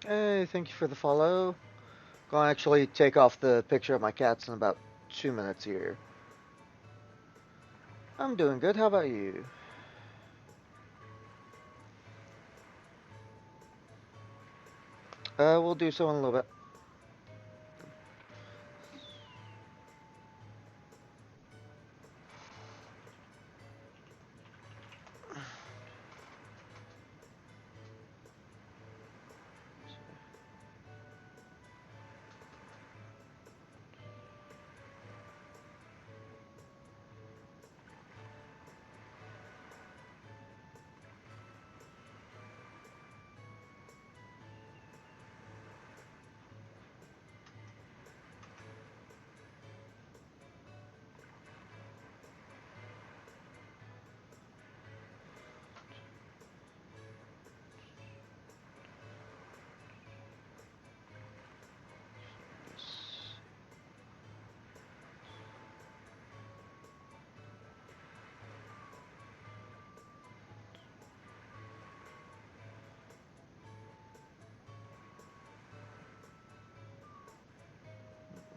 Hey, thank you for the follow. Gonna actually take off the picture of my cats in about 2 minutes here. I'm doing good. How about you? We'll do so in a little bit.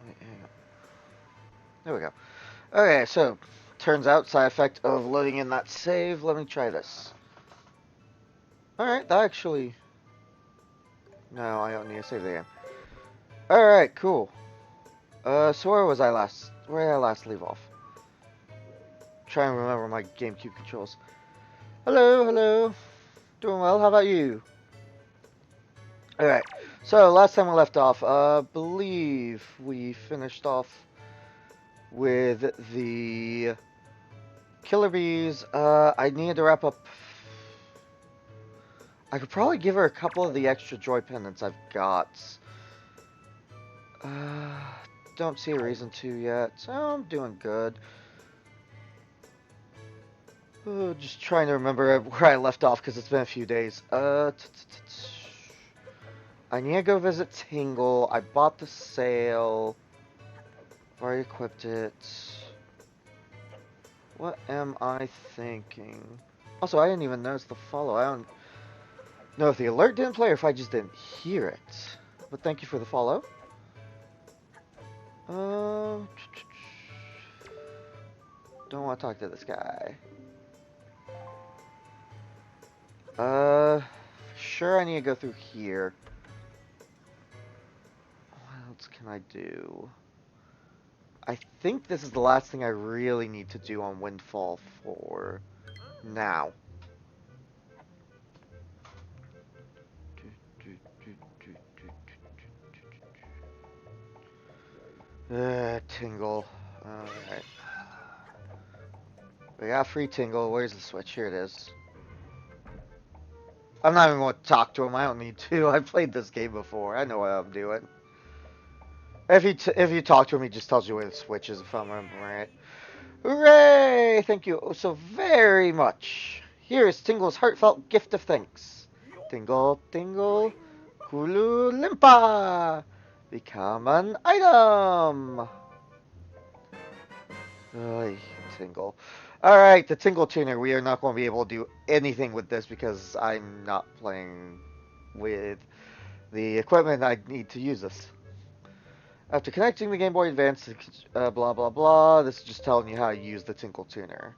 Wait, hang on. There we go. Okay, so turns out side effect of loading in that save. Let me try this. All right, that actually. No, I don't need to save the game. All right, cool. So where was I last? Where did I last leave off? Try and remember my GameCube controls. Hello, hello. Doing well. How about you? Alright, so last time we left off, believe we finished off with the killer bees. I need to wrap up. I could probably give her a couple of the extra joy pendants I've got. Uh, don't see a reason to yet. So I'm doing good. Just trying to remember where I left off because it's been a few days. I need to go visit Tingle. I bought the sail. I've already equipped it. What am I thinking? Also, I didn't even notice the follow. I don't know if the alert didn't play or if I just didn't hear it. But thank you for the follow. Uh, don't want to talk to this guy. Uh, sure I need to go through here. What else can I do? I think this is the last thing I really need to do on Windfall for now. Tingle. Alright. We got free Tingle. Where's the switch? Here it is. I'm not even going to talk to him. I don't need to. I've played this game before. I know what I'm doing. If you talk to him, he just tells you where the switch is, if I'm remembering right. Hooray! Thank you so very much. Here is Tingle's heartfelt gift of thanks. Tingle, Tingle, Kulu Limpa! Become an item! Ay, Tingle. Alright, the Tingle Tuner. We are not going to be able to do anything with this because I'm not playing with the equipment I need to use this. After connecting the Game Boy Advance, blah blah blah, this is just telling you how to use the Tingle Tuner.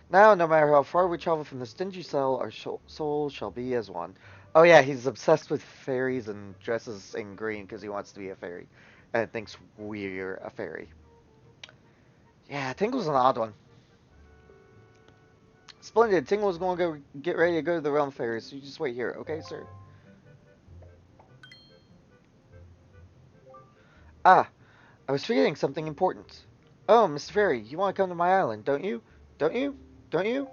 Now, no matter how far we travel from this dingy cell, our souls shall be as one. Oh yeah, he's obsessed with fairies and dresses in green because he wants to be a fairy. And thinks we're a fairy. Yeah, Tingle's an odd one. Splendid. Tingle's going to go get ready to go to the Realm Fairies, so you just wait here, okay, sir? Ah, I was forgetting something important. Oh, Mr. Fairy, you want to come to my island, don't you? Don't you? Don't you?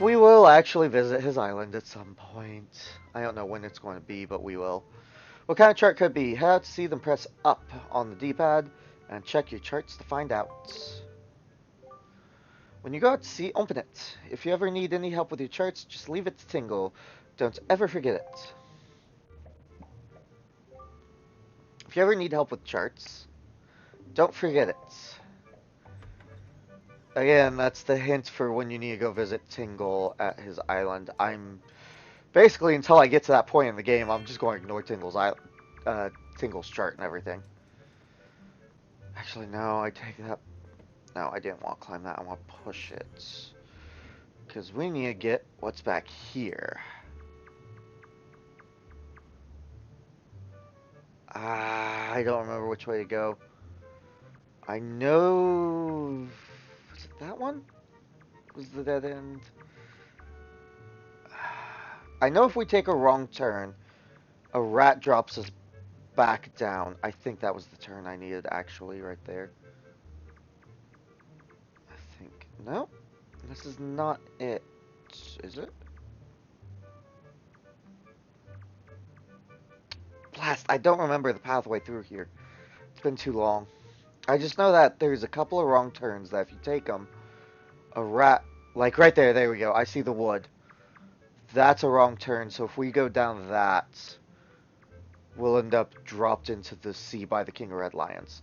We will actually visit his island at some point. I don't know when it's going to be, but we will. What kind of chart could it be? Head out to see them, press up on the D-pad, and check your charts to find out. When you go out to sea, open it. If you ever need any help with your charts, just leave it to Tingle. Don't ever forget it. If you ever need help with charts, don't forget it. Again, that's the hint for when you need to go visit Tingle at his island. I'm Basically, until I get to that point in the game, I'm just going to ignore Tingle's chart and everything. Actually, no, I take that. No, I didn't want to climb that. I want to push it. Because we need to get what's back here. I don't remember which way to go. I know... Was it that one? Was the dead end? I know if we take a wrong turn, a rat drops us back down. I think that was the turn I needed, actually, right there. I think... No, this is not it. Is it? Blast, I don't remember the pathway through here. It's been too long. I just know that there's a couple of wrong turns that if you take them, a rat... Like right there, there we go. I see the wood. That's a wrong turn, so if we go down that, we'll end up dropped into the sea by the King of Red Lions.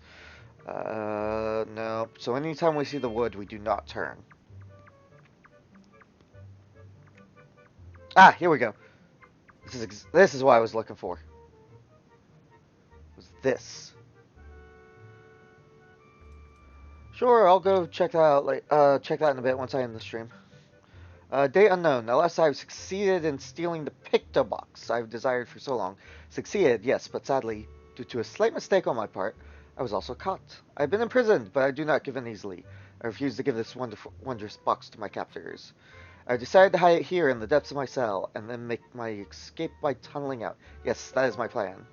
No. So anytime we see the wood, we do not turn. Ah, here we go. This is what I was looking for. Was this? Sure, I'll go check that out. Check that in a bit once I end the stream. Date unknown. Unless I've succeeded in stealing the Picto box I've desired for so long. Succeeded, yes, but sadly, due to a slight mistake on my part, I was also caught. I've been imprisoned, but I do not give in easily. I refuse to give this wondrous box to my captors. I decided to hide it here in the depths of my cell, and then make my escape by tunneling out. Yes, that is my plan.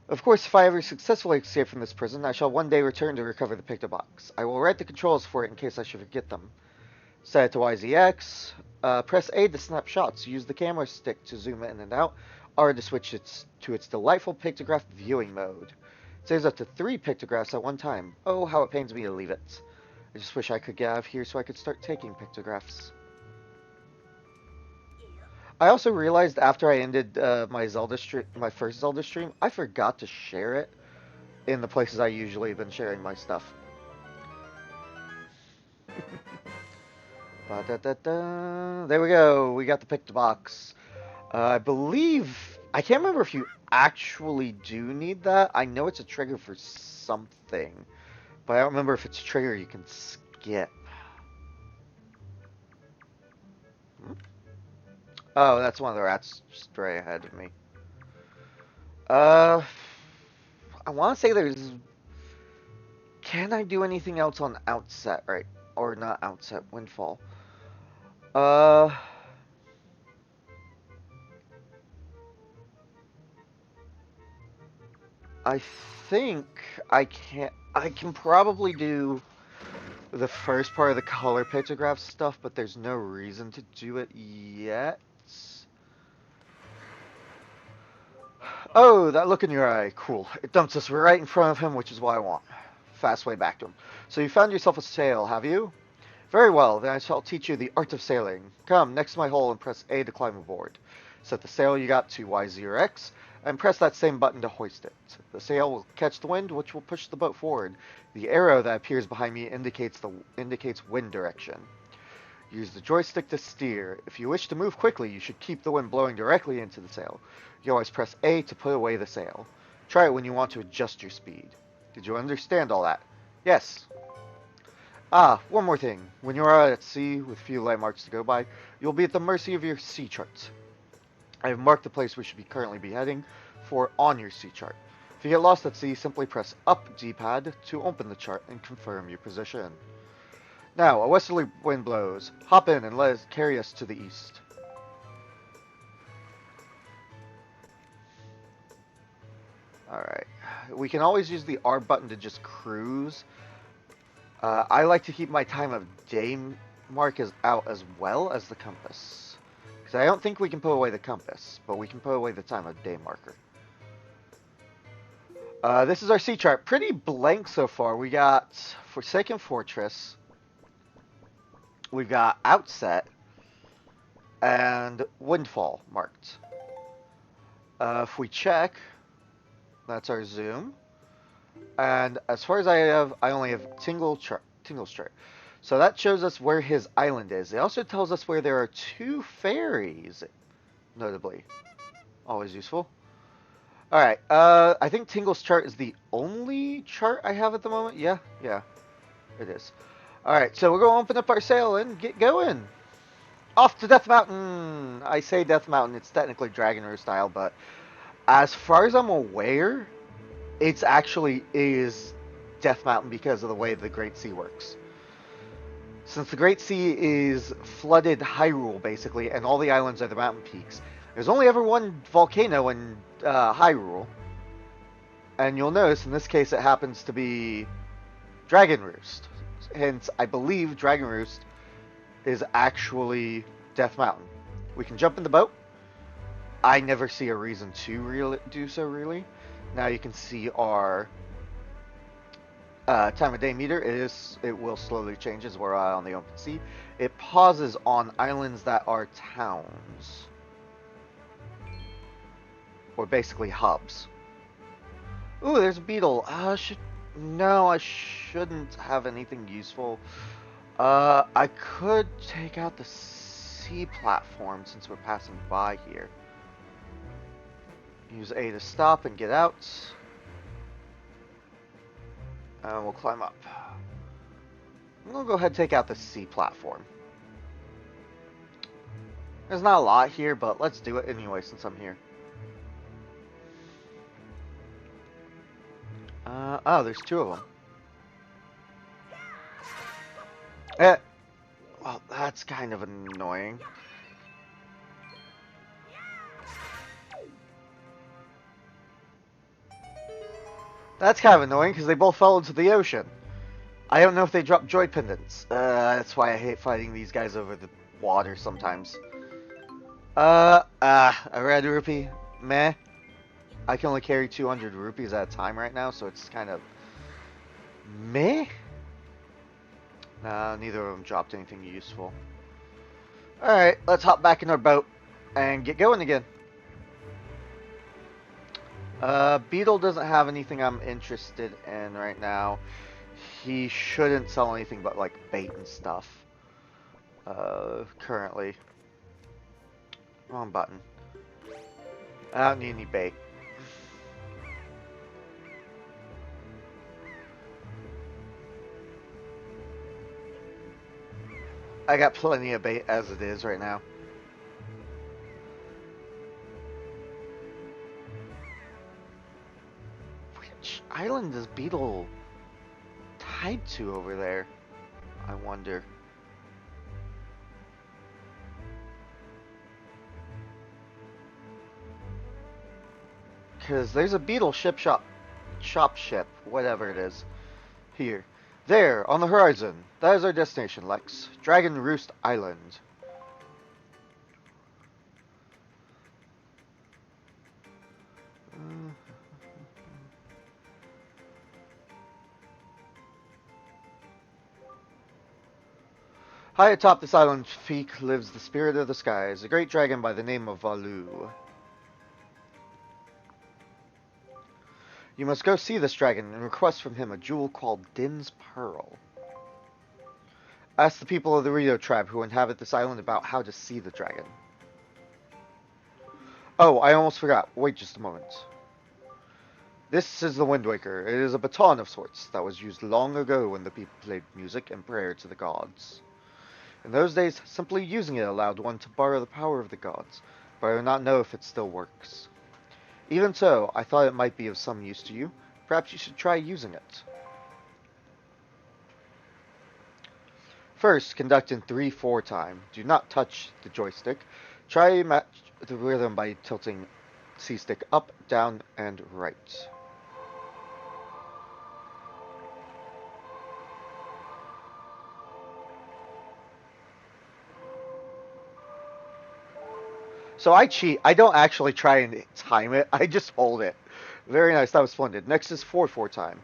Of course, if I ever successfully escape from this prison, I shall one day return to recover the Picto box. I will write the controls for it in case I should forget them. Set it to YZX. Press A to snap shots. Use the camera stick to zoom in and out. R to switch it to its delightful pictograph viewing mode. It saves up to 3 pictographs at one time. Oh, how it pains me to leave it. I just wish I could get out of here so I could start taking pictographs. I also realized after I ended my first Zelda stream, I forgot to share it in the places I usually have been sharing my stuff. Ba-da-da-da. There we go. We got the Picto box. I believe... I can't remember if you actually do need that. I know it's a trigger for something. But I don't remember if it's a trigger you can skip. Hmm? Oh, that's one of the rats stray ahead of me. I want to say there's... Can I do anything else on Outset, right? Or not Outset, Windfall. I think I can probably do the first part of the color pictograph stuff, but there's no reason to do it yet. Oh, that look in your eye. Cool. It dumps us right in front of him, which is what I want. Fast way back to him. So you found yourself a sail, have you? Very well, then I shall teach you the art of sailing. Come, next to my hole and press A to climb aboard. Set the sail you got to Y0 or X, and press that same button to hoist it. The sail will catch the wind, which will push the boat forward. The arrow that appears behind me indicates wind direction. Use the joystick to steer. If you wish to move quickly, you should keep the wind blowing directly into the sail. You always press A to put away the sail. Try it when you want to adjust your speed. Did you understand all that? Yes. Ah, one more thing. When you are out at sea with few landmarks to go by, you'll be at the mercy of your sea charts. I have marked the place we should currently be heading for on your sea chart. If you get lost at sea, simply press up D-pad to open the chart and confirm your position. Now, a westerly wind blows. Hop in and let it carry us to the east. Alright. We can always use the R button to just cruise. I like to keep my time of day mark out as well as the compass. Because I don't think we can put away the compass, but we can put away the time of day marker. This is our sea chart. Pretty blank so far. We got Forsaken Fortress. We've got Outset. And Windfall marked. If we check, that's our zoom. And as far as I only have Tingle's chart. So that shows us where his island is. It also tells us where there are two fairies, notably. Always useful. Alright, I think Tingle's chart is the only chart I have at the moment. Yeah, it is. Alright, so we're going to open up our sail and get going. Off to Death Mountain! I say Death Mountain, it's technically Dragon Roost style, but as far as I'm aware, it's actually is Death Mountain because of the way the Great Sea works. Since the Great Sea is flooded Hyrule, basically, and all the islands are the mountain peaks, there's only ever one volcano in Hyrule. And you'll notice, in this case, it happens to be Dragon Roost. Hence, I believe Dragon Roost is actually Death Mountain. We can jump in the boat. I never see a reason to really do so, really. Now you can see our time of day meter. It will slowly change as we're on the open sea. It pauses on islands that are towns, or basically hubs. Ooh, there's a beetle. No, I shouldn't have anything useful. I could take out the sea platform since we're passing by here. Use A to stop and get out. And we'll climb up. I'm gonna go ahead and take out the sea platform. There's not a lot here, but let's do it anyway since I'm here. Oh, there's two of them. Well, that's kind of annoying. That's kind of annoying because they both fell into the ocean. I don't know if they dropped joy pendants. That's why I hate fighting these guys over the water sometimes. A red rupee? Meh. I can only carry 200 rupees at a time right now, so it's kind of meh. Neither of them dropped anything useful. Alright, let's hop back in our boat and get going again. Beetle doesn't have anything I'm interested in right now. He shouldn't sell anything but like bait and stuff. Currently. Wrong button. I don't need any bait. I got plenty of bait as it is right now. Which island is Beetle tied to over there? I wonder. Because there's a Beetle ship, whatever it is, here. There, on the horizon. That is our destination, Lex. Dragon Roost Island. High atop this island's peak lives the spirit of the skies, a great dragon by the name of Valu. You must go see this dragon and request from him a jewel called Din's Pearl. Ask the people of the Rito tribe who inhabit this island about how to see the dragon. Oh, I almost forgot. Wait just a moment. This is the Wind Waker. It is a baton of sorts that was used long ago when the people played music and prayer to the gods. In those days, simply using it allowed one to borrow the power of the gods, but I do not know if it still works. Even so, I thought it might be of some use to you. Perhaps you should try using it. First, conduct in 3/4 time. Do not touch the joystick. Try match the rhythm by tilting C-stick up, down, and right. So I cheat. I don't actually try and time it. I just hold it. Very nice. That was splendid. Next is 4/4 time.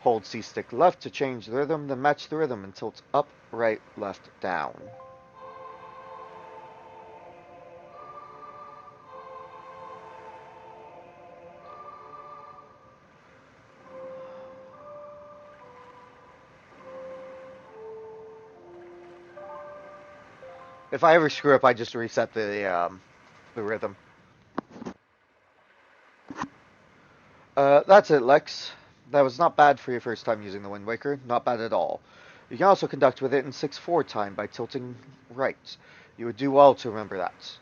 Hold C-stick left to change the rhythm, then match the rhythm and tilt up, right, left, down. If I ever screw up, I just reset the rhythm. That's it, Lex. That was not bad for your first time using the Wind Waker. Not bad at all. You can also conduct with it in 6/4 time by tilting right. You would do well to remember that.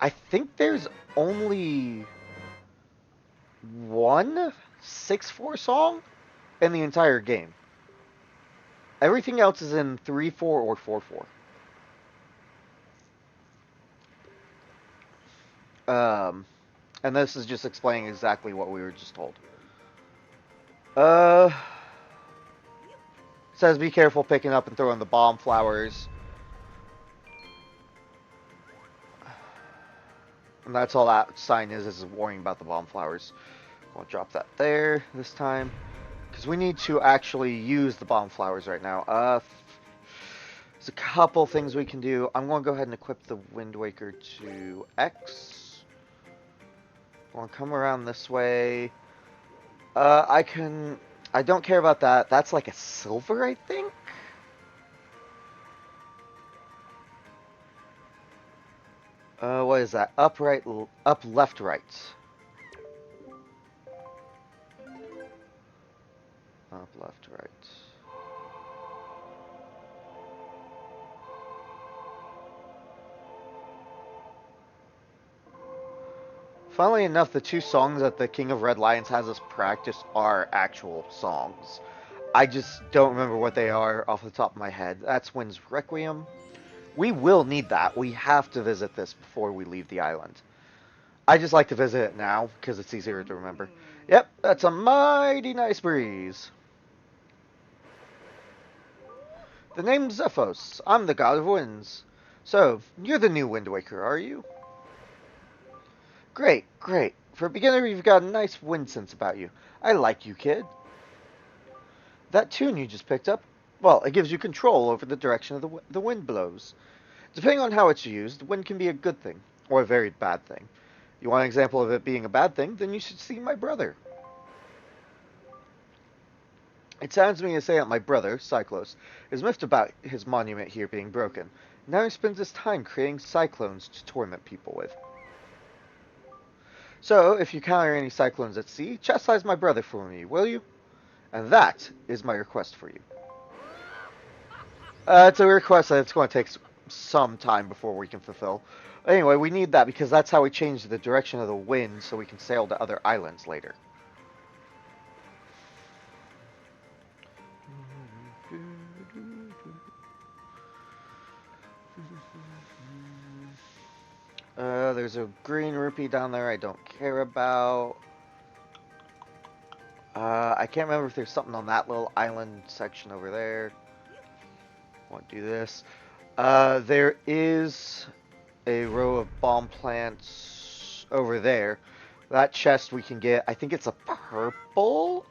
I think there's only one 6/4 song in the entire game. Everything else is in 3/4 or 4/4. Um, and this is just explaining exactly what we were just told. Uh, says be careful picking up and throwing the bomb flowers. And that's all that sign is a warning about the bomb flowers. I'll drop that there this time. Because we need to actually use the bomb flowers right now. There's a couple things we can do. I'm going to go ahead and equip the Wind Waker to X. I'm going to come around this way. I don't care about that. That's like a silver, I think? What is that? Up, right, up, left, right. Up, left, right. Funnily enough, the two songs that the King of Red Lions has us practice are actual songs. I just don't remember what they are off the top of my head. That's Wind's Requiem. We will need that. We have to visit this before we leave the island. I just like to visit it now because it's easier to remember. Yep, that's a mighty nice breeze. The name's Zephos. I'm the god of winds. So, you're the new Wind Waker, are you? Great, great. For a beginner, you've got a nice wind sense about you. I like you, kid. That tune you just picked up, well, it gives you control over the direction of the wind blows. Depending on how it's used, wind can be a good thing, or a very bad thing. You want an example of it being a bad thing, then you should see my brother. It sounds to me to say that my brother, Cyclos, is miffed about his monument here being broken. Now he spends his time creating cyclones to torment people with. So, if you encounter any cyclones at sea, chastise my brother for me, will you? And that is my request for you. It's a request that it's going to take some time before we can fulfill. Anyway, we need that because that's how we change the direction of the wind so we can sail to other islands later. There's a green rupee down there I don't care about. I can't remember if there's something on that little island section over there. Want to do this. There is a row of bomb plants over there. That chest we can get, I think it's a purple,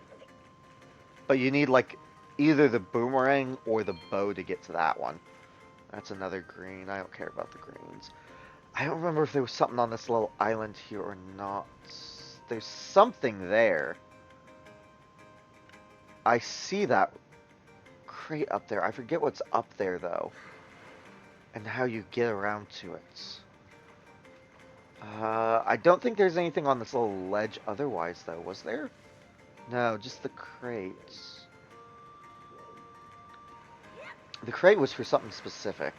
but you need like either the boomerang or the bow to get to that one. That's another green. I don't care about the greens. I don't remember if there was something on this little island here or not. There's something there. I see that crate up there. I forget what's up there though. And how you get around to it. I don't think there's anything on this little ledge otherwise though, was there? No, just the crates. The crate was for something specific.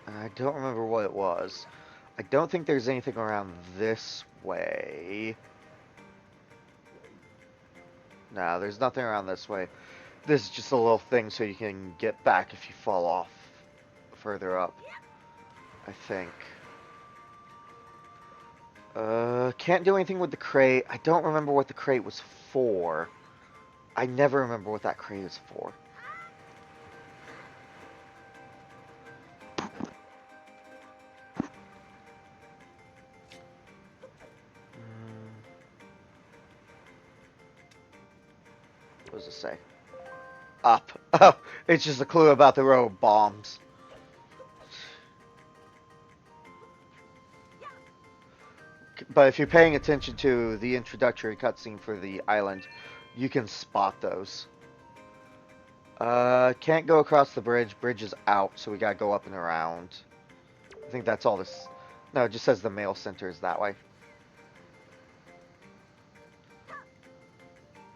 I don't remember what it was. I don't think there's anything around this way. No, there's nothing around this way. This is just a little thing so you can get back if you fall off further up. I think. Can't do anything with the crate. I don't remember what the crate was for. I never remember what that crate is for. What does it say? Up. Oh, it's just a clue about the row of bombs. But if you're paying attention to the introductory cutscene for the island, you can spot those. Can't go across the bridge. Bridge is out, so we gotta go up and around. I think that's all this... No, it just says the mail center is that way.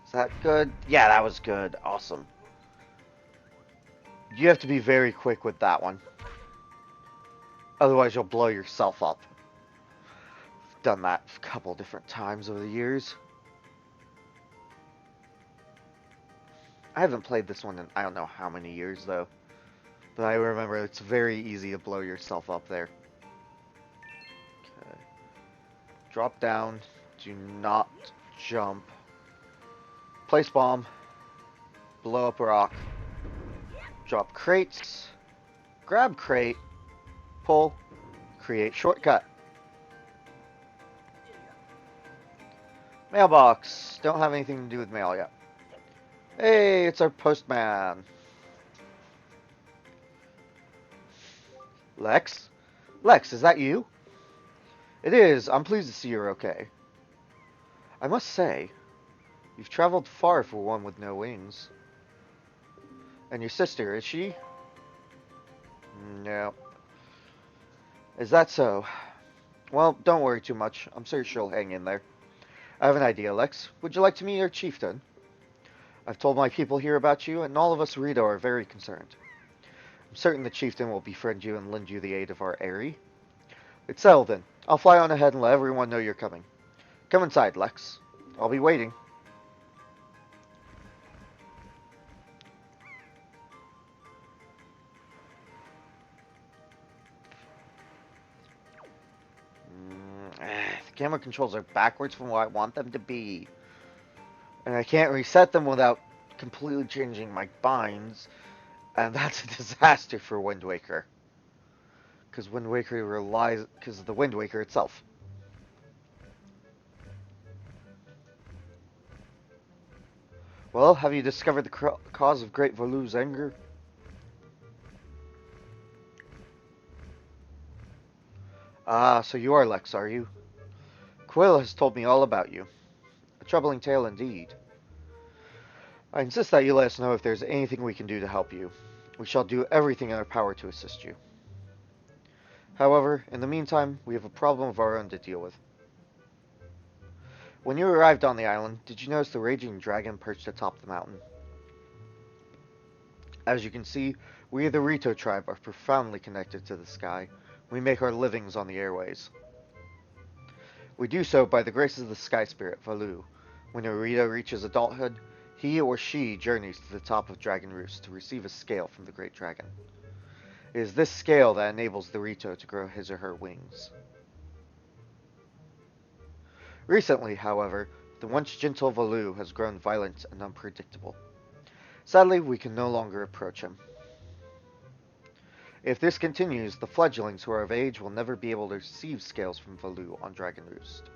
Is that good? Yeah, that was good. Awesome. You have to be very quick with that one. Otherwise, you'll blow yourself up. I've done that a couple different times over the years. I haven't played this one in I don't know how many years, though. But I remember it's very easy to blow yourself up there. Okay. Drop down. Do not jump. Place bomb. Blow up a rock. Drop crates. Grab crate. Pull. Create shortcut. Mailbox. Don't have anything to do with mail yet. Hey, it's our postman. Lex? Lex, is that you? It is. I'm pleased to see you're okay. I must say, you've traveled far for one with no wings. And your sister, is she? No. Is that so? Well, don't worry too much. I'm sure she'll hang in there. I have an idea, Lex. Would you like to meet our chieftain? I've told my people here about you, and all of us Rito are very concerned. I'm certain the chieftain will befriend you and lend you the aid of our Aerie. It's settled then. I'll fly on ahead and let everyone know you're coming. Come inside, Lex. I'll be waiting. The camera controls are backwards from what I want them to be. And I can't reset them without completely changing my binds. And that's a disaster for Wind Waker. Because Wind Waker relies... Because of the Wind Waker itself. Well, have you discovered the cause of Great Valu's anger? Ah, so you are Lex, are you? Quill has told me all about you. A troubling tale indeed. I insist that you let us know if there's anything we can do to help you. We shall do everything in our power to assist you. However, in the meantime, we have a problem of our own to deal with. When you arrived on the island, did you notice the raging dragon perched atop the mountain? As you can see, we the Rito tribe are profoundly connected to the sky. We make our livings on the airways. We do so by the graces of the sky spirit, Valu. When a Rito reaches adulthood, he or she journeys to the top of Dragon Roost to receive a scale from the Great Dragon. It is this scale that enables the Rito to grow his or her wings. Recently, however, the once gentle Valu has grown violent and unpredictable. Sadly, we can no longer approach him. If this continues, the fledglings who are of age will never be able to receive scales from Valu on Dragon Roost.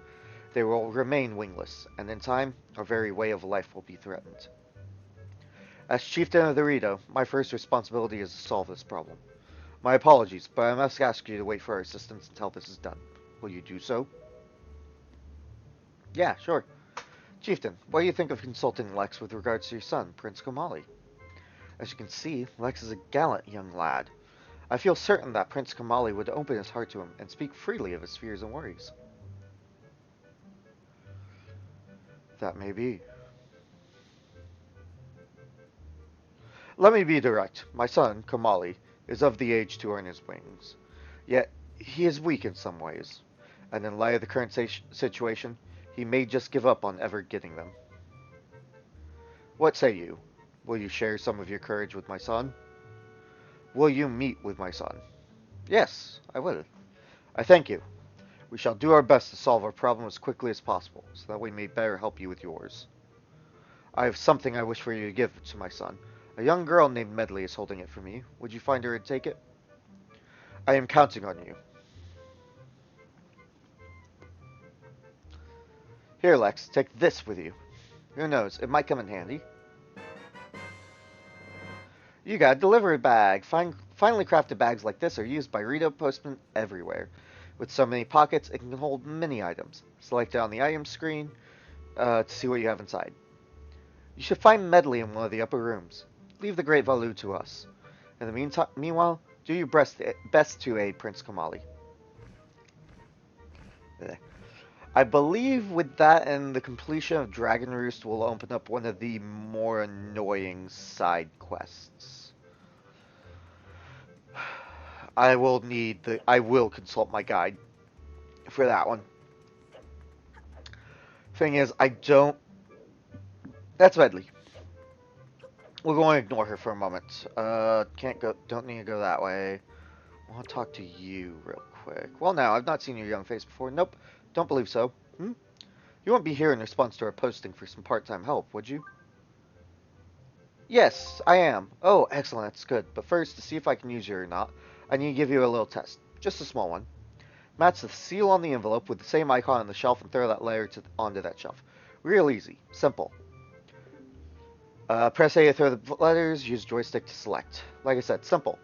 They will remain wingless, and in time, our very way of life will be threatened. As chieftain of the Rito, my first responsibility is to solve this problem. My apologies, but I must ask you to wait for our assistance until this is done. Will you do so? Yeah, sure. Chieftain, what do you think of consulting Lex with regards to your son, Prince Komali? As you can see, Lex is a gallant young lad. I feel certain that Prince Komali would open his heart to him and speak freely of his fears and worries. That may be. Let me be direct. My son, Komali, is of the age to earn his wings. Yet, he is weak in some ways. And in light of the current situation, he may just give up on ever getting them. What say you? Will you share some of your courage with my son? Will you meet with my son? Yes, I will. I thank you. We shall do our best to solve our problem as quickly as possible, so that we may better help you with yours. I have something I wish for you to give to my son. A young girl named Medley is holding it for me. Would you find her and take it? I am counting on you. Here, Lex, take this with you. Who knows, it might come in handy. You got a delivery bag. Finely crafted bags like this are used by Rito postmen everywhere. With so many pockets, it can hold many items. Select it on the item screen to see what you have inside. You should find Medley in one of the upper rooms. Leave the great Valu to us. In the meanwhile, do your best to aid Prince Kamali. Eh. I believe with that and the completion of Dragon Roost will open up one of the more annoying side quests. I will consult my guide for that one. Thing is, I don't. That's Medley. We're going to ignore her for a moment. Can't go. Don't need to go that way. I want to talk to you real quick. Well, now I've not seen your young face before. Nope, don't believe so. Hmm? You won't be here in response to our posting for some part-time help, would you? Yes, I am. Oh, excellent. That's good. But first, to see if I can use you or not, I need to give you a little test. Just a small one. Match the seal on the envelope with the same icon on the shelf and throw that layer onto that shelf. Real easy. Simple. Press A to throw the letters, use joystick to select. Like I said, simple.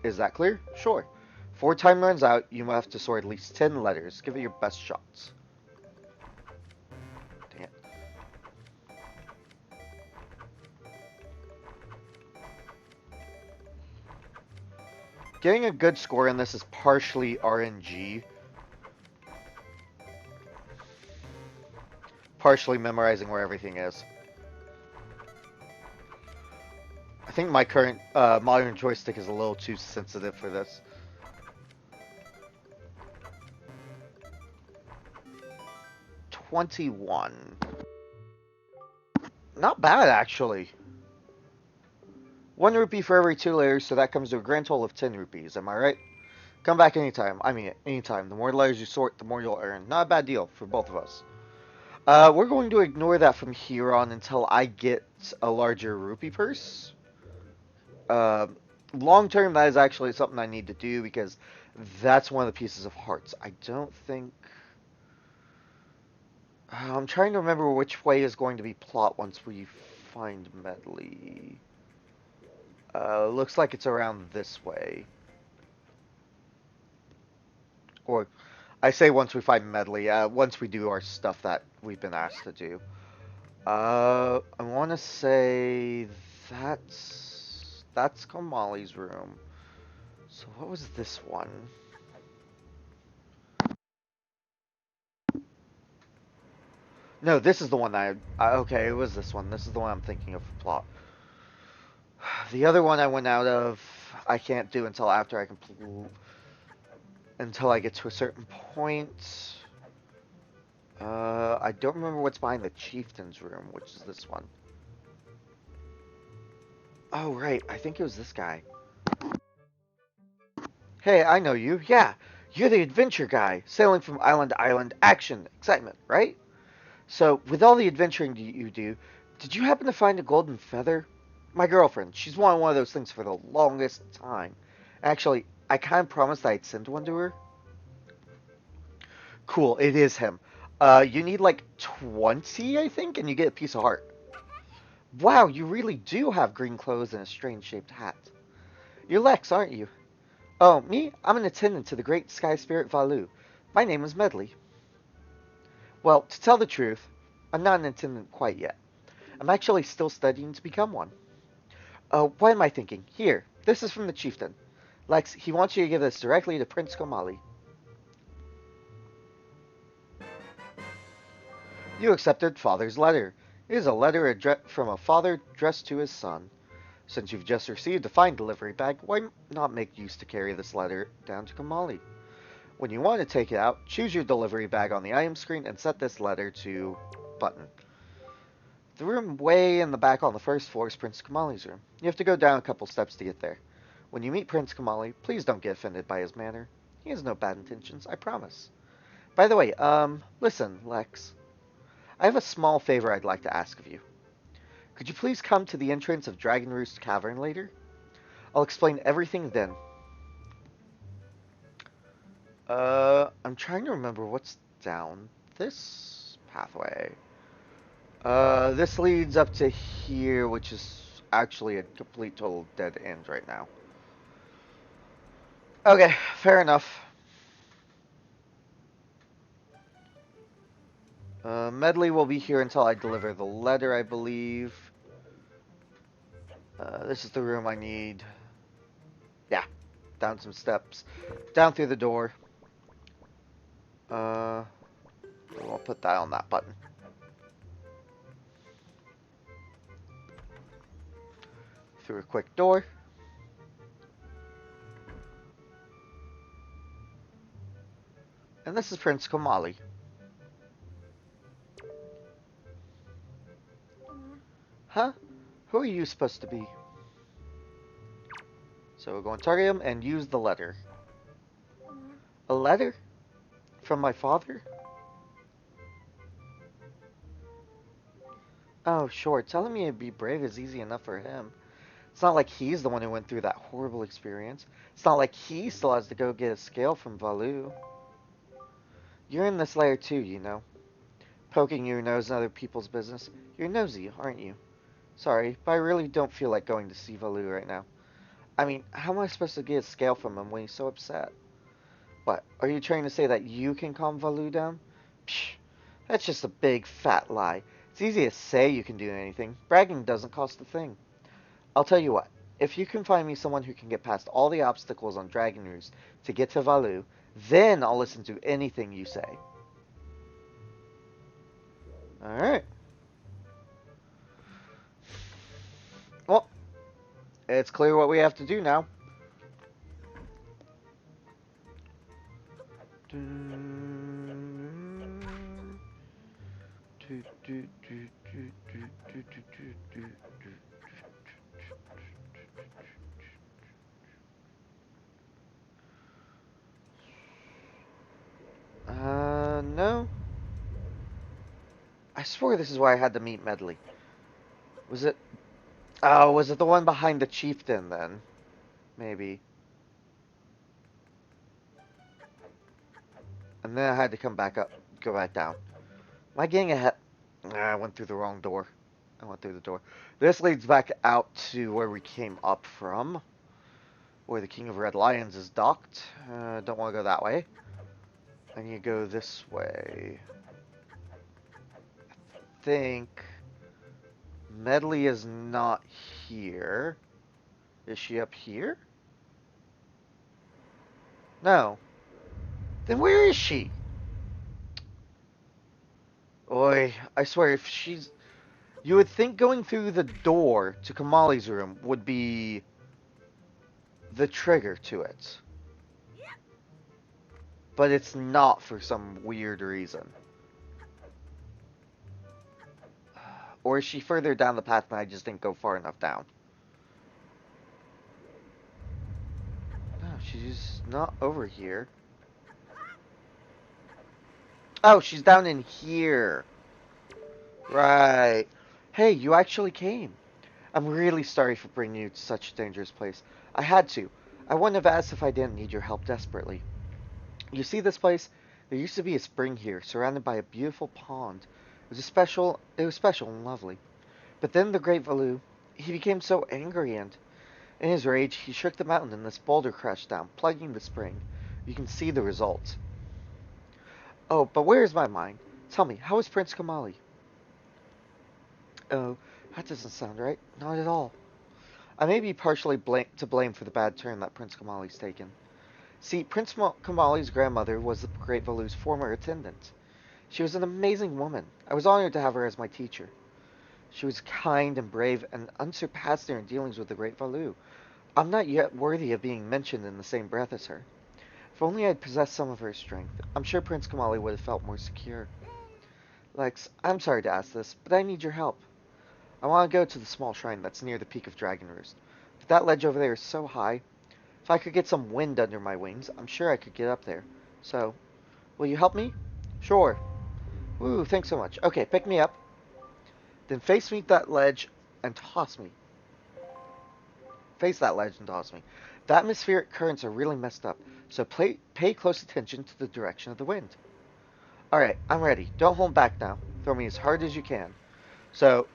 Is that clear? Sure. Before time runs out, you have to sort at least 10 letters. Give it your best shots. Dang it. Getting a good score in this is partially RNG, partially memorizing where everything is. I think my current modern joystick is a little too sensitive for this. 21. Not bad, actually. 1 rupee for every 2 layers, so that comes to a grand total of 10 rupees. Am I right? Come back anytime. I mean, anytime. The more layers you sort, the more you'll earn. Not a bad deal for both of us. We're going to ignore that from here on until I get a larger rupee purse. Uh, Long term, that is actually something I need to do because that's one of the pieces of hearts. I don't think. I'm trying to remember which way is going to be plot once we find Medley. Looks like it's around this way. Or, I say once we find Medley, once we do our stuff that we've been asked to do. I want to say that's Kamali's room. So what was this one? No, this is the one okay, it was this one. This is the one I'm thinking of for plot. The other one I went out of, I can't do until after I complete, until I get to a certain point. I don't remember what's behind the chieftain's room, which is this one. Oh, right, I think it was this guy. Hey, I know you. Yeah, you're the adventure guy, sailing from island to island, action, excitement, right? So, with all the adventuring you do, did you happen to find a golden feather? My girlfriend, she's wanted one of those things for the longest time. Actually, I kind of promised I'd send one to her. Cool, it is him. You need like 20, I think, and you get a piece of heart. Wow, you really do have green clothes and a strange shaped hat. You're Lex, aren't you? Oh, me? I'm an attendant to the great sky spirit Valu. My name is Medley. Well, to tell the truth, I'm not an attendant quite yet. I'm actually still studying to become one. Oh, what am I thinking? Here, this is from the chieftain. Lex, he wants you to give this directly to Prince Komali. You accepted father's letter. It is a letter from a father addressed to his son. Since you've just received a fine delivery bag, why not make use to carry this letter down to Kamali? When you want to take it out, choose your delivery bag on the item screen and set this letter to button. The room way in the back on the first floor is Prince Kamali's room. You have to go down a couple steps to get there. When you meet Prince Kamali, please don't get offended by his manner. He has no bad intentions, I promise. By the way, listen, Lex. I have a small favor I'd like to ask of you. Could you please come to the entrance of Dragon Roost Cavern later? I'll explain everything then. I'm trying to remember what's down this pathway. This leads up to here, which is actually a complete total dead end right now. Okay, fair enough. Medley will be here until I deliver the letter, I believe. This is the room I need. Yeah, down some steps. Down through the door. Uh, we'll put that on that button. Through a quick door. And this is Prince Komali. Huh? Who are you supposed to be? So we'll go and target him and use the letter. A letter? From my father? Oh, sure. Telling me to be brave is easy enough for him. It's not like he's the one who went through that horrible experience. It's not like he still has to go get a scale from Valu. You're in this layer too, you know. Poking your nose in other people's business. You're nosy, aren't you? Sorry, but I really don't feel like going to see Valu right now. I mean, how am I supposed to get a scale from him when he's so upset? What, are you trying to say that you can calm Valu down? Psh, that's just a big fat lie. It's easy to say you can do anything. Bragging doesn't cost a thing. I'll tell you what. If you can find me someone who can get past all the obstacles on Dragon Roost to get to Valu, then I'll listen to anything you say. Alright. Well, it's clear what we have to do now. No. I swear this is where I had to meet Medley. Was it? Oh, was it the one behind the chieftain then? Maybe. And then I had to come back up, go back down. Am I getting ahead? I went through the wrong door. I went through the door. This leads back out to where we came up from. Where the King of Red Lions is docked. Don't want to go that way. I need to go this way. I think Medley is not here. Is she up here? No. Then where is she? Oi, I swear if she's... You would think going through the door to Kamali's room would be the trigger to it. But it's not for some weird reason. Or is she further down the path and I just didn't go far enough down? No, she's not over here. Oh, she's down in here. Right. Hey, you actually came. I'm really sorry for bringing you to such a dangerous place. I had to. I wouldn't have asked if I didn't need your help desperately. You see this place? There used to be a spring here, surrounded by a beautiful pond. It was special and lovely. But then the great Valu, he became so angry and, in his rage, he shook the mountain and this boulder crashed down, plugging the spring. You can see the result. Oh, but where is my mind? Tell me, how is Prince Kamali? Oh, that doesn't sound right. Not at all. I may be partially to blame for the bad turn that Prince Kamali's taken. See, Kamali's grandmother was the Great Valu's former attendant. She was an amazing woman. I was honored to have her as my teacher. She was kind and brave and unsurpassed in her dealings with the Great Valu. I'm not yet worthy of being mentioned in the same breath as her. If only I'd possessed some of her strength, I'm sure Prince Kamali would have felt more secure. Lex, I'm sorry to ask this, but I need your help. I want to go to the small shrine that's near the peak of Dragon Roost. But that ledge over there is so high. If I could get some wind under my wings, I'm sure I could get up there. So, will you help me? Sure. Woo, thanks so much. Okay, pick me up. Then face me that ledge and toss me. Face that ledge and toss me. The atmospheric currents are really messed up, so pay close attention to the direction of the wind. Alright, I'm ready. Don't hold back now. Throw me as hard as you can. So,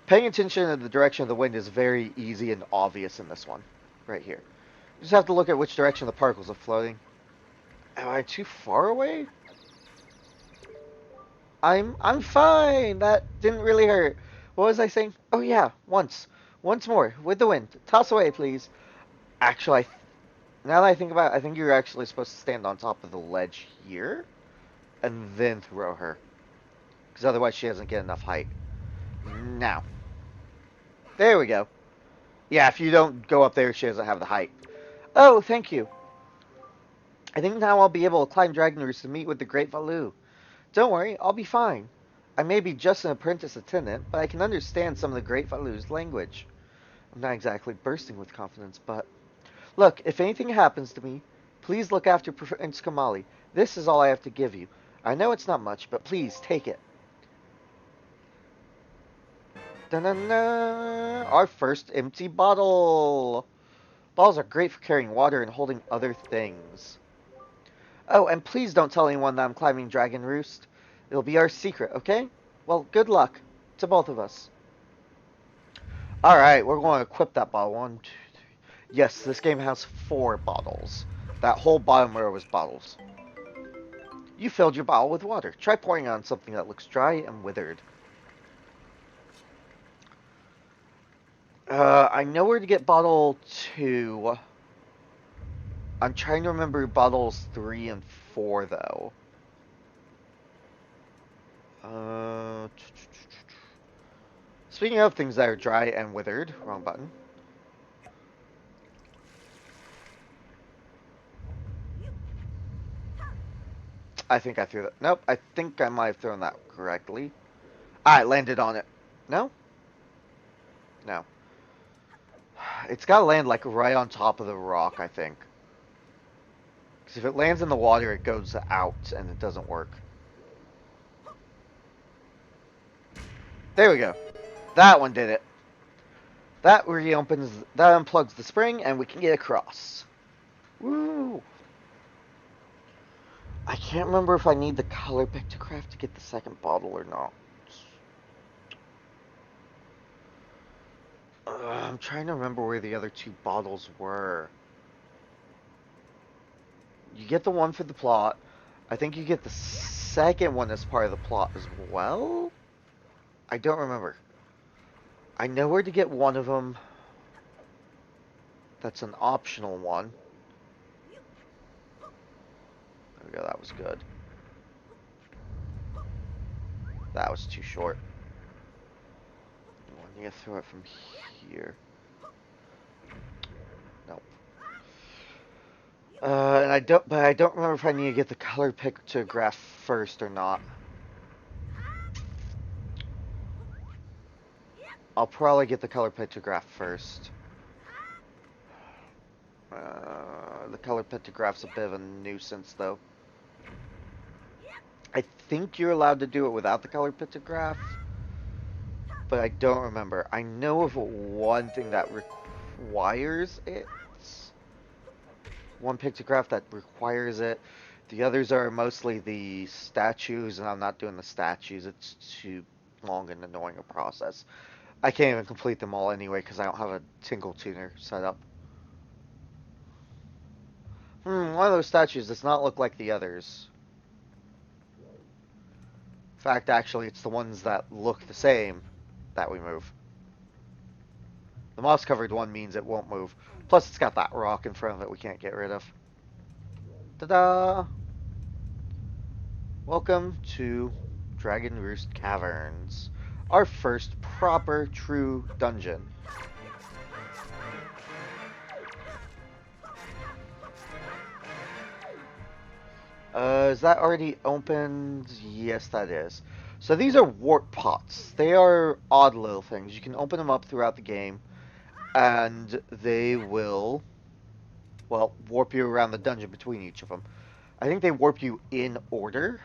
paying attention to the direction of the wind is very easy and obvious in this one. Right here. You just have to look at which direction the particles are floating. Am I too far away? I'm fine. That didn't really hurt. What was I saying? Oh yeah, once Once more, with the wind. Toss away, please. Actually, now that I think about it, I think you're actually supposed to stand on top of the ledge here and then throw her. Because otherwise she doesn't get enough height. Now. There we go. Yeah, if you don't go up there, she doesn't have the height. Oh, thank you. I think now I'll be able to climb Dragon Roost to meet with the Great Valu. Don't worry, I'll be fine. I may be just an apprentice attendant, but I can understand some of the Great Valu's language. I'm not exactly bursting with confidence, but... Look, if anything happens to me, please look after Prince Kamali. This is all I have to give you. I know it's not much, but please, take it. Da-na-na! Our first empty bottle! Bottles are great for carrying water and holding other things. Oh, and please don't tell anyone that I'm climbing Dragon Roost. It'll be our secret, okay? Well, good luck to both of us. Alright, we're going to equip that bottle. 1, 2, 3. Yes, this game has 4 bottles. That whole bottom row is bottles. You filled your bottle with water. Try pouring on something that looks dry and withered. I know where to get bottle 2. I'm trying to remember bottles 3 and 4, though. Speaking of things that are dry and withered, wrong button. I think I threw that. Nope, I think I might have thrown that correctly. I landed on it. No? No. It's gotta land like right on top of the rock, I think. Because if it lands in the water, it goes out and it doesn't work. There we go. That one did it. That reopens, that unplugs the spring, and we can get across. Woo! I can't remember if I need the color pictograph to get the second bottle or not. I'm trying to remember where the other 2 bottles were. You get the one for the plot. I think you get the second one as part of the plot as well? I don't remember. I know where to get one of them. That's an optional one. There we go, that was good. That was too short. I need to throw it from here. Nope. And I don't remember if I need to get the color pictograph first or not. I'll probably get the color pictograph first. The color pictograph's a bit of a nuisance, though. I think you're allowed to do it without the color pictograph, but I don't remember. I know of one thing that requires it. One pictograph that requires it. The others are mostly the statues, and I'm not doing the statues. It's too long and annoying a process. I can't even complete them all anyway because I don't have a tingle tuner set up. One of those statues does not look like the others. In fact, actually, it's the ones that look the same that we move. The moss-covered one means it won't move. Plus, it's got that rock in front of it we can't get rid of. Ta-da! Welcome to Dragon Roost Caverns. Our first proper, true dungeon. Is that already opened? Yes, that is. So these are warp pots. They are odd little things. You can open them up throughout the game, and they will, well, warp you around the dungeon between each of them. I think they warp you in order,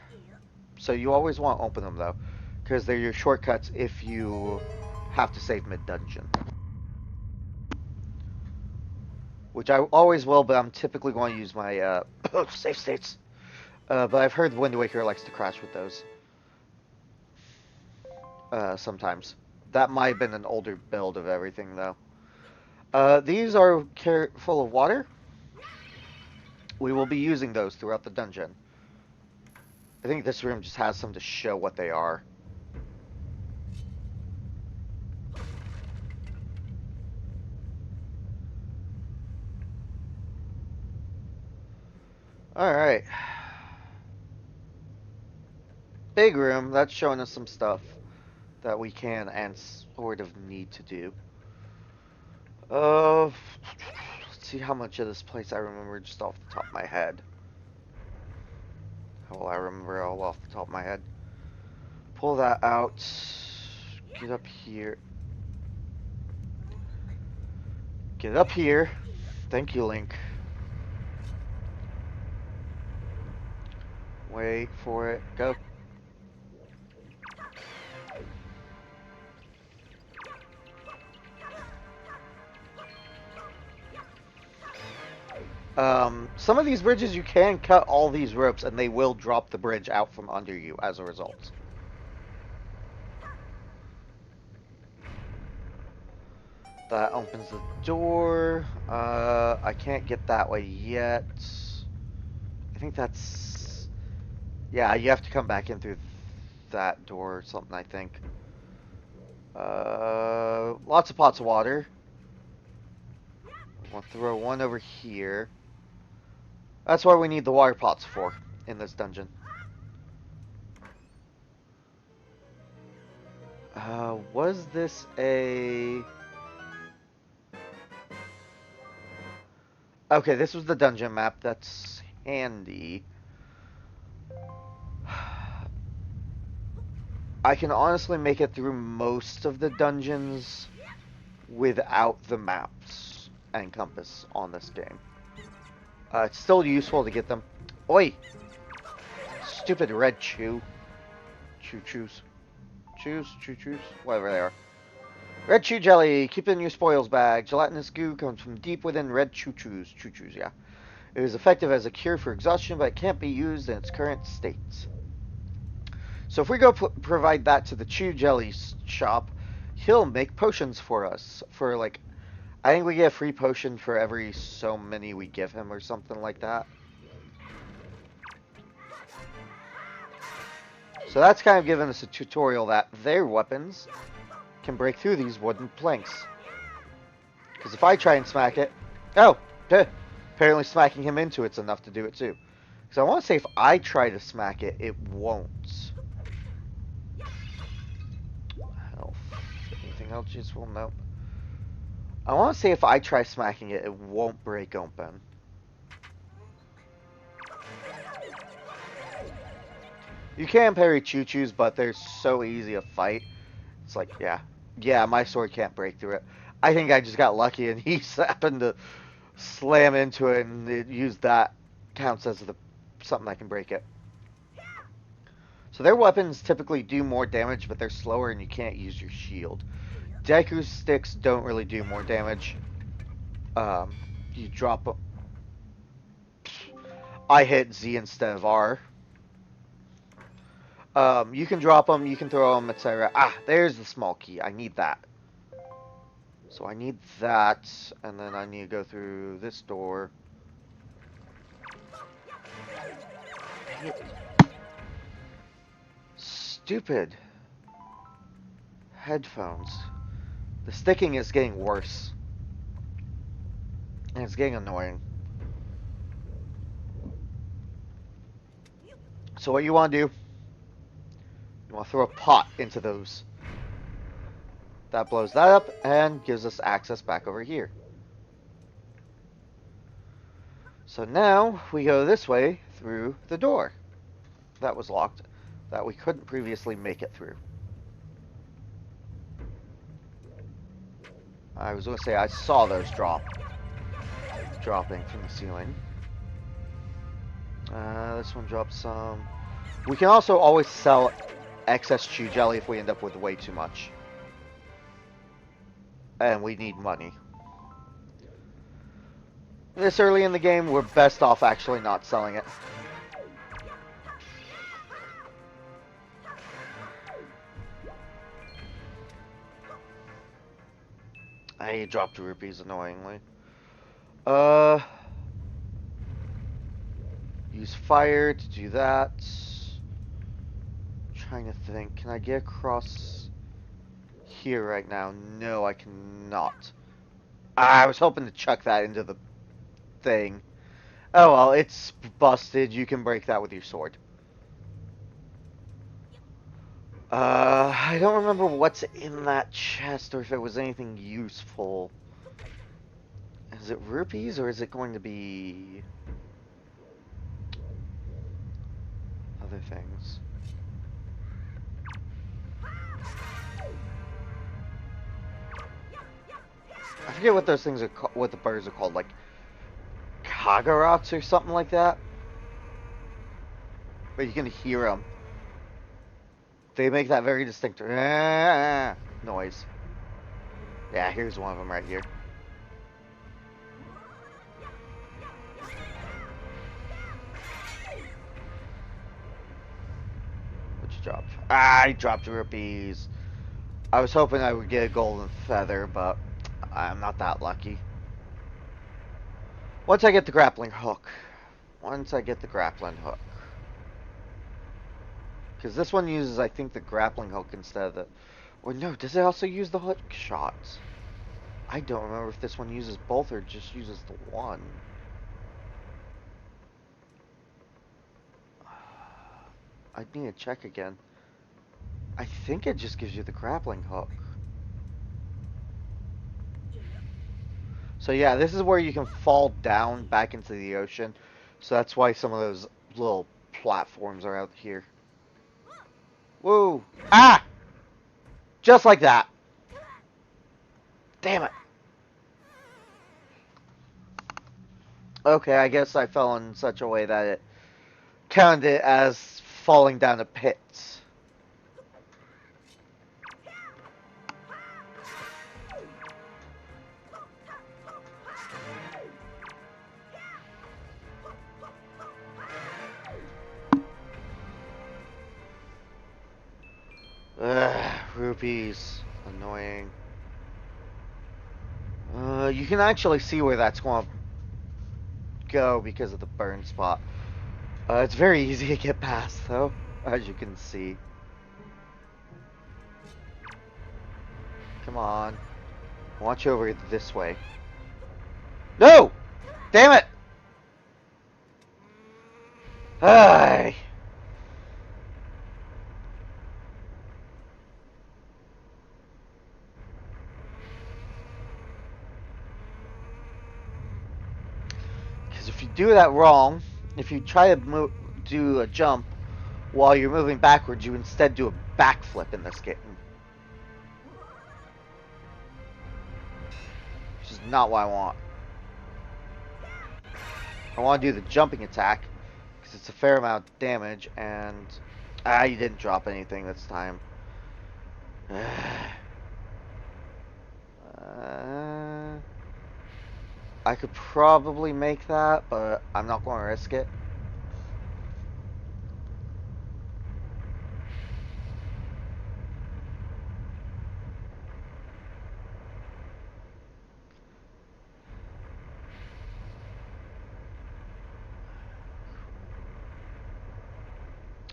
so you always want to open them, though, because they're your shortcuts if you have to save mid-dungeon. Which I always will, but I'm typically going to use my save states. But I've heard Wind Waker likes to crash with those. Sometimes. That might have been an older build of everything, though. These are full of water. We will be using those throughout the dungeon. I think this room just has some to show what they are. Alright. Big room. That's showing us some stuff that we can and sort of need to do. Let's see how much of this place I remember just off the top of my head. How will I remember all off the top of my head? Pull that out. Get up here. Get up here. Thank you, Link. Wait for it. Go. Some of these bridges you can cut all these ropes and they will drop the bridge out from under you as a result. That opens the door. I can't get that way yet. I think that's... Yeah, you have to come back in through that door or something, I think. Lots of pots of water. We'll throw one over here. That's what we need the water pots for in this dungeon. Was this a... Okay, this was the dungeon map. That's handy. I can honestly make it through most of the dungeons without the maps and compass on this game. It's still useful to get them. Oi! Stupid red chew. Choo-choos. Choo-choos. Whatever they are. Red chew jelly. Keep it in your spoils bag. Gelatinous goo comes from deep within red choo-choos. Choo-choos, yeah. It is effective as a cure for exhaustion, but it can't be used in its current state. So if we go provide that to the chew jelly shop, he'll make potions for us. For like, I think we get a free potion for every so many we give him or something like that. So that's kind of giving us a tutorial that their weapons can break through these wooden planks. Because if I try and smack it... Oh! Apparently smacking him into it's enough to do it too. Because I want to say if I try to smack it, it won't. Health. Anything else useful? Nope. I want to say if I try smacking it, it won't break open. You can parry choo-choos, but they're so easy to fight. It's like, yeah. Yeah, my sword can't break through it. I think I just got lucky and he happened to slam into it and it used that. Counts as something that can break it. So their weapons typically do more damage, but they're slower and you can't use your shield. Deku sticks don't really do more damage. You drop them. I hit Z instead of R. You can drop them, you can throw them, etc. Ah, there's the small key. I need that. So I need that, and then I need to go through this door. Dang it. Stupid headphones. The sticking is getting worse. And it's getting annoying. So what you want to do, you want to throw a pot into those. That blows that up and gives us access back over here. So now we go this way through the door that was locked, that we couldn't previously make it through. I was going to say I saw those dropping from the ceiling. This one drops some. We can also always sell excess chew jelly if we end up with way too much. And we need money. This early in the game, we're best off actually not selling it. I dropped rupees annoyingly. Use fire to do that. I'm trying to think. Can I get across here right now? No, I cannot. I was hoping to chuck that into the thing. Oh well, it's busted. You can break that with your sword. I don't remember what's in that chest or if it was anything useful. Is it rupees or is it going to be other things? I forget what those things are what the birds are called, like Kagarots or something like that. But you can hear them. They make that very distinct noise. Yeah, here's one of them right here. What'd you drop? I dropped rupees. I was hoping I would get a golden feather, but I'm not that lucky. Once I get the grappling hook. Once I get the grappling hook. Because this one uses, I think, the grappling hook instead of the... Or no, does it also use the hook shots? I don't remember if this one uses both or just uses the one. I'd need to check again. I think it just gives you the grappling hook. So yeah, this is where you can fall down back into the ocean. So that's why some of those little platforms are out here. Whoa! Ah! Just like that. Damn it. Okay, I guess I fell in such a way that it counted it as falling down a pit. Ugh, rupees. Annoying. You can actually see where that's going to go because of the burn spot. It's very easy to get past, though, as you can see. Come on. Watch over this way. No! Damn it! Hey! Because if you do that wrong, if you try to do a jump while you're moving backwards, you instead do a backflip in this game. Which is not what I want. I want to do the jumping attack, because it's a fair amount of damage, and... Ah, you didn't drop anything this time. I could probably make that, but I'm not going to risk it.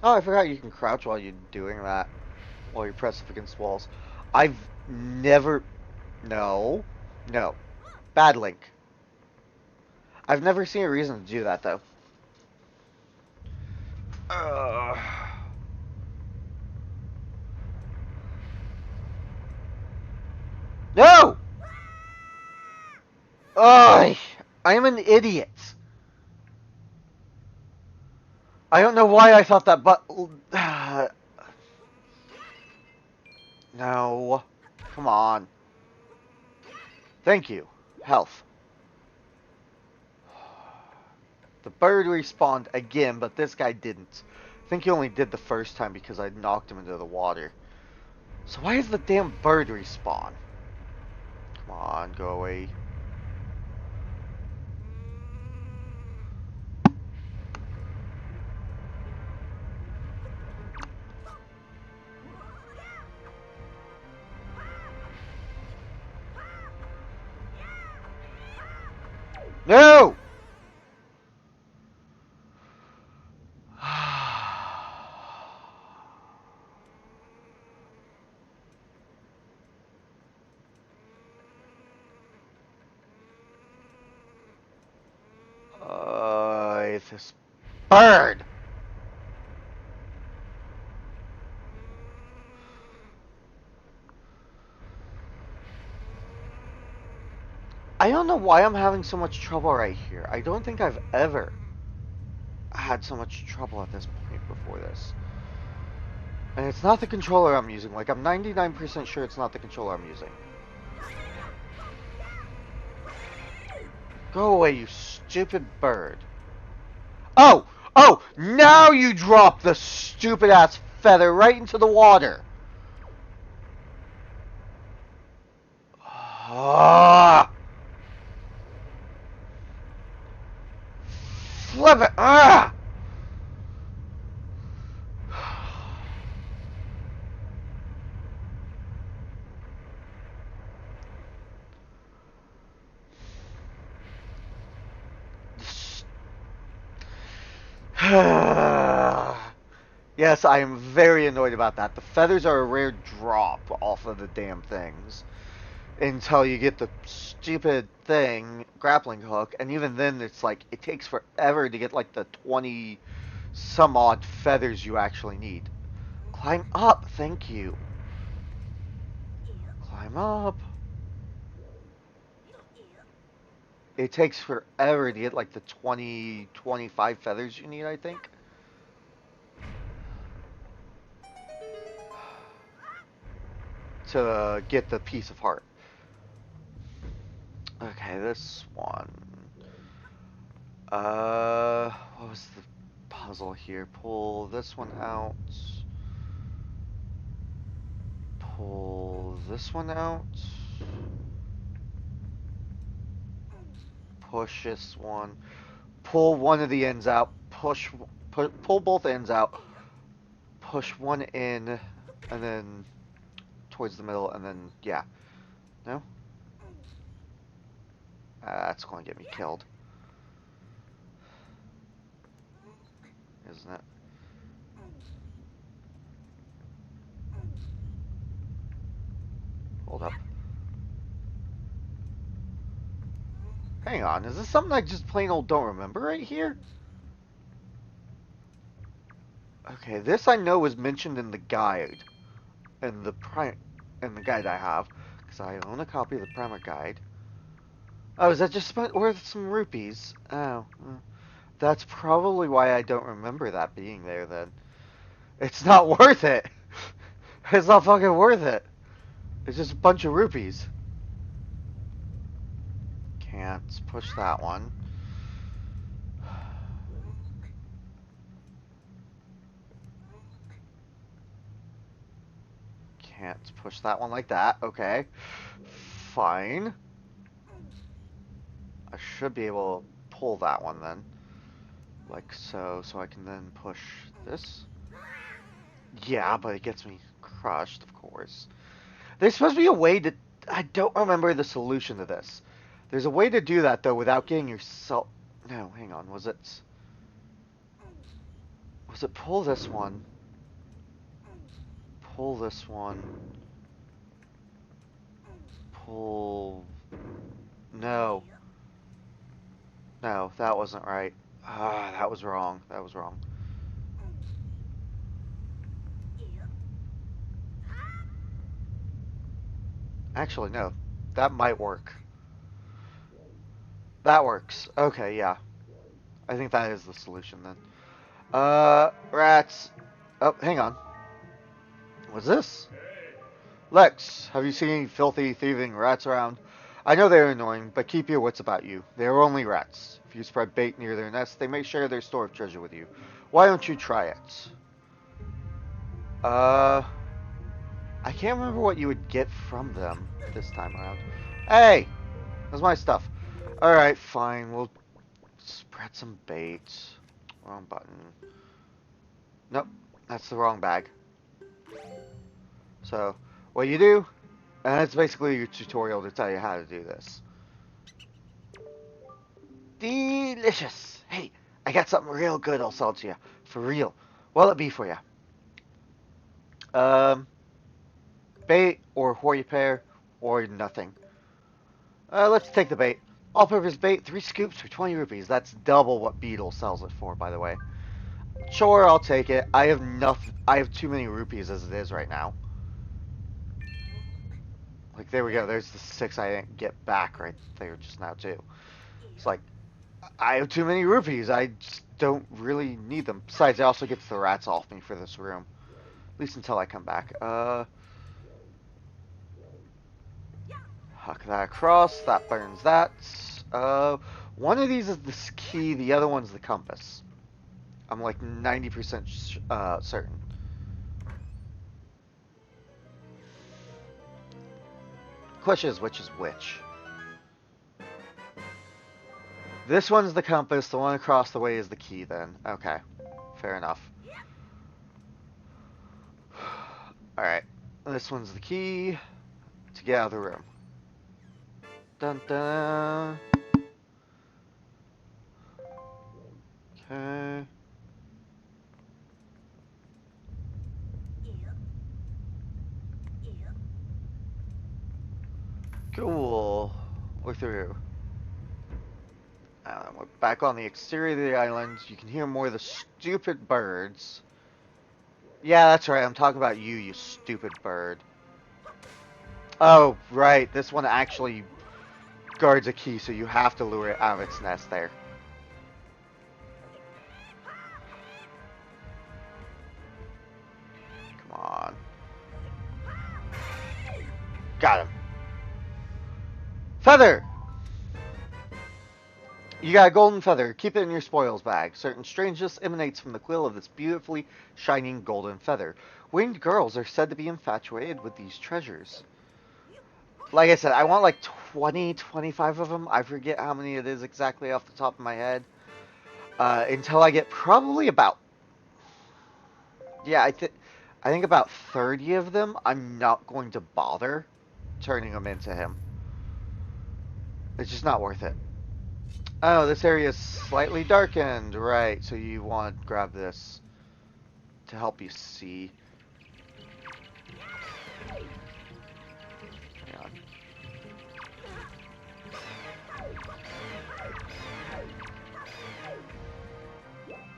Oh, I forgot you can crouch while you're doing that. While you press up against walls. I've never... No. No. Bad Link. I've never seen a reason to do that, though. No! Ugh! I am an idiot. I don't know why I thought that, but... No. Come on. Thank you. Health. The bird respawned again, but this guy didn't. I think he only did the first time because I knocked him into the water. So why is the damn bird respawn? Come on, go away. No! with this bird. I don't know why I'm having so much trouble right here. I don't think I've ever had so much trouble at this point before this. And it's not the controller I'm using. Like, I'm 99% sure it's not the controller I'm using. Go away, you stupid bird. Oh! Oh! Now you drop the stupid ass feather right into the water! Ah! Flip it! Ah! Yes, I am very annoyed about that. The feathers are a rare drop off of the damn things until you get the stupid thing, grappling hook, and even then it's like, it takes forever to get like the 20 some odd feathers you actually need. Climb up, thank you. Climb up. It takes forever to get like the 20, 25 feathers you need, I think. To get the piece of heart. Okay, this one. What was the puzzle here? Pull this one out. Pull this one out. Push this one. Pull one of the ends out. Pull both ends out. Push one in, and then towards the middle, and then, yeah. No? That's going to get me killed. Isn't it? Hold up. Hang on, is this something I just plain old don't remember right here? Okay, this I know was mentioned in the guide. In the guide I have. Because I own a copy of the primer guide. Oh, is that just worth some rupees? Oh. That's probably why I don't remember that being there then. It's not worth it! It's not fucking worth it! It's just a bunch of rupees. Can't push that one. Can't push that one like that. Okay. Fine. I should be able to pull that one then. Like so. So I can then push this. Yeah, but it gets me crushed, of course. There's supposed to be a way to... I don't remember the solution to this. There's a way to do that, though, without getting yourself... No, hang on. Was it... Was it pull this one? Pull this one. Pull... No. No, that wasn't right. Ah, that was wrong. That was wrong. Actually, no. That might work. That works. Okay, yeah. I think that is the solution then. Rats. Oh, hang on. What's this? Lex, have you seen any filthy, thieving rats around? I know they're annoying, but keep your wits about you. They are only rats. If you spread bait near their nest, they may share their store of treasure with you. Why don't you try it? I can't remember what you would get from them this time around. Hey! That's my stuff. Alright, fine. We'll spread some bait. Wrong button. Nope. That's the wrong bag. So, what you do, and that's basically your tutorial to tell you how to do this. Delicious! Hey, I got something real good I'll sell to you. For real. What'll it be for you? Bait or Hoya pear or nothing. Let's take the bait. All-purpose bait, 3 scoops for 20 rupees. That's double what Beetle sells it for, by the way. Sure, I'll take it. I have nothing. I have too many rupees as it is right now. Like, there we go. There's the 6 I didn't get back right there just now, too. It's like, I have too many rupees. I just don't really need them. Besides, it also gets the rats off me for this room. At least until I come back. Huck that across. That burns that. One of these is the key. The other one's the compass. I'm like 90% certain. Question is, which is which? This one's the compass. The one across the way is the key, then. Okay. Fair enough. Alright. This one's the key to get out of the room. Dun dun. Okay. Cool. We're through. We're back on the exterior of the island. You can hear more of the stupid birds. Yeah, that's right. I'm talking about you, you stupid bird. Oh, right. This one actually guards a key, so you have to lure it out of its nest there. Come on. Got him. Feather! You got a golden feather. Keep it in your spoils bag. Certain strangeness emanates from the quill of this beautifully shining golden feather. Winged girls are said to be infatuated with these treasures. Like I said, I want like 20, 25 of them. I forget how many it is exactly off the top of my head. Until I get probably about... Yeah, I think about 30 of them. I'm not going to bother turning them into him. It's just not worth it. Oh, this area is slightly darkened. Right, so you want to grab this to help you see. Hang on.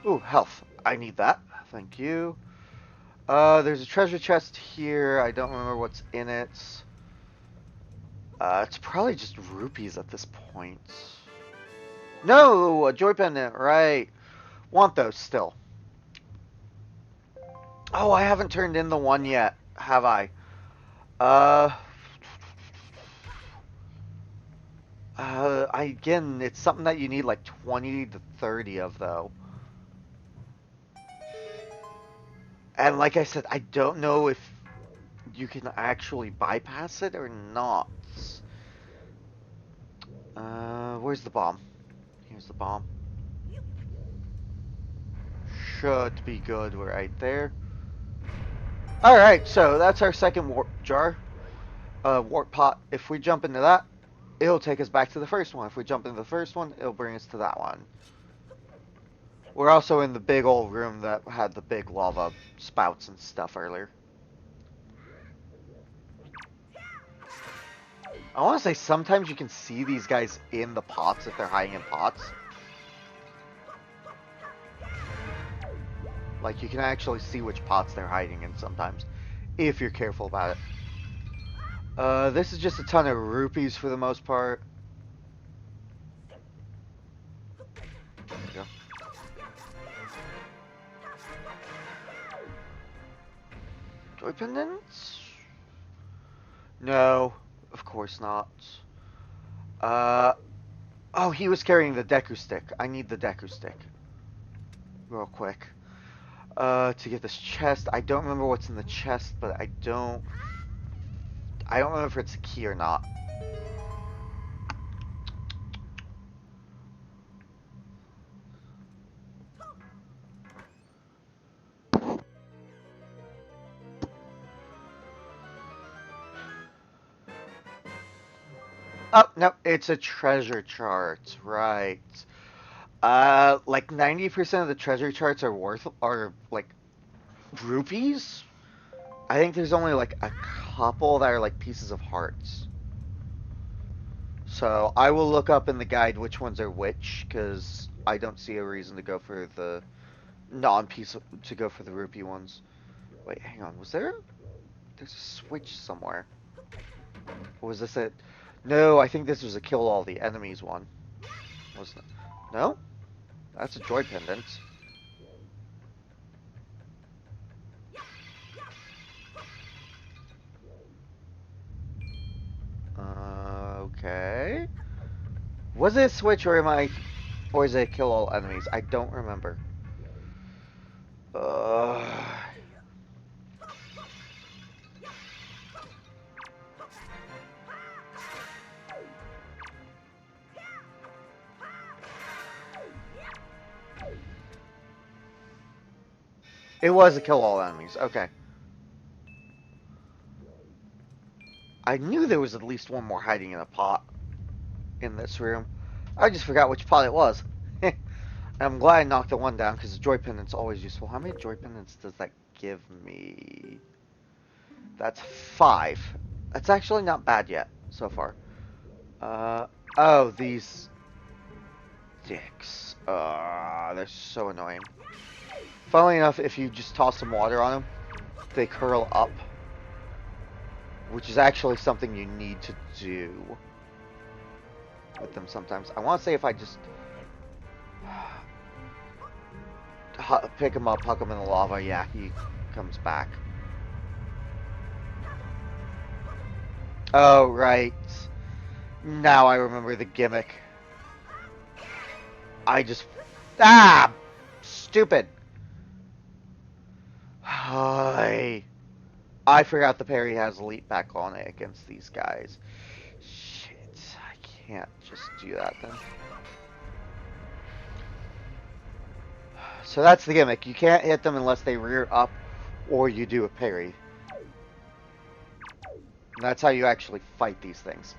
Ooh, health. I need that. Thank you. There's a treasure chest here. I don't remember what's in it. It's probably just rupees at this point. No, a joy pendant, right. Want those still. Oh, I haven't turned in the one yet, have I? Again, it's something that you need like 20 to 30 of, though. And like I said, I don't know if you can actually bypass it or not. Where's the bomb? Here's the bomb. Should be good right there. Alright, so that's our second warp jar. Warp pot. If we jump into that, it'll take us back to the first one. If we jump into the first one, it'll bring us to that one. We're also in the big old room that had the big lava spouts and stuff earlier. I want to say sometimes you can see these guys in the pots if they're hiding in pots. Like, you can actually see which pots they're hiding in sometimes, if you're careful about it. This is just a ton of rupees for the most part. There we go. Joy pendants? No, of course not. Oh, he was carrying the Deku stick. I need the Deku stick. Real quick. To get this chest. I don't remember what's in the chest, but I don't remember if it's a key or not. Oh, no, it's a treasure chart, right. Like 90% of the treasure charts are like rupees. I think there's only like a couple that are like pieces of hearts. So I will look up in the guide which ones are which, because I don't see a reason to go for the non-piece to go for the rupee ones. Wait, hang on. There's a switch somewhere. Or was this it? No, I think this was a kill all the enemies one. Wasn't it? No? That's a joy pendant. Okay. Was it a switch or is it kill all enemies? I don't remember. Uh, it was a kill all enemies. Okay. I knew there was at least one more hiding in a pot in this room. I just forgot which pot it was. I'm glad I knocked the one down because the joy pendant's always useful. How many joy pendants does that give me? That's 5. That's actually not bad yet so far. Oh, these dicks. They're so annoying. Funnily enough, if you just toss some water on them, they curl up, which is actually something you need to do with them sometimes. I want to say if I just pick him up, huck him in the lava, yeah, he comes back. Oh, right. Now I remember the gimmick. I just... Ah! Stupid. Hi. I forgot the parry has leap back on it against these guys. Shit. I can't just do that then. So that's the gimmick. You can't hit them unless they rear up or you do a parry. And that's how you actually fight these things.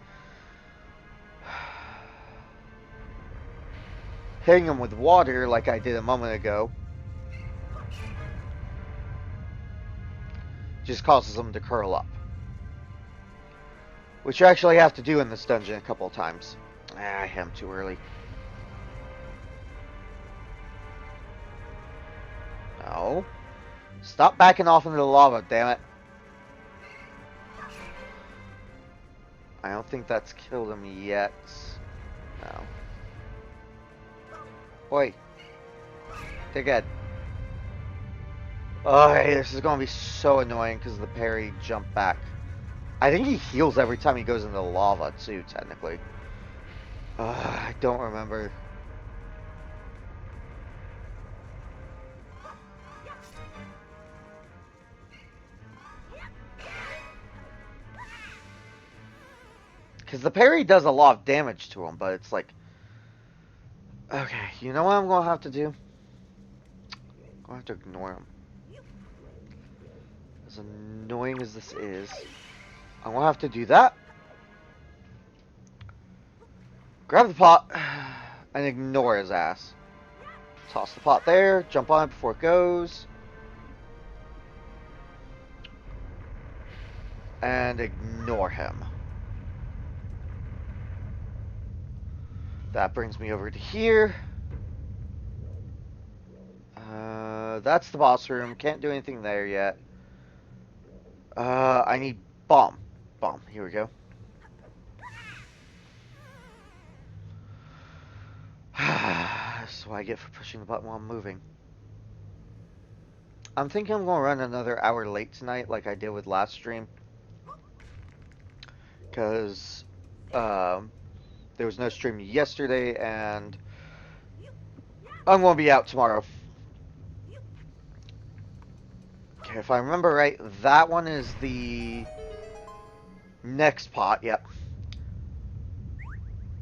Hitting them with water like I did a moment ago just causes them to curl up. Which you actually have to do in this dungeon a couple of times. I hit him too early. No. Stop backing off into the lava, damn it. I don't think that's killed him yet. No. Oi. Dickhead. Oh, hey, this is going to be so annoying because of the parry jump back. I think he heals every time he goes into the lava, too, technically. I don't remember. Because the parry does a lot of damage to him, but it's like... Okay, you know what I'm going to have to do? I'm going to have to ignore him. As annoying as this is, I'm going to have to do that. Grab the pot and ignore his ass. Toss the pot there, jump on it before it goes. And ignore him. That brings me over to here. That's the boss room. Can't do anything there yet. I need bomb. Bomb. Here we go. That's what I get for pushing the button while I'm moving. I'm thinking I'm going to run another hour late tonight like I did with last stream. Because there was no stream yesterday and I'm going to be out tomorrow. Okay, if I remember right, that one is the next pot, yep.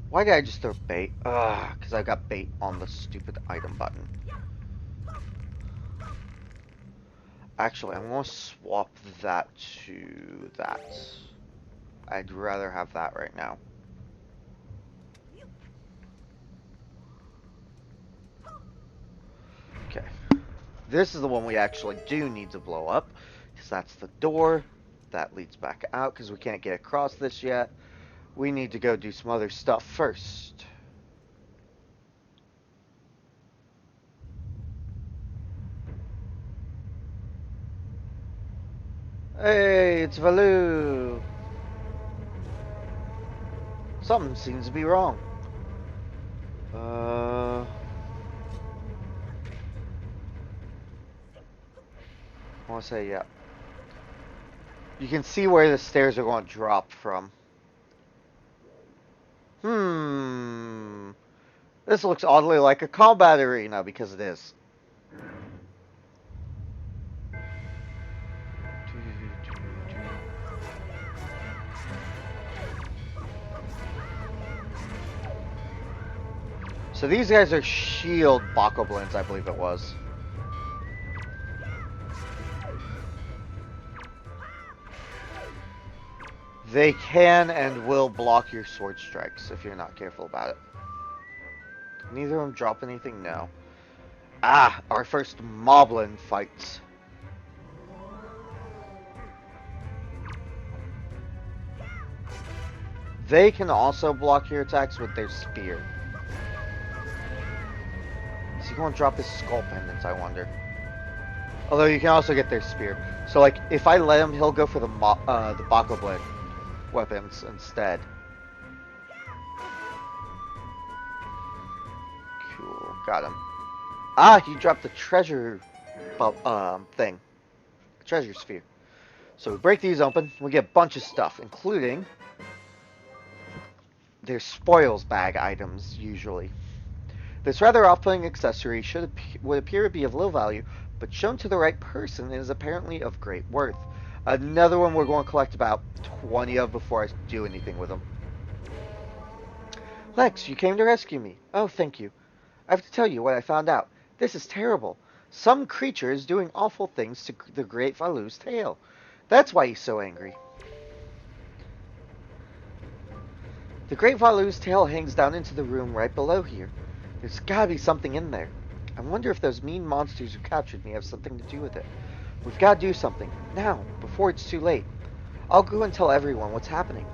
Why did I just throw bait? Because I got bait on the stupid item button. Actually, I'm going to swap that to that. I'd rather have that right now. Okay. This is the one we actually do need to blow up. Because that's the door. That leads back out because we can't get across this yet. we need to go do some other stuff first. Hey, it's Valoo. Something seems to be wrong. I want to say, yeah. You can see where the stairs are going to drop from. This looks oddly like a combat arena because it is. So these guys are shield bokoblins, I believe it was. They can and will block your sword strikes if you're not careful about it. Neither of them drop anything? No. Ah, our first moblin fight. They can also block your attacks with their spear. Is he going to drop his skull pendants, I wonder? Although you can also get their spear. So, like, if I let him, he'll go for the bokoblin weapons instead. Cool, got him. Ah, he dropped the treasure thing. Treasure sphere. So we break these open, we get a bunch of stuff, including their spoils bag items, usually. This rather off-putting accessory would appear to be of low value, but shown to the right person is apparently of great worth. Another one we're going to collect about 20 of before I do anything with them. Lex, you came to rescue me. Oh, thank you. I have to tell you what I found out. This is terrible. Some creature is doing awful things to the Great Valoo's tail. That's why he's so angry. The Great Valoo's tail hangs down into the room right below here. There's gotta be something in there. I wonder if those mean monsters who captured me have something to do with it. We've gotta do something. Now, before it's too late. I'll go and tell everyone what's happening.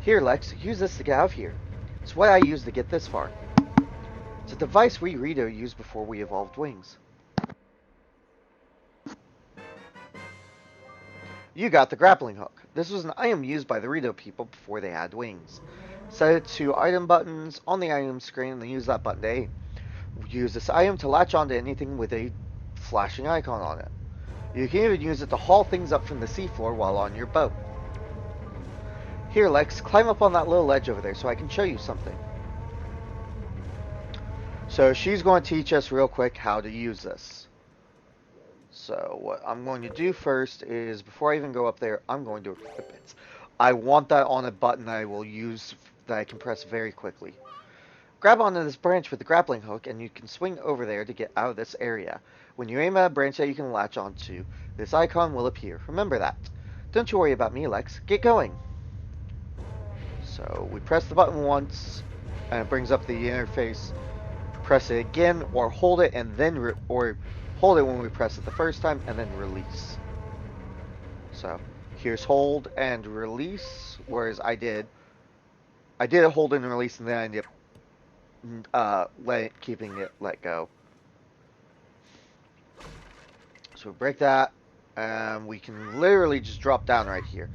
Here, Lex, use this to get out of here. It's what I used to get this far. It's a device we Rito used before we evolved wings. You got the grappling hook. This was an item used by the Rito people before they had wings. Set it to item buttons on the item screen and then use that button to aim. Use this item to latch onto anything with a flashing icon on it. You can even use it to haul things up from the seafloor while on your boat. Here, Lex, climb up on that little ledge over there so I can show you something. So she's going to teach us real quick how to use this. So what I'm going to do first is, before I even go up there, I'm going to equip it. I want that on a button I will use that I can press very quickly. Grab onto this branch with the grappling hook and you can swing over there to get out of this area. When you aim at a branch that you can latch onto, this icon will appear. Remember that. Don't you worry about me, Lex. Get going. So we press the button once and it brings up the interface. Press it again or hold it and then or hold it when we press it the first time and then release. So here's hold and release, whereas I did a hold and release and then I ended up keeping it let go. So we break that and we can literally just drop down right here.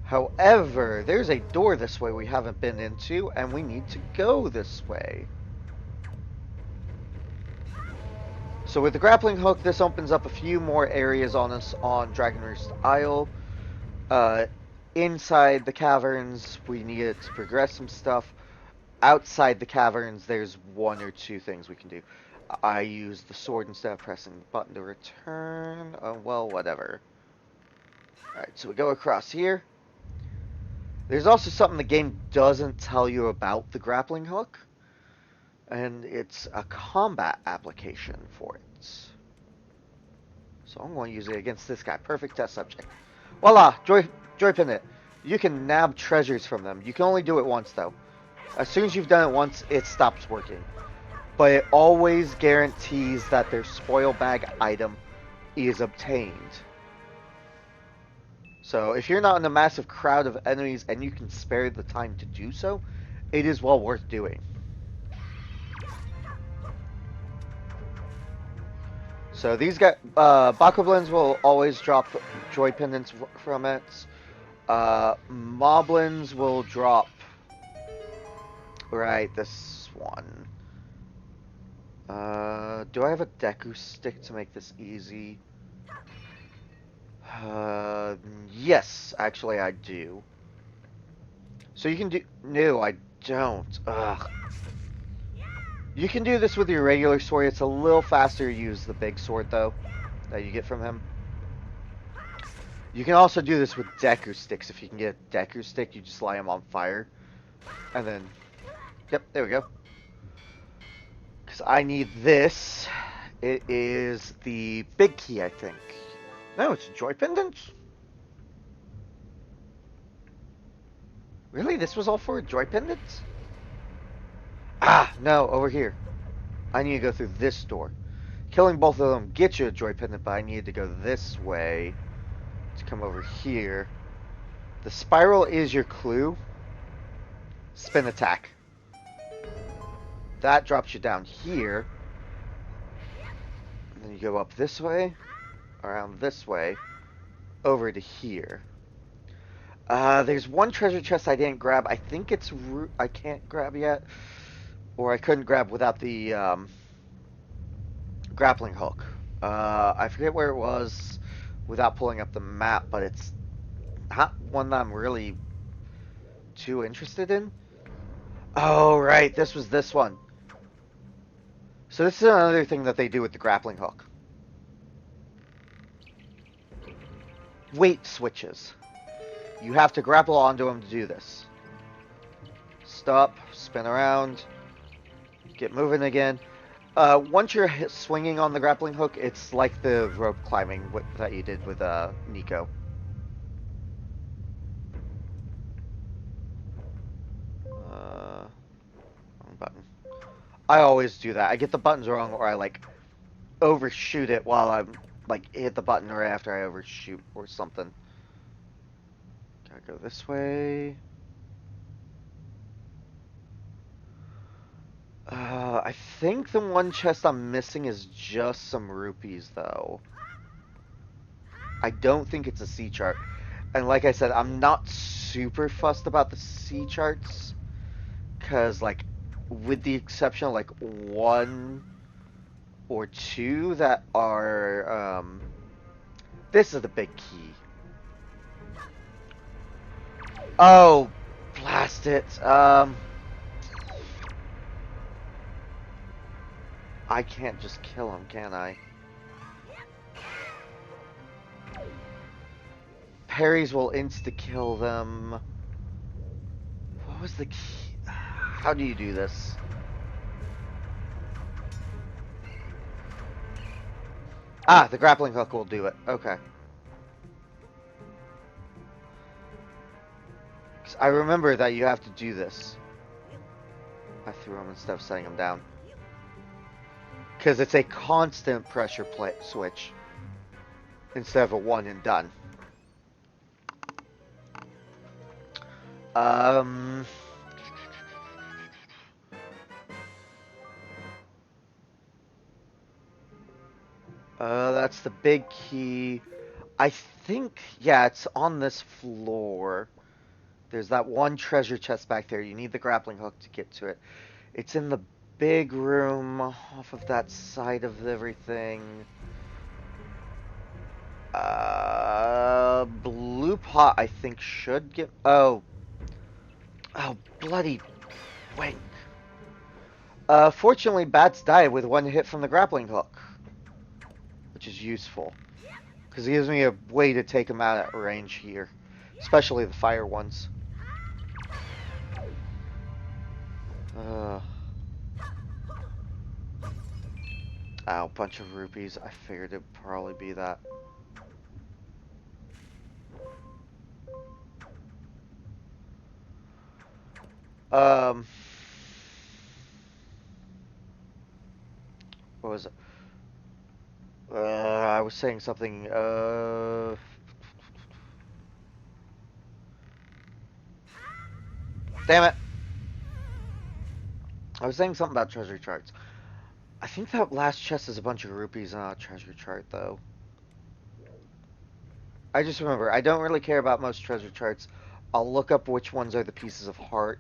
However, there's a door this way we haven't been into and we need to go this way. So with the grappling hook, this opens up a few more areas on us on Dragon Roost Isle. Inside the caverns, we needed to progress some stuff. Outside the caverns, there's one or two things we can do. I use the sword instead of pressing the button to return. Well, whatever. Alright, so we go across here. There's also something the game doesn't tell you about the grappling hook. And it's a combat application for it. So I'm going to use it against this guy. Perfect test subject. Voila! Joypin it. You can nab treasures from them. You can only do it once, though. As soon as you've done it once, it stops working. But it always guarantees that their spoil bag item is obtained. So if you're not in a massive crowd of enemies and you can spare the time to do so, it is well worth doing. So these guys, Bokoblins will always drop joy pendants from it. Moblins will drop, right, this one. Do I have a Deku stick to make this easy? Uh, yes, actually I do. So you can do, no, I don't. Ugh. You can do this with your regular sword. It's a little faster to use the big sword, though, that you get from him. You can also do this with Deku sticks. If you can get a Deku stick, you just light them on fire. And then, yep, there we go. Because I need this. It is the big key, I think. No, it's a joy pendant? Really? This was all for a joy pendant? Ah, no, over here. I need to go through this door. Killing both of them gets you a joy pendant, but I need to go this way to come over here. The spiral is your clue. Spin attack. That drops you down here. And then you go up this way, around this way, over to here. There's one treasure chest I didn't grab. I think it's I can't grab yet, or I couldn't grab without the grappling hook. I forget where it was without pulling up the map, but it's not one that I'm really too interested in. Oh, right, this was this one. So this is another thing that they do with the grappling hook. Weight switches. You have to grapple onto them to do this. Stop, spin around, get moving again. Once you're swinging on the grappling hook, it's like the rope climbing that you did with Nico. Wrong button. I always do that. I get the buttons wrong, or I like overshoot it while I'm like hit the button right after I overshoot or something. Gotta go this way. I think the one chest I'm missing is just some rupees, though. I don't think it's a C chart. And like I said, I'm not super fussed about the C charts. Because, like, with the exception of, like, one or two that are, this is the big key. Oh, blast it. I can't just kill him, can I? Parries will insta-kill them. What was the key? How do you do this? Ah, the grappling hook will do it. Okay. 'Cause I remember that you have to do this. I threw him instead of setting him down. Because it's a constant pressure play switch instead of a one and done. Um, that's the big key. I think, yeah, it's on this floor. There's that one treasure chest back there. You need the grappling hook to get to it. It's in the big room off of that side of everything. Blue pot, I think, should get... Oh. Oh, bloody wank. Fortunately, bats die with one hit from the grappling hook, which is useful. Because it gives me a way to take them out at range here. Especially the fire ones. Ow, bunch of rupees. I figured it'd probably be that. Um... What was it? I was saying something, Damn it! I was saying something about treasure charts. I think that last chest is a bunch of rupees and not a treasure chart, though. I just remember, I don't really care about most treasure charts. I'll look up which ones are the pieces of heart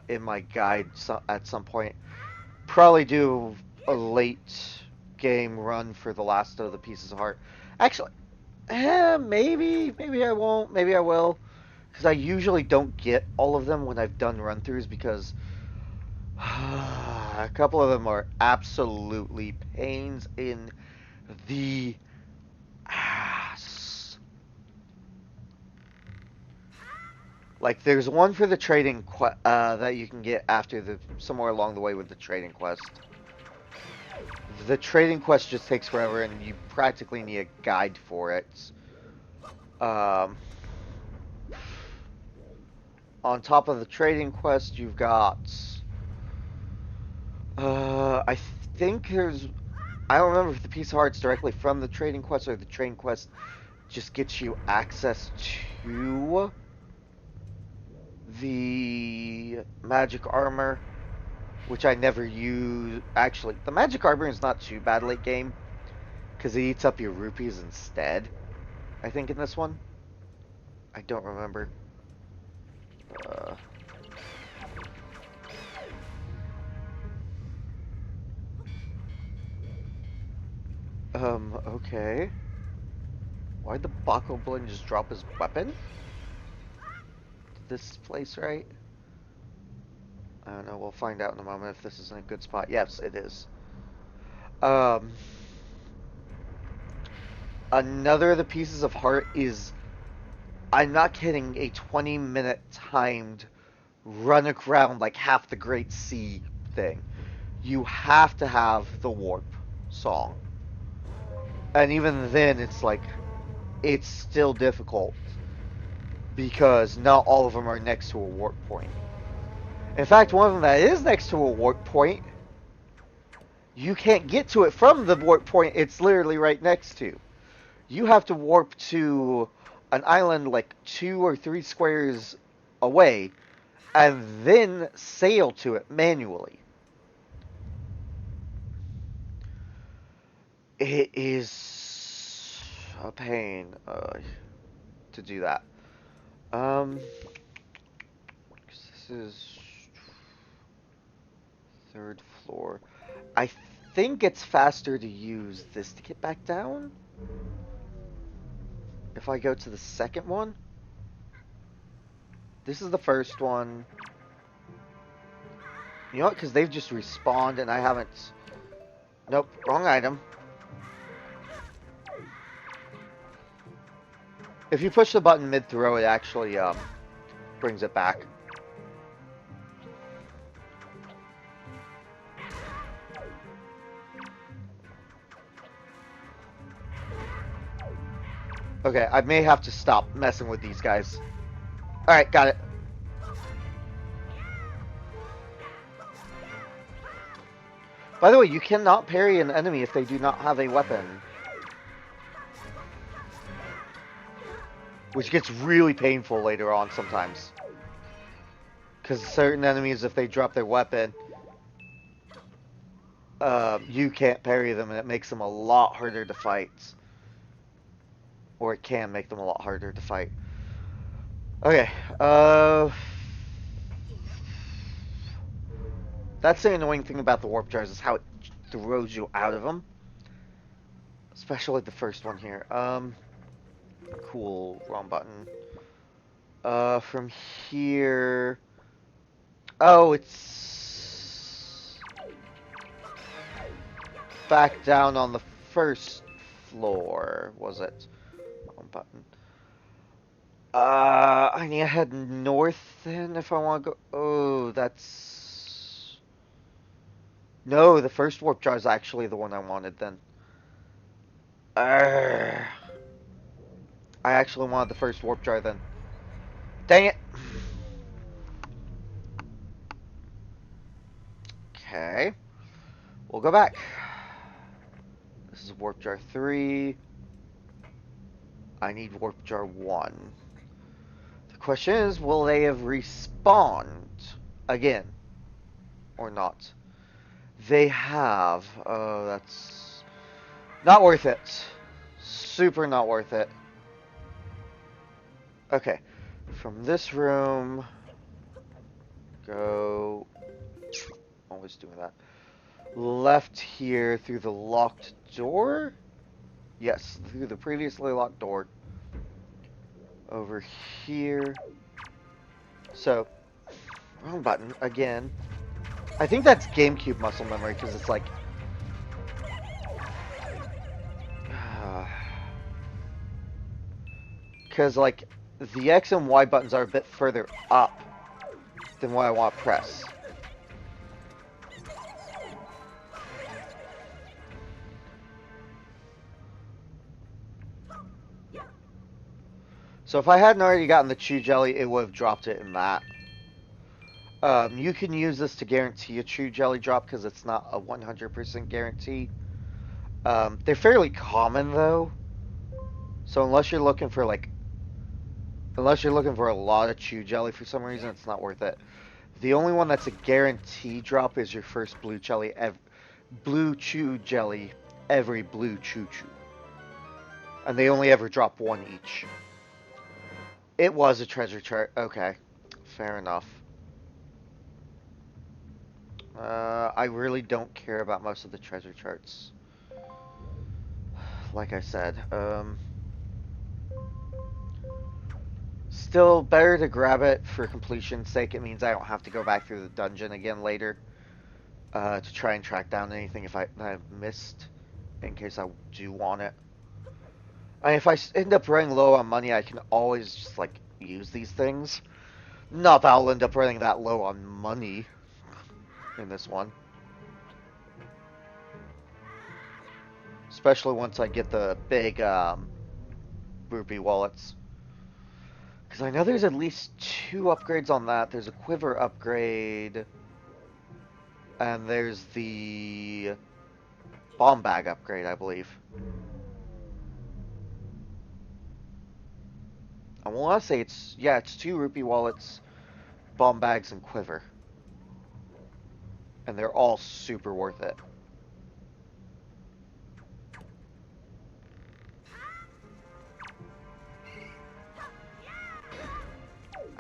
in my guide at some point. Probably do a late game run for the last of the pieces of heart. Actually, maybe I won't. Maybe I will. Because I usually don't get all of them when I've done run-throughs because a couple of them are absolutely pains in the ass. Like there's one for the trading that you can get after the somewhere along the way with the trading quest. The trading quest just takes forever, and you practically need a guide for it. Um, on top of the trading quest, you've got. I think there's. I don't remember if the piece of heart's directly from the trading quest or the trading quest just gets you access to the magic armor, which I never use. Actually, the magic armor is not too bad late game because it eats up your rupees instead. I think in this one. I don't remember. Uh, okay. Why'd the Bokoblin just drop his weapon? This place, right? I don't know, we'll find out in a moment if this is in a good spot. Yes, it is. Um, another of the pieces of heart is, I'm not kidding, a 20-minute timed run around like half the Great Sea thing. You have to have the warp song. And even then, it's like, it's still difficult because not all of them are next to a warp point. In fact, one of them that is next to a warp point, you can't get to it from the warp point it's literally right next to. You have to warp to an island like 2 or 3 squares away and then sail to it manually. It is a pain to do that. Um, this is third floor. I think it's faster to use this to get back down. If I go to the second one, this is the first one. You know what? Because they've just respawned and I haven't. Nope, wrong item. If you push the button mid-throw, it actually brings it back. Okay, I may have to stop messing with these guys. Alright, got it. By the way, you cannot parry an enemy if they do not have a weapon. Which gets really painful later on sometimes. Because certain enemies, if they drop their weapon, you can't parry them, and it makes them a lot harder to fight. Or it can make them a lot harder to fight. Okay, that's the annoying thing about the warp jars, is how it throws you out of them. Especially the first one here. Cool, wrong button. From here... Oh, it's... back down on the first floor, was it? Wrong button. I need to head north then if I want to go... Oh, that's... No, the first warp jar is actually the one I wanted then. I actually wanted the first warp jar then. Dang it! Okay. We'll go back. This is warp jar 3. I need warp jar 1. The Question is, will they have respawned again or not? They have. Oh, that's not worth it. Super not worth it. Okay. From this room, go. Always doing that. Left here through the locked door? Yes, through the previously locked door. Over here. So, wrong button again. I think that's GameCube muscle memory because it's like. Because, like, the X and Y buttons are a bit further up than what I want to press. So if I hadn't already gotten the Chew Jelly, it would have dropped it in that. You can use this to guarantee a Chew Jelly drop because it's not a 100% guarantee. They're fairly common though. So unless you're looking for a lot of Chew Jelly for some reason, it's not worth it. The only one that's a guarantee drop is your first blue Chew Jelly every blue Chew Chew. And they only ever drop one each. It was a treasure chart. Okay. Fair enough. I really don't care about most of the treasure charts. Like I said. Still better to grab it for completion's sake. It means I don't have to go back through the dungeon again later. To try and track down anything I've missed. In case I do want it. And if I end up running low on money, I can always just, like, use these things. Not that I'll end up running that low on money in this one. Especially once I get the big, rupee wallets. Because I know there's at least 2 upgrades on that. There's a quiver upgrade. And there's the bomb bag upgrade, I believe. I want to say it's 2 rupee wallets, bomb bags, and quiver. And they're all super worth it.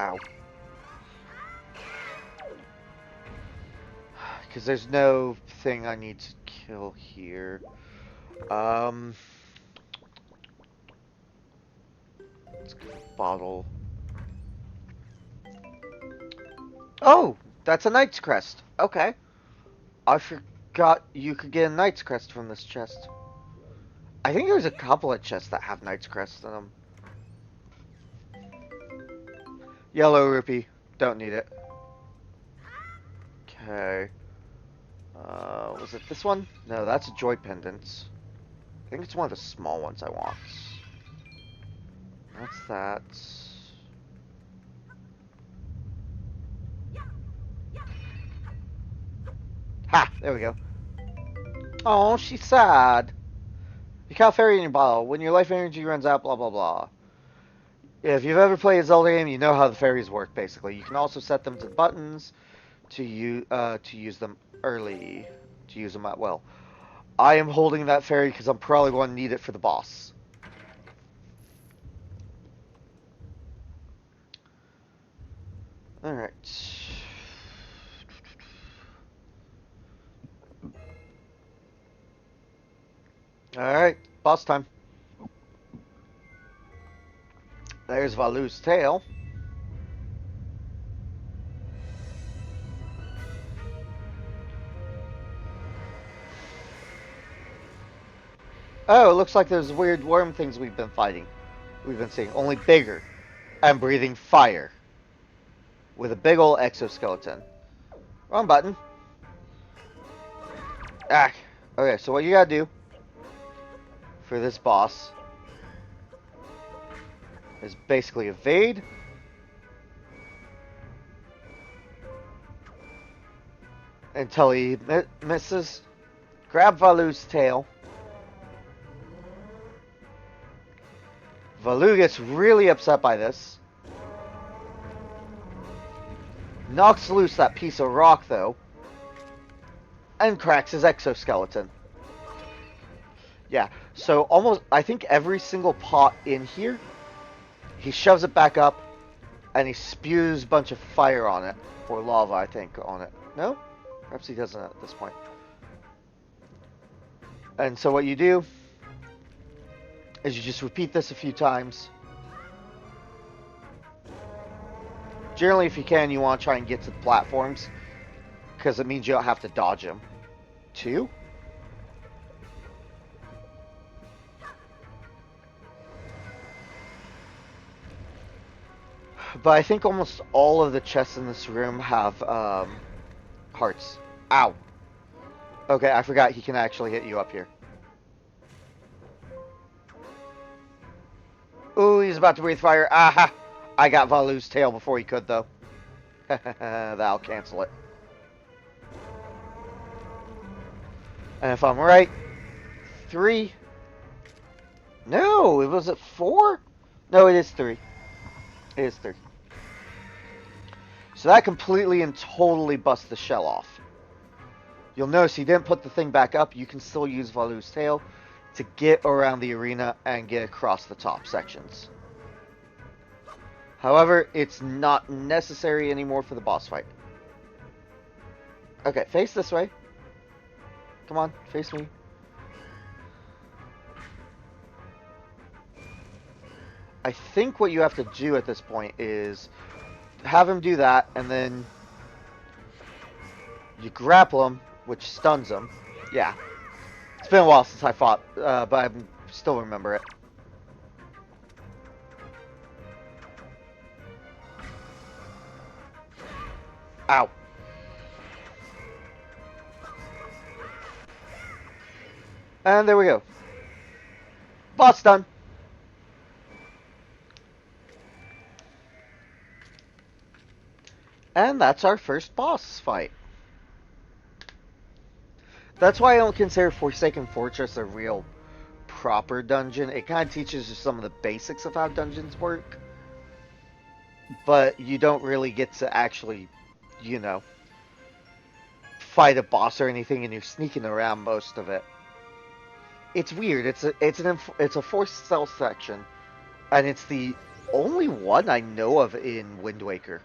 Ow. Because there's no thing I need to kill here. Let's get a bottle. Oh! That's a Knight's Crest. Okay. I forgot you could get a Knight's Crest from this chest. I think there's a couple of chests that have Knight's Crest in them. Yellow rupee. Don't need it. Okay. Was it this one? No, that's a joy pendant. I think it's one of the small ones I want. That's that. Ha! There we go. Oh, she's sad. You can't fairy in your bottle. When your life energy runs out, blah, blah, blah. If you've ever played a Zelda game, you know how the fairies work, basically. You can also set them to buttons to use them early. To use them at will. I am holding that fairy because I'm probably going to need it for the boss. Alright. Alright, boss time. There's Valu's tail. Oh, it looks like those weird worm things we've been fighting. We've been seeing. Only bigger. And breathing fire. With a big old exoskeleton. Wrong button. Ah. Okay, so what you gotta do for this boss is basically evade. Until he misses. Grab Valu's tail. Valu gets really upset by this. Knocks loose that piece of rock, though, and cracks his exoskeleton. Yeah, so almost, I think every single pot in here, he shoves it back up, and he spews a bunch of fire on it. Or lava, I think, on it. No? Perhaps he doesn't at this point. And so what you do is you just repeat this a few times. Generally, if you can, you want to try and get to the platforms, because it means you don't have to dodge them. 2. But I think almost all of the chests in this room have hearts. Ow. Okay, I forgot he can actually hit you up here. Ooh, he's about to breathe fire. Aha! I got Valu's tail before he could, though. That'll cancel it. And if I'm right, 3. No, it was at 4? No, it is 3. It is 3. So that completely and totally busts the shell off. You'll notice he didn't put the thing back up. You can still use Valu's tail to get around the arena and get across the top sections. However, it's not necessary anymore for the boss fight. Okay, face this way. Come on, face me. I think what you have to do at this point is have him do that, and then you grapple him, which stuns him. Yeah. It's been a while since I fought, but I still remember it. Ow. And there we go. Boss done. And that's our first boss fight. That's why I don't consider Forsaken Fortress a real proper dungeon. It kind of teaches you some of the basics of how dungeons work. But you don't really get to actually, you know, fight a boss or anything, and you're sneaking around most of it. It's weird. It's a forced stealth section, and it's the only one I know of in Wind Waker.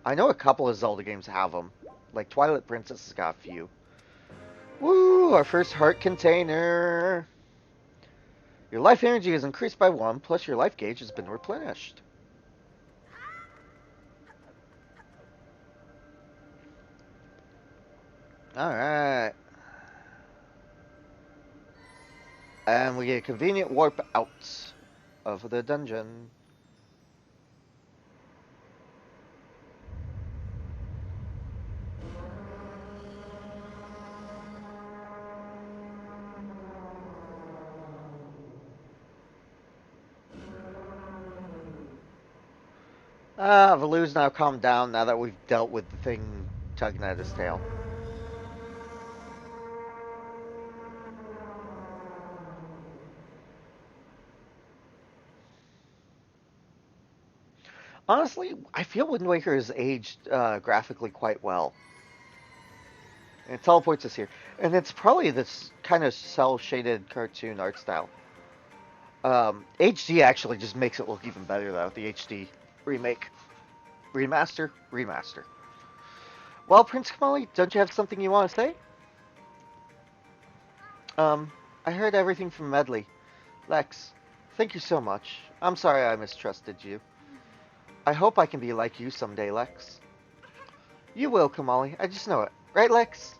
I know a couple of Zelda games have them. Like Twilight Princess has got a few. Woo! Our first heart container. Your life energy is increased by 1, plus your life gauge has been replenished. Alright. And we get a convenient warp out of the dungeon. Valu's now calmed down now that we've dealt with the thing tugging at his tail. Honestly, I feel Wind Waker has aged graphically quite well. And it teleports us here. And it's probably this kind of cel-shaded cartoon art style. HD actually just makes it look even better, though. The HD remake. Remaster? Remaster. Well, Prince Kamali, don't you have something you want to say? I heard everything from Medley. Lex, thank you so much. I'm sorry I mistrusted you. I hope I can be like you someday, Lex. You will, Kamali. I just know it. Right, Lex?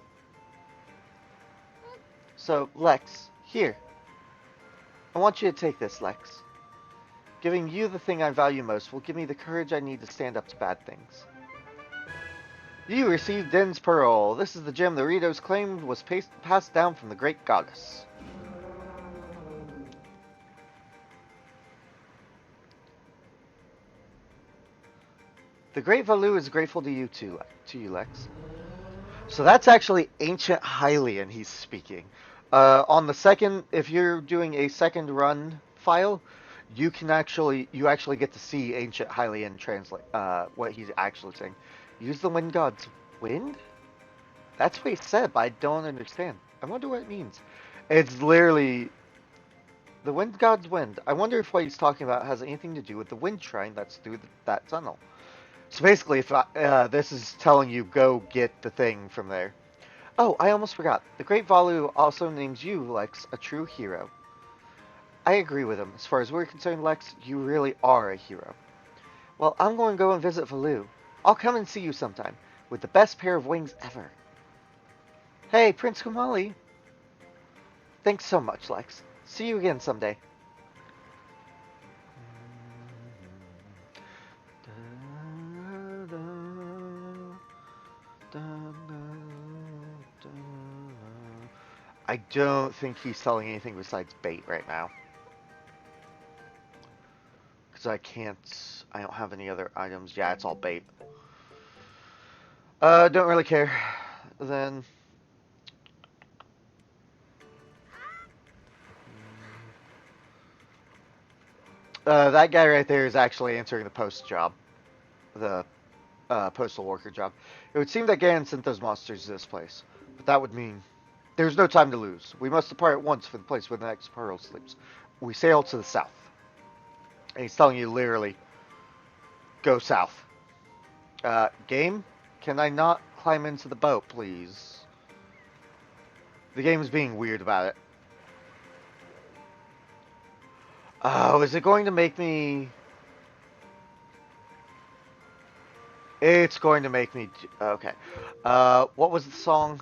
So, Lex, here. I want you to take this, Lex. Giving you the thing I value most will give me the courage I need to stand up to bad things. You received Din's Pearl. This is the gem the Ritos claimed was passed down from the great goddess. The great Valu is grateful to you too, Lex. So that's actually ancient Hylian he's speaking. On the second, if you're doing a second run file, you actually get to see ancient Hylian translate what he's actually saying. Use the wind god's wind? That's what he said, but I don't understand. I wonder what it means. It's literally the wind god's wind. I wonder if what he's talking about has anything to do with the wind shrine that's through that tunnel. So basically, if this is telling you go get the thing from there. Oh, I almost forgot. The Great Valu also names you, Lex, a true hero. I agree with him. As far as we're concerned, Lex, you really are a hero. Well, I'm going to go and visit Valu. I'll come and see you sometime, with the best pair of wings ever. Hey, Prince Kumali. Thanks so much, Lex. See you again someday. I don't think he's selling anything besides bait right now. Because I don't have any other items. Yeah, it's all bait. Don't really care. Then... that guy right there is actually answering the post job. The postal worker job. It would seem that Ganon sent those monsters to this place. But that would mean there's no time to lose. We must depart at once for the place where the next pearl sleeps. We sail to the south. And he's telling you literally, go south. Game, can I not climb into the boat, please? The game is being weird about it. Oh, is it going to make me... It's going to make me... Okay. What was the song?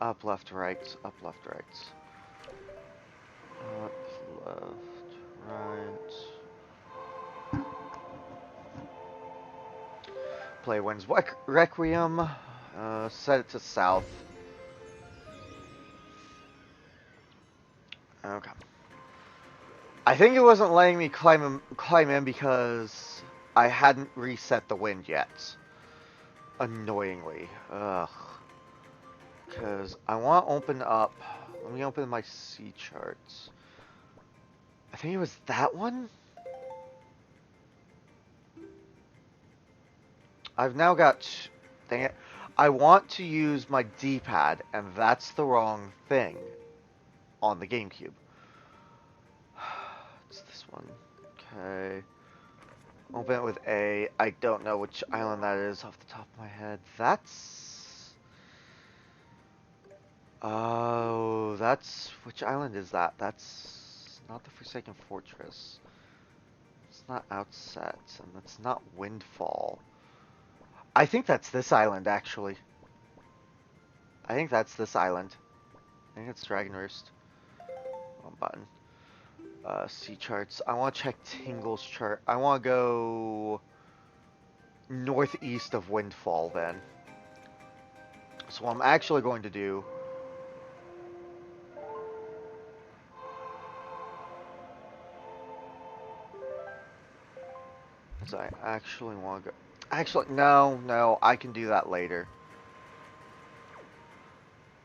Up, left, right. Up, left, right. Up, left, right. Play Wind's Requiem. Set it to south. Okay. I think it wasn't letting me climb in because I hadn't reset the wind yet. Annoyingly. Ugh. Because I want to open up... Let me open my sea charts. I think it was that one? I've now got... Dang it. I want to use my D-pad, and that's the wrong thing on the GameCube. It's this one. Okay. Open it with A. I don't know which island that is off the top of my head. That's... Oh, that's... Which island is that? That's not the Forsaken Fortress. It's not Outset, and that's not Windfall. I think that's this island, actually. I think that's this island. I think it's Dragon Roost. One button. Sea charts. I want to check Tingle's chart. I want to go northeast of Windfall, then. So what I'm actually going to do... is I actually want to go... Actually, no, I can do that later.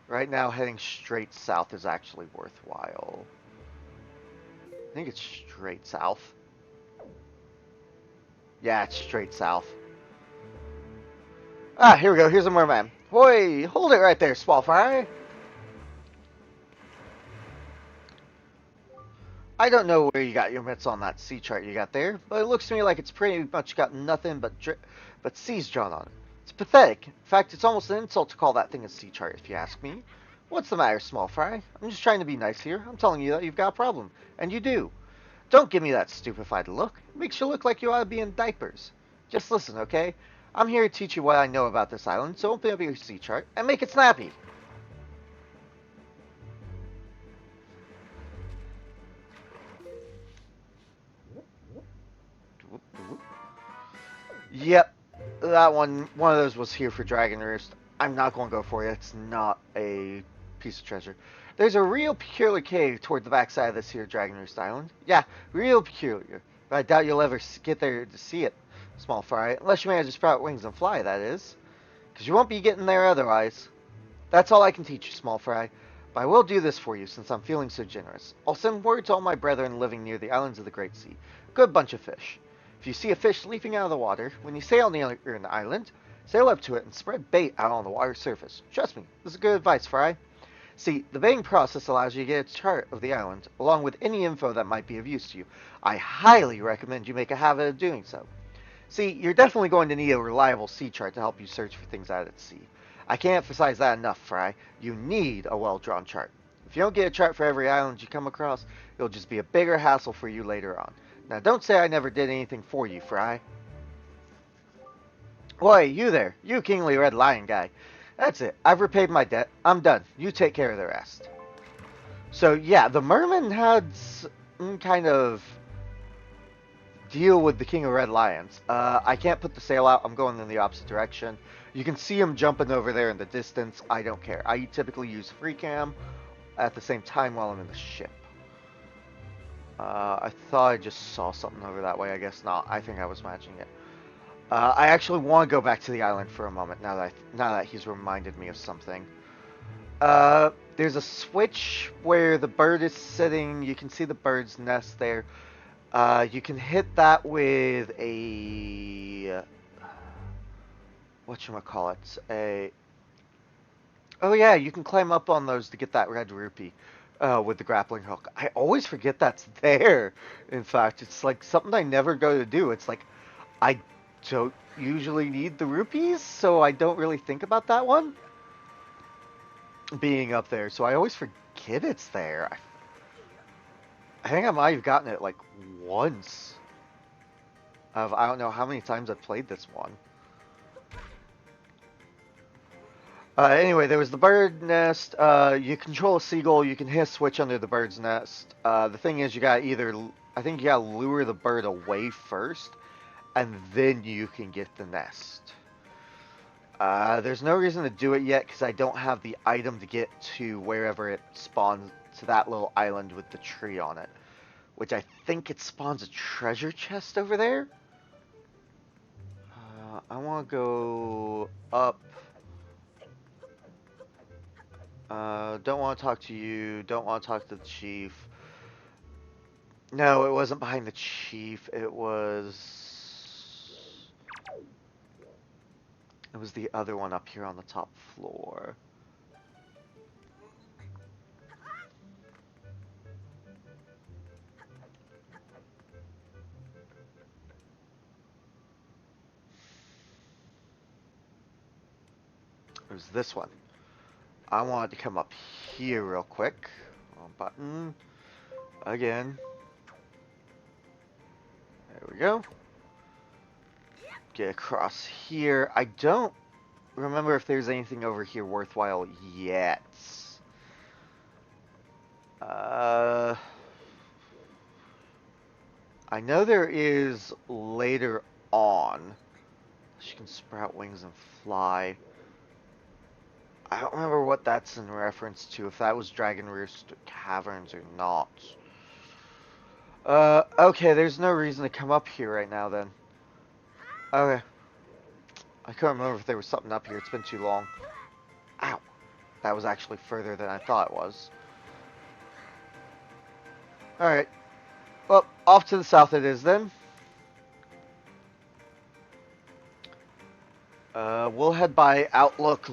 Right now, heading straight south is actually worthwhile. I think it's straight south. Yeah, it's straight south. Ah, here we go. Here's a merman. Hoy, hold it right there, small fry. I don't know where you got your mitts on that sea chart you got there, but it looks to me like it's pretty much got nothing but seas drawn on it. It's pathetic. In fact, it's almost an insult to call that thing a sea chart, if you ask me. What's the matter, small fry? I'm just trying to be nice here. I'm telling you that you've got a problem, and you do. Don't give me that stupefied look. It makes you look like you ought to be in diapers. Just listen, okay? I'm here to teach you what I know about this island, so open up your sea chart and make it snappy. Yep, that one of those was here for Dragon Roost. I'm not going to go for it. It's not a piece of treasure. There's a real peculiar cave toward the backside of this here Dragon Roost Island. Yeah, real peculiar. But I doubt you'll ever get there to see it, small fry. Unless you manage to sprout wings and fly, that is. Because you won't be getting there otherwise. That's all I can teach you, small fry. But I will do this for you since I'm feeling so generous. I'll send word to all my brethren living near the islands of the Great Sea. Good bunch of fish. If you see a fish leaping out of the water, when you sail near an island, sail up to it and spread bait out on the water surface. Trust me, this is good advice, Fry. See, the baiting process allows you to get a chart of the island, along with any info that might be of use to you. I highly recommend you make a habit of doing so. See, you're definitely going to need a reliable sea chart to help you search for things out at sea. I can't emphasize that enough, Fry. You need a well-drawn chart. If you don't get a chart for every island you come across, it'll just be a bigger hassle for you later on. Now, don't say I never did anything for you, Fry. Oi, you there. You kingly red lion guy. That's it. I've repaid my debt. I'm done. You take care of the rest. So, yeah, the merman had some kind of deal with the King of Red Lions. I can't put the sail out. I'm going in the opposite direction. You can see him jumping over there in the distance. I don't care. I typically use free cam at the same time while I'm in the ship. I thought I just saw something over that way. I guess not. I think I was matching it. I actually want to go back to the island for a moment now that he's reminded me of something. There's a switch where the bird is sitting. You can see the bird's nest there. You can hit that with a whatchamacallit, oh yeah, you can climb up on those to get that red rupee with the grappling hook. I always forget that's there. In fact, it's like something I never go to do. It's like I don't usually need the rupees, so I don't really think about that one being up there. So I always forget it's there. I think I might have gotten it like once. I don't know how many times I've played this one. Anyway, there was the bird nest. You control a seagull. You can hit a switch under the bird's nest. The thing is, you gotta I think you gotta lure the bird away first, and then you can get the nest. There's no reason to do it yet because I don't have the item to get to wherever it spawns, to that little island with the tree on it. Which I think it spawns a treasure chest over there. I want to go up. Don't want to talk to you. Don't want to talk to the chief. No, it wasn't behind the chief. It was the other one up here on the top floor. It was this one. I wanted to come up here real quick. Wrong button. Again. There we go. Get across here. I don't remember if there's anything over here worthwhile yet. I know there is later on. She can sprout wings and fly. I don't remember what that's in reference to, if that was Dragon Roost Caverns or not. Okay, there's no reason to come up here right now then. Okay. I couldn't remember if there was something up here, it's been too long. Ow. That was actually further than I thought it was. Alright. Well, off to the south it is then. We'll head by Outlook,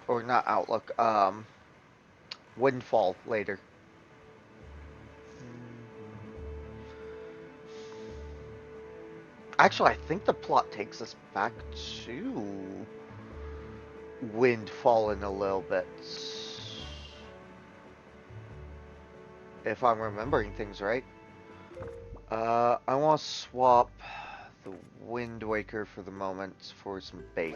or not Outlook, Windfall later. Actually, I think the plot takes us back to Windfall in a little bit. If I'm remembering things right. I want to swap the Wind Waker for the moment for some bait.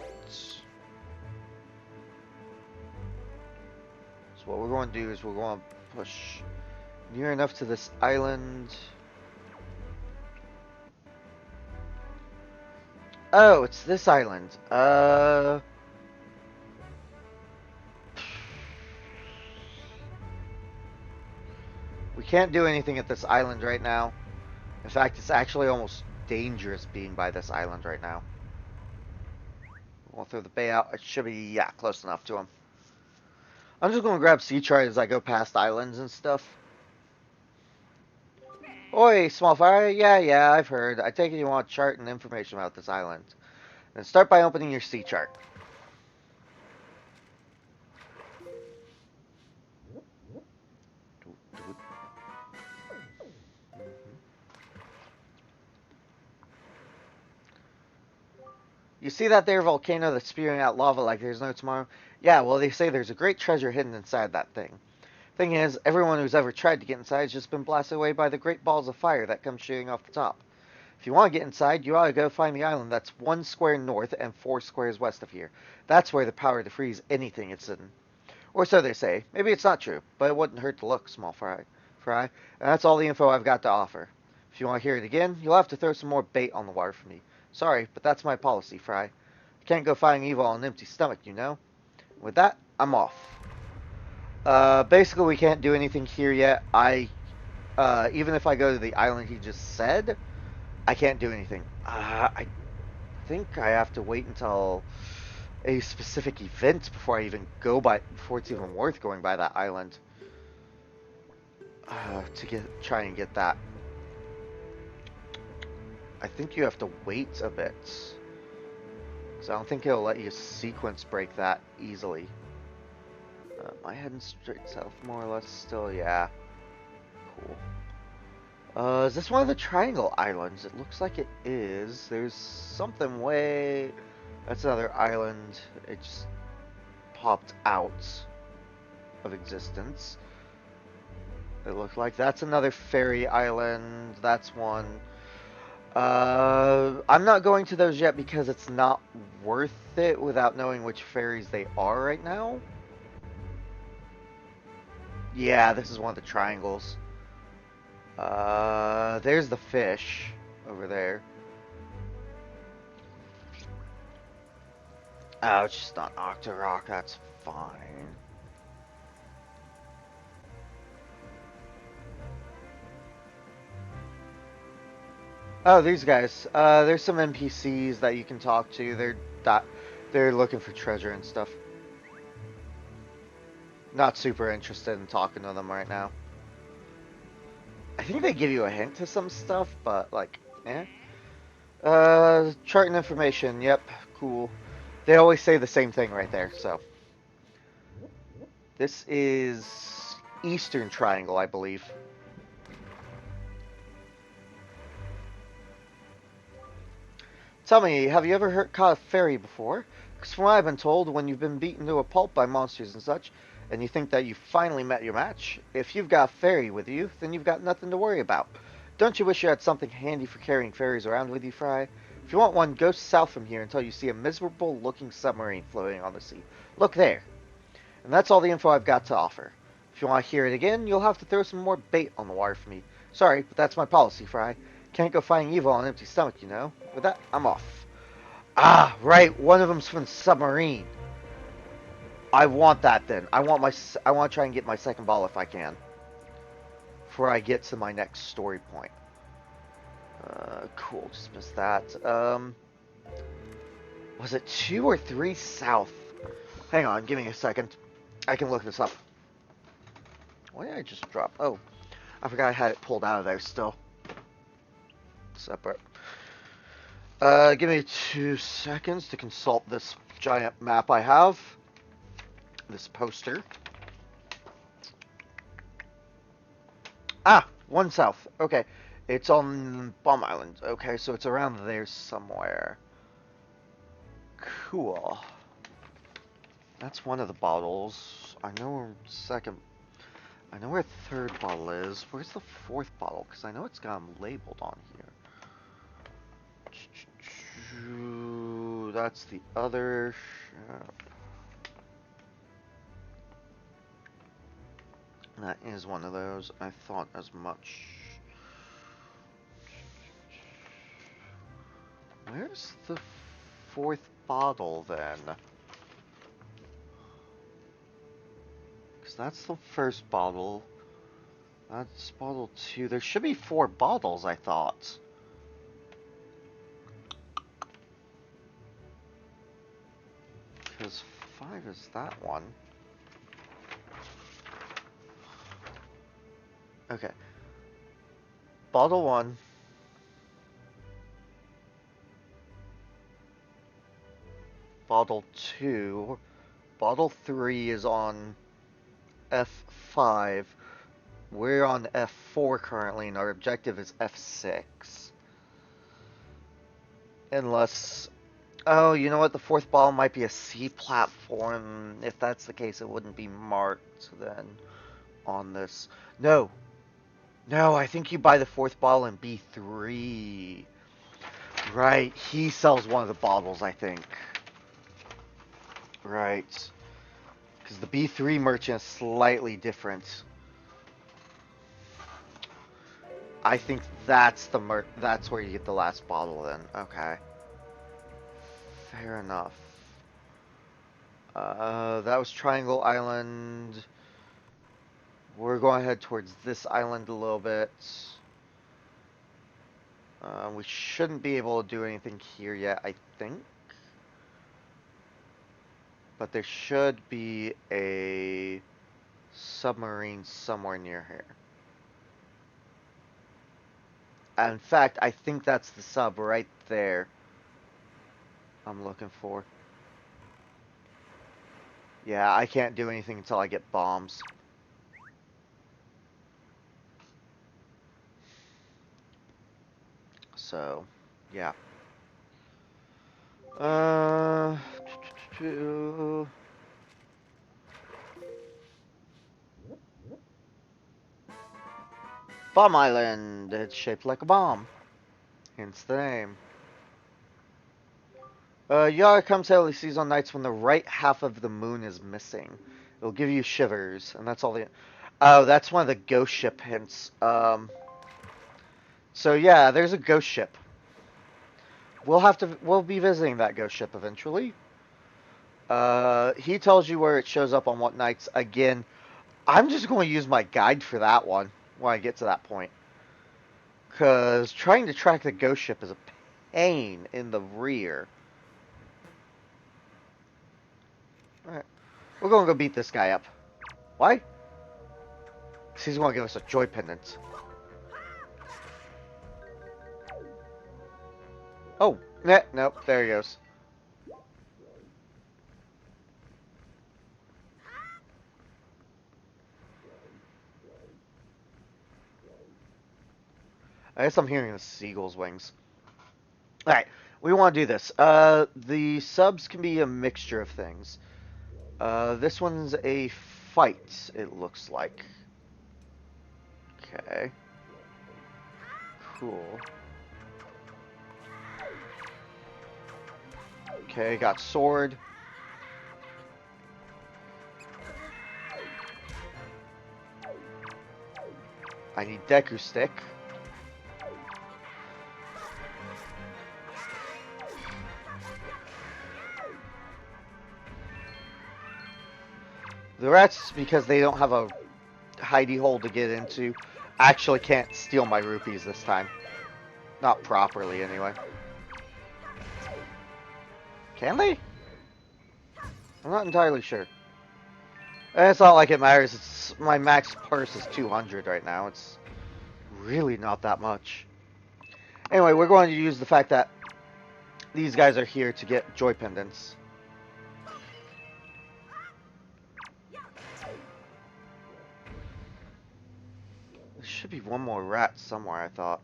So what we're going to do is we're going to push near enough to this island. Oh, it's this island. We can't do anything at this island right now. In fact, it's actually almost dangerous being by this island right now. We'll throw the bait out. It should be, yeah, close enough to him. I'm just gonna grab sea chart as I go past islands and stuff. Oi, small fire. Yeah, I've heard. I take it you want chart and information about this island. Then start by opening your sea chart. You see that there volcano that's spewing out lava like there's no tomorrow? Yeah, well, they say there's a great treasure hidden inside that thing. Thing is, everyone who's ever tried to get inside has just been blasted away by the great balls of fire that come shooting off the top. If you want to get inside, you ought to go find the island that's 1 square north and 4 squares west of here. That's where the power to freeze anything is hidden. Or so they say. Maybe it's not true, but it wouldn't hurt to look, small fry. And that's all the info I've got to offer. If you want to hear it again, you'll have to throw some more bait on the water for me. Sorry, but that's my policy, Fry. I can't go fighting evil on an empty stomach, you know? With that, I'm off. Basically, we can't do anything here yet. Even if I go to the island he just said, I can't do anything. I think I have to wait until a specific event before I even before it's even worth going by that island. To try and get that. I think you have to wait a bit. Because I don't think it'll let you sequence break that easily. Am I heading straight south more or less still? Yeah. Cool. Is this one of the Triangle Islands? It looks like it is. There's something way... That's another island. It just popped out of existence. It looked like that's another fairy island. That's one. I'm not going to those yet because it's not worth it without knowing which fairies they are right now. Yeah, this is one of the triangles. There's the fish over there. Oh, it's just not Octorok. That's fine. Oh, these guys. There's some NPCs that you can talk to. They're looking for treasure and stuff. Not super interested in talking to them right now. I think they give you a hint to some stuff, but like, eh. Chart and information. Yep, cool. They always say the same thing right there. So this is Eastern Triangle, I believe. Tell me, have you ever caught a fairy before? Because from what I've been told, when you've been beaten to a pulp by monsters and such, and you think that you finally met your match, if you've got a fairy with you, then you've got nothing to worry about. Don't you wish you had something handy for carrying fairies around with you, Fry? If you want one, go south from here until you see a miserable-looking submarine floating on the sea. Look there. And that's all the info I've got to offer. If you want to hear it again, you'll have to throw some more bait on the water for me. Sorry, but that's my policy, Fry. Can't go fighting evil on an empty stomach, you know. With that, I'm off. Ah, right. One of them's from the submarine. I want that then. I want to try and get my second ball if I can. Before I get to my next story point. Cool. Just missed that. Was it 2 or 3 south? Hang on. Give me a second. I can look this up. Why did I just drop? Oh, I forgot I had it pulled out of there still. Separate. Give me 2 seconds to consult this giant map I have. This poster. Ah, 1 south. Okay. It's on Bomb Island. Okay, so it's around there somewhere. Cool. That's one of the bottles. I know where I know where 3rd bottle is. Where's the 4th bottle? Because I know it's got them labeled on here. That's the other ship. That is one of those. I thought as much. Where's the 4th bottle then? Because that's the 1st bottle. That's bottle 2. There should be 4 bottles, I thought. Because 5 is that one. Okay. Bottle 1. Bottle 2. Bottle 3 is on F5. We're on F4 currently, and our objective is F6. Unless... Oh, you know what? The fourth bottle might be a C platform. If that's the case, it wouldn't be marked then on this. No. No, I think you buy the fourth bottle in B3. Right. He sells one of the bottles, I think. Right. Because the B3 merchant is slightly different. I think that's that's where you get the last bottle then. Okay. Fair enough. That was Triangle Island. We're going to head towards this island a little bit. We shouldn't be able to do anything here yet, I think. But there should be a submarine somewhere near here. In fact, I think that's the sub right there I'm looking for. Yeah, I can't do anything until I get bombs. So, yeah. Uh, Bomb Island. It's shaped like a bomb. Hence the name. Yara comes out of seas on nights when the right half of the moon is missing. It'll give you shivers, and that's all the... Oh, that's one of the ghost ship hints. So yeah, there's a ghost ship. We'll be visiting that ghost ship eventually. He tells you where it shows up on what nights. Again, I'm just going to use my guide for that one when I get to that point. Because trying to track the ghost ship is a pain in the rear. Alright. We're going to go beat this guy up. Why? Because he's going to give us a joy pendant. Oh, nope, there he goes. I guess I'm hearing the seagull's wings. Alright, we want to do this. The subs can be a mixture of things. This one's a fight, it looks like. Okay. Cool. Okay, got sword. I need Deku stick. The rats, because they don't have a hidey hole to get into, actually can't steal my rupees this time. Not properly, anyway. Can they? I'm not entirely sure. And it's not like it matters. It's my max purse is 200 right now. It's really not that much. Anyway, we're going to use the fact that these guys are here to get joy pendants. There should be one more rat somewhere, I thought.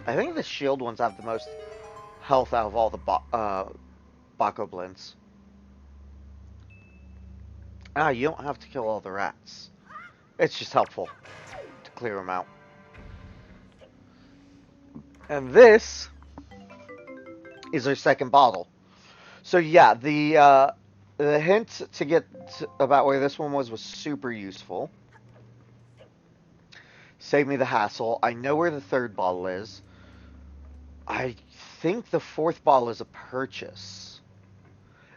I think the shield ones have the most health out of all the Bako blends. Ah, you don't have to kill all the rats. It's just helpful to clear them out. And this is our second bottle. So yeah, the hint to get about where this one was super useful. Save me the hassle. I know where the third bottle is. I think the fourth bottle is a purchase.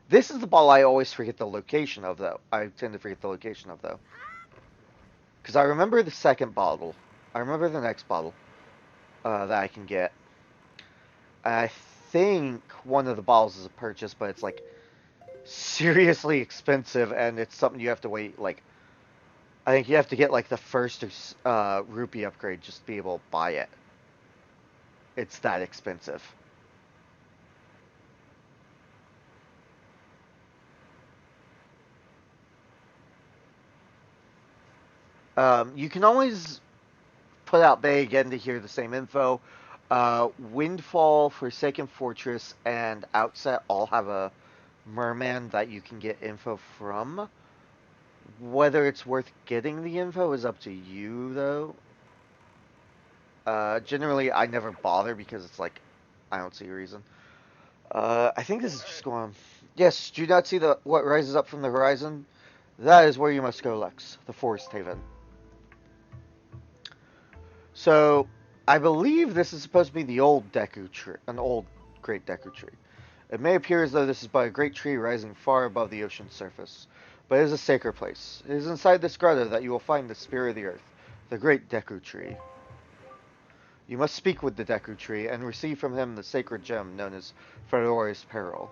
This is the ball I always forget the location of, though. I tend to forget the location of, though. Because I remember the second bottle. I remember the next bottle that I can get. I think one of the bottles is a purchase, but it's like seriously expensive, and it's something you have to wait. Like, I think you have to get like the first rupee upgrade just to be able to buy it. It's that expensive. You can always put out Bay again to hear the same info. Windfall, Forsaken Fortress, and Outset all have a merman that you can get info from. Whether it's worth getting the info is up to you, though. Generally, I never bother because it's like, I don't see a reason. I think this is just going. Yes, do you not see the what rises up from the horizon? That is where you must go, Lex. The Forest Haven. So, I believe this is supposed to be the old Deku tree, an old great Deku tree. It may appear as though this is but a great tree rising far above the ocean's surface, but it is a sacred place. It is inside this grotto that you will find the spirit of the earth, the great Deku tree. You must speak with the Deku tree and receive from him the sacred gem known as Fedora's Peril.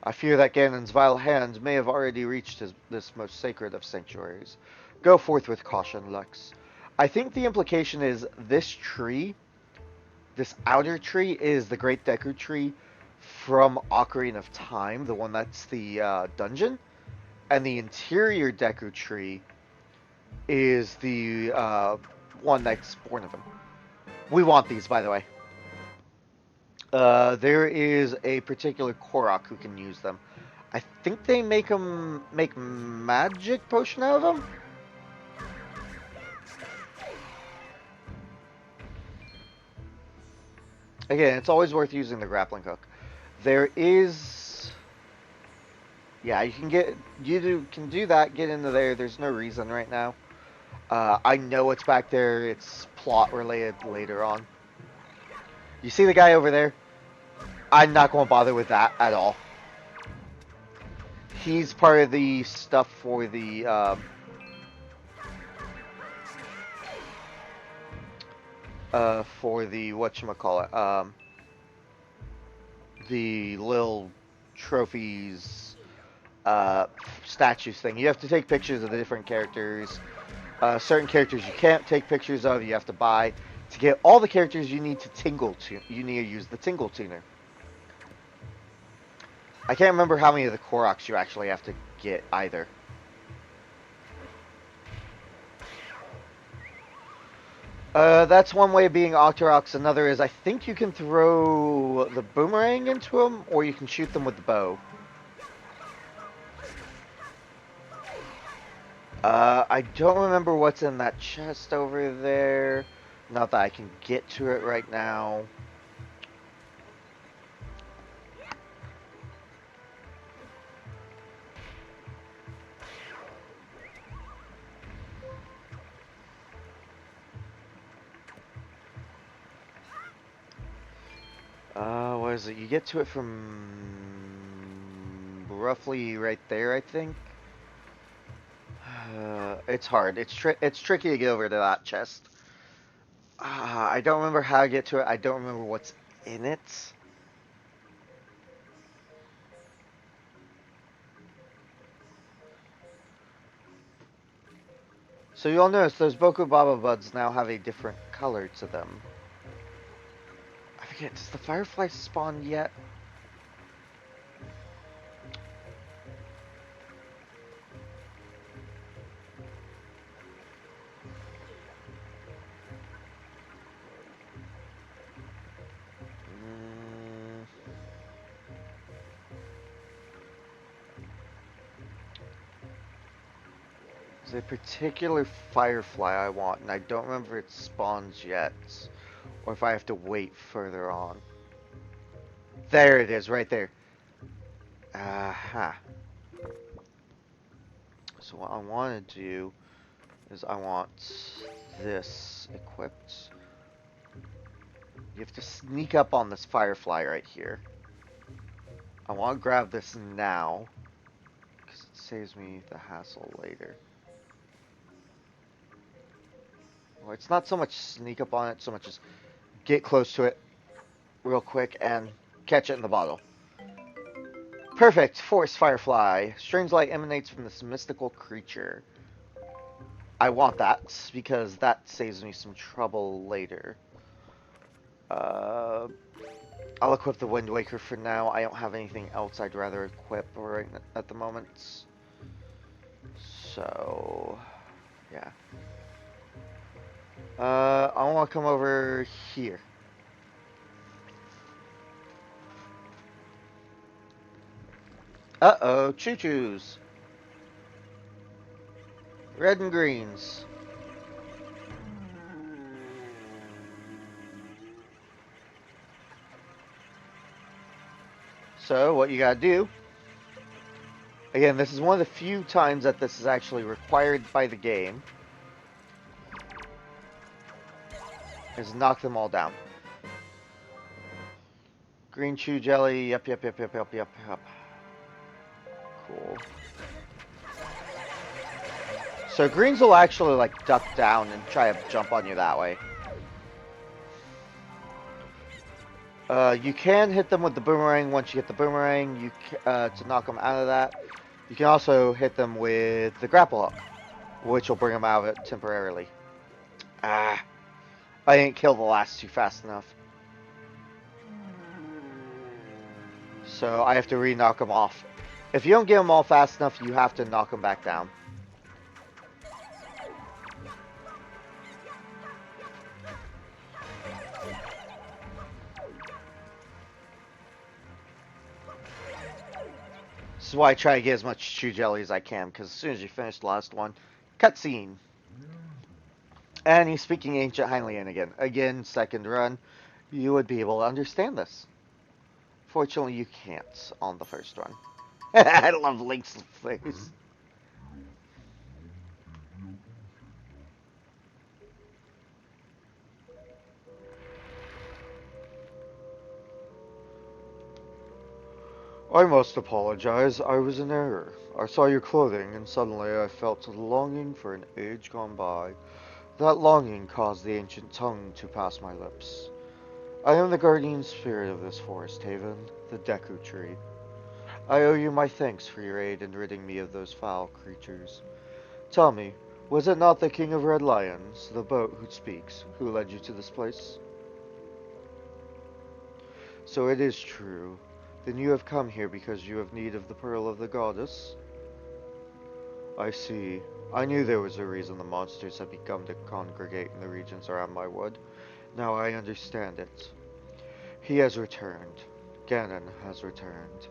I fear that Ganon's vile hand may have already reached this most sacred of sanctuaries. Go forth with caution, Lux. I think the implication is this tree, this outer tree, is the Great Deku Tree from Ocarina of Time, the one that's the dungeon, and the interior Deku Tree is the one that's born of him. We want these, by the way. There is a particular Korok who can use them. I think they make magic potion out of them. Again, it's always worth using the grappling hook. There is, yeah, can do that. Get into there. There's no reason right now. I know it's back there. It's plot related later on. You see the guy over there? I'm not going to bother with that at all. He's part of the stuff for the whatchamacallit, the little trophies, statues thing. You have to take pictures of the different characters. Certain characters you can't take pictures of, you have to buy. To get all the characters you need to you need to use the Tingle Tuner. I can't remember how many of the Koroks you actually have to get either. That's one way of being Octoroks. Another is I think you can throw the boomerang into them, or you can shoot them with the bow. I don't remember what's in that chest over there. Not that I can get to it right now. What is it? You get to it from roughly right there, I think. It's hard. It's tricky to get over to that chest. I don't remember how to get to it. I don't remember what's in it. So you'll notice those Boku Baba buds now have a different color to them. I forget, does the firefly spawn yet? There's a particular firefly I want, and I don't remember if it spawns yet, or if I have to wait further on. There it is, right there. Aha. So what I want to do is I want this equipped. You have to sneak up on this firefly right here. I want to grab this now, because it saves me the hassle later. Well, it's not so much sneak up on it, so much as get close to it real quick and catch it in the bottle. Perfect! Forest Firefly. Strange light emanates from this mystical creature. I want that, because that saves me some trouble later. Uh, I'll equip the Wind Waker for now. I don't have anything else I'd rather equip right at the moment. So, yeah. I want to come over here. Uh-oh, choo-choos. Red and greens. So, what you gotta do, again, this is one of the few times that this is actually required by the game, is knock them all down. Green chew jelly, yep. Cool. So greens will actually, like, duck down and try to jump on you that way. You can hit them with the boomerang once you get the boomerang to knock them out of that. You can also hit them with the grapple hook, which will bring them out of it temporarily. Ah, I didn't kill the last two fast enough. So I have to re-knock them off. If you don't get them all fast enough, you have to knock them back down. This is why I try to get as much chew jelly as I can, because as soon as you finish the last one, cutscene. And he's speaking ancient Hylian again. Again, second run, you would be able to understand this. Fortunately, you can't on the first run. I love Link's face. I must apologize. I was in error. I saw your clothing, and suddenly I felt a longing for an age gone by. That longing caused the ancient tongue to pass my lips. I am the guardian spirit of this forest haven, the Deku Tree. I owe you my thanks for your aid in ridding me of those foul creatures. Tell me, was it not the King of Red Lions, the boat who speaks, who led you to this place? So it is true. Then you have come here because you have need of the Pearl of the Goddess? I see. I knew there was a reason the monsters had begun to congregate in the regions around my wood. Now I understand it. He has returned. Ganon has returned.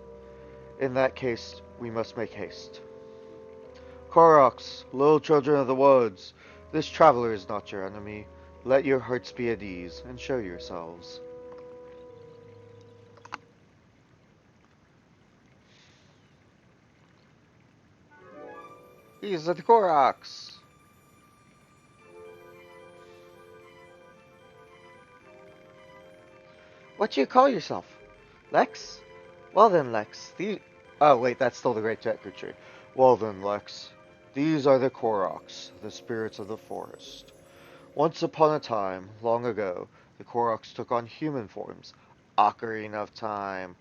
In that case, we must make haste. Koroks, little children of the woods, this traveler is not your enemy. Let your hearts be at ease, and show yourselves. These are the Koroks. What do you call yourself? Lex? Well then, Lex, Oh, wait, that's still the Great Deku Tree. Well then, Lex, these are the Koroks, the spirits of the forest. Once upon a time, long ago, the Koroks took on human forms. Ocarina of Time.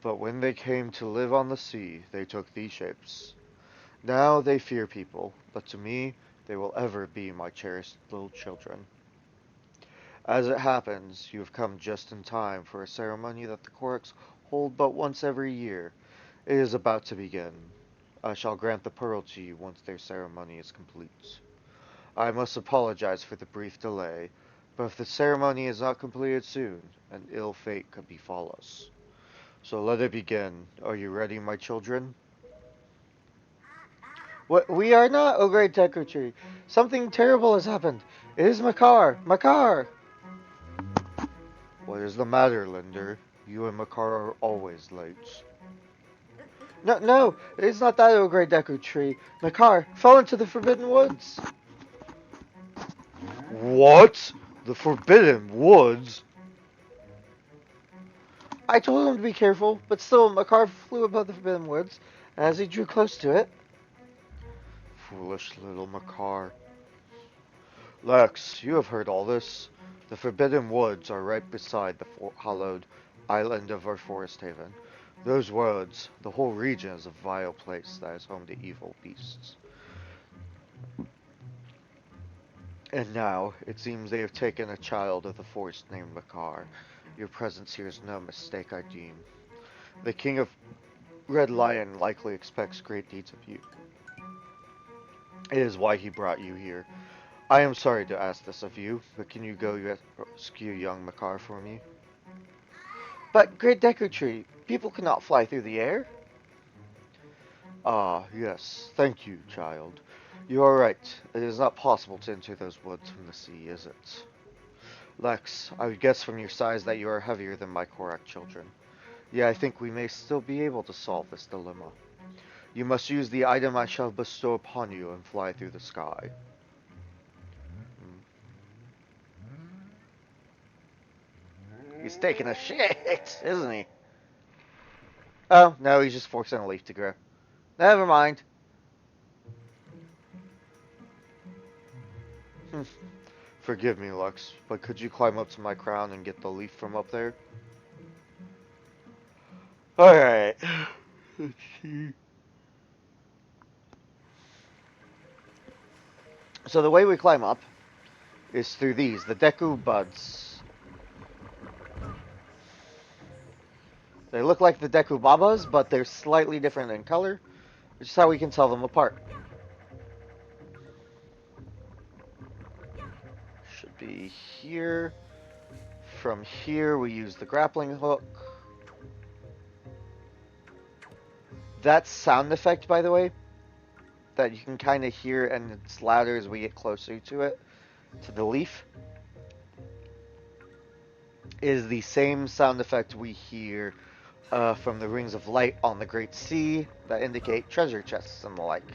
But when they came to live on the sea, they took these shapes. Now they fear people, but to me, they will ever be my cherished little children. As it happens, you have come just in time for a ceremony that the Koroks hold but once every year. It is about to begin. I shall grant the pearl to you once their ceremony is complete. I must apologize for the brief delay, but if the ceremony is not completed soon, an ill fate could befall us. So let it begin. Are you ready, my children? What? We are not, O great Deku Tree. Something terrible has happened. It is Makar! Makar! What is the matter, Linder? You and Makar are always late. No, it is not that, O great Deku Tree. Makar fell into the Forbidden Woods. What? The Forbidden Woods? I told him to be careful, but still, Makar flew above the Forbidden Woods, and as he drew close to it... Foolish little Makar. Lex, you have heard all this. The Forbidden Woods are right beside the hallowed island of our forest haven. Those woods, the whole region is a vile place that is home to evil beasts. And now, it seems they have taken a child of the forest named Makar. Your presence here is no mistake, I deem. The King of Red Lion likely expects great deeds of you. It is why he brought you here. I am sorry to ask this of you, but can you go rescue young Makar for me? But, Great Deku Tree, people cannot fly through the air. Ah, yes. Thank you, child. You are right. It is not possible to enter those woods from the sea, is it? Lex, I would guess from your size that you are heavier than my Korak children. Yeah, I think we may still be able to solve this dilemma. You must use the item I shall bestow upon you and fly through the sky. He's taking a shit, isn't he? Oh, no, he's just forcing a leaf to grow. Never mind. Forgive me, Lux, but could you climb up to my crown and get the leaf from up there? Alright. Let's see. So the way we climb up is through these, the Deku Buds. They look like the Deku Babas, but they're slightly different in color, which is how we can tell them apart. Should be here. From here, we use the grappling hook. That sound effect, by the way, that you can kind of hear, and it's louder as we get closer to it, to the leaf, is the same sound effect we hear from the rings of light on the Great Sea that indicate treasure chests and the like.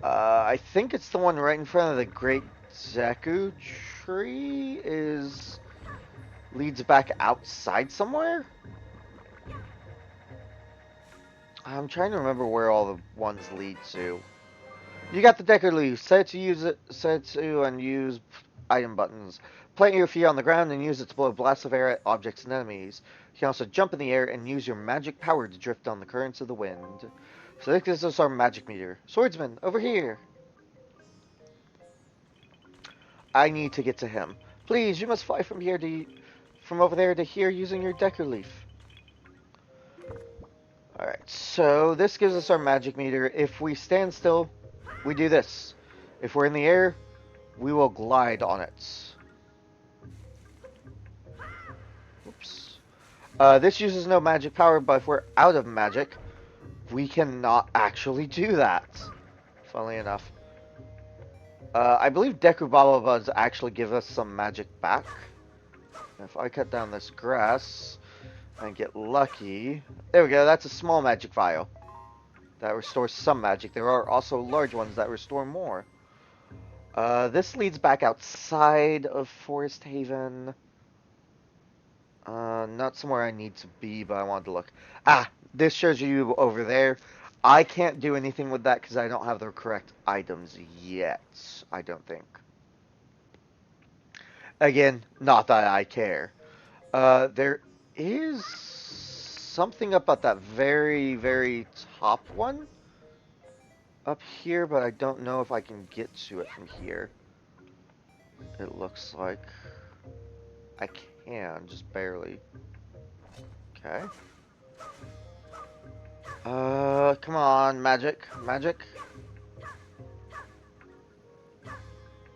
I think it's the one right in front of the Great Deku Tree leads back outside somewhere? I'm trying to remember where all the ones lead to. You got the Deku Leaf. Set to and use item buttons. Plant your feet on the ground and use it to blow blasts of air at objects and enemies. You can also jump in the air and use your magic power to drift on the currents of the wind. So this is our magic meter. Swordsman, over here. I need to get to him. Please, you must fly from over there to here using your Deku Leaf. Alright, so this gives us our magic meter. If we stand still, we do this. If we're in the air, we will glide on it. Oops. This uses no magic power, but if we're out of magic, we cannot actually do that. Funnily enough. I believe Deku Baba Buds actually give us some magic back. If I cut down this grass and get lucky... There we go, that's a small magic vial. That restores some magic. There are also large ones that restore more. This leads back outside of Forest Haven. Not somewhere I need to be, but I wanted to look. Ah, this shows you over there. I can't do anything with that because I don't have the correct items yet. I don't think. Again, not that I care. There is something up at that very, very top one. Up here, but I don't know if I can get to it from here. It looks like I can, just barely. Okay. Come on, magic. Magic?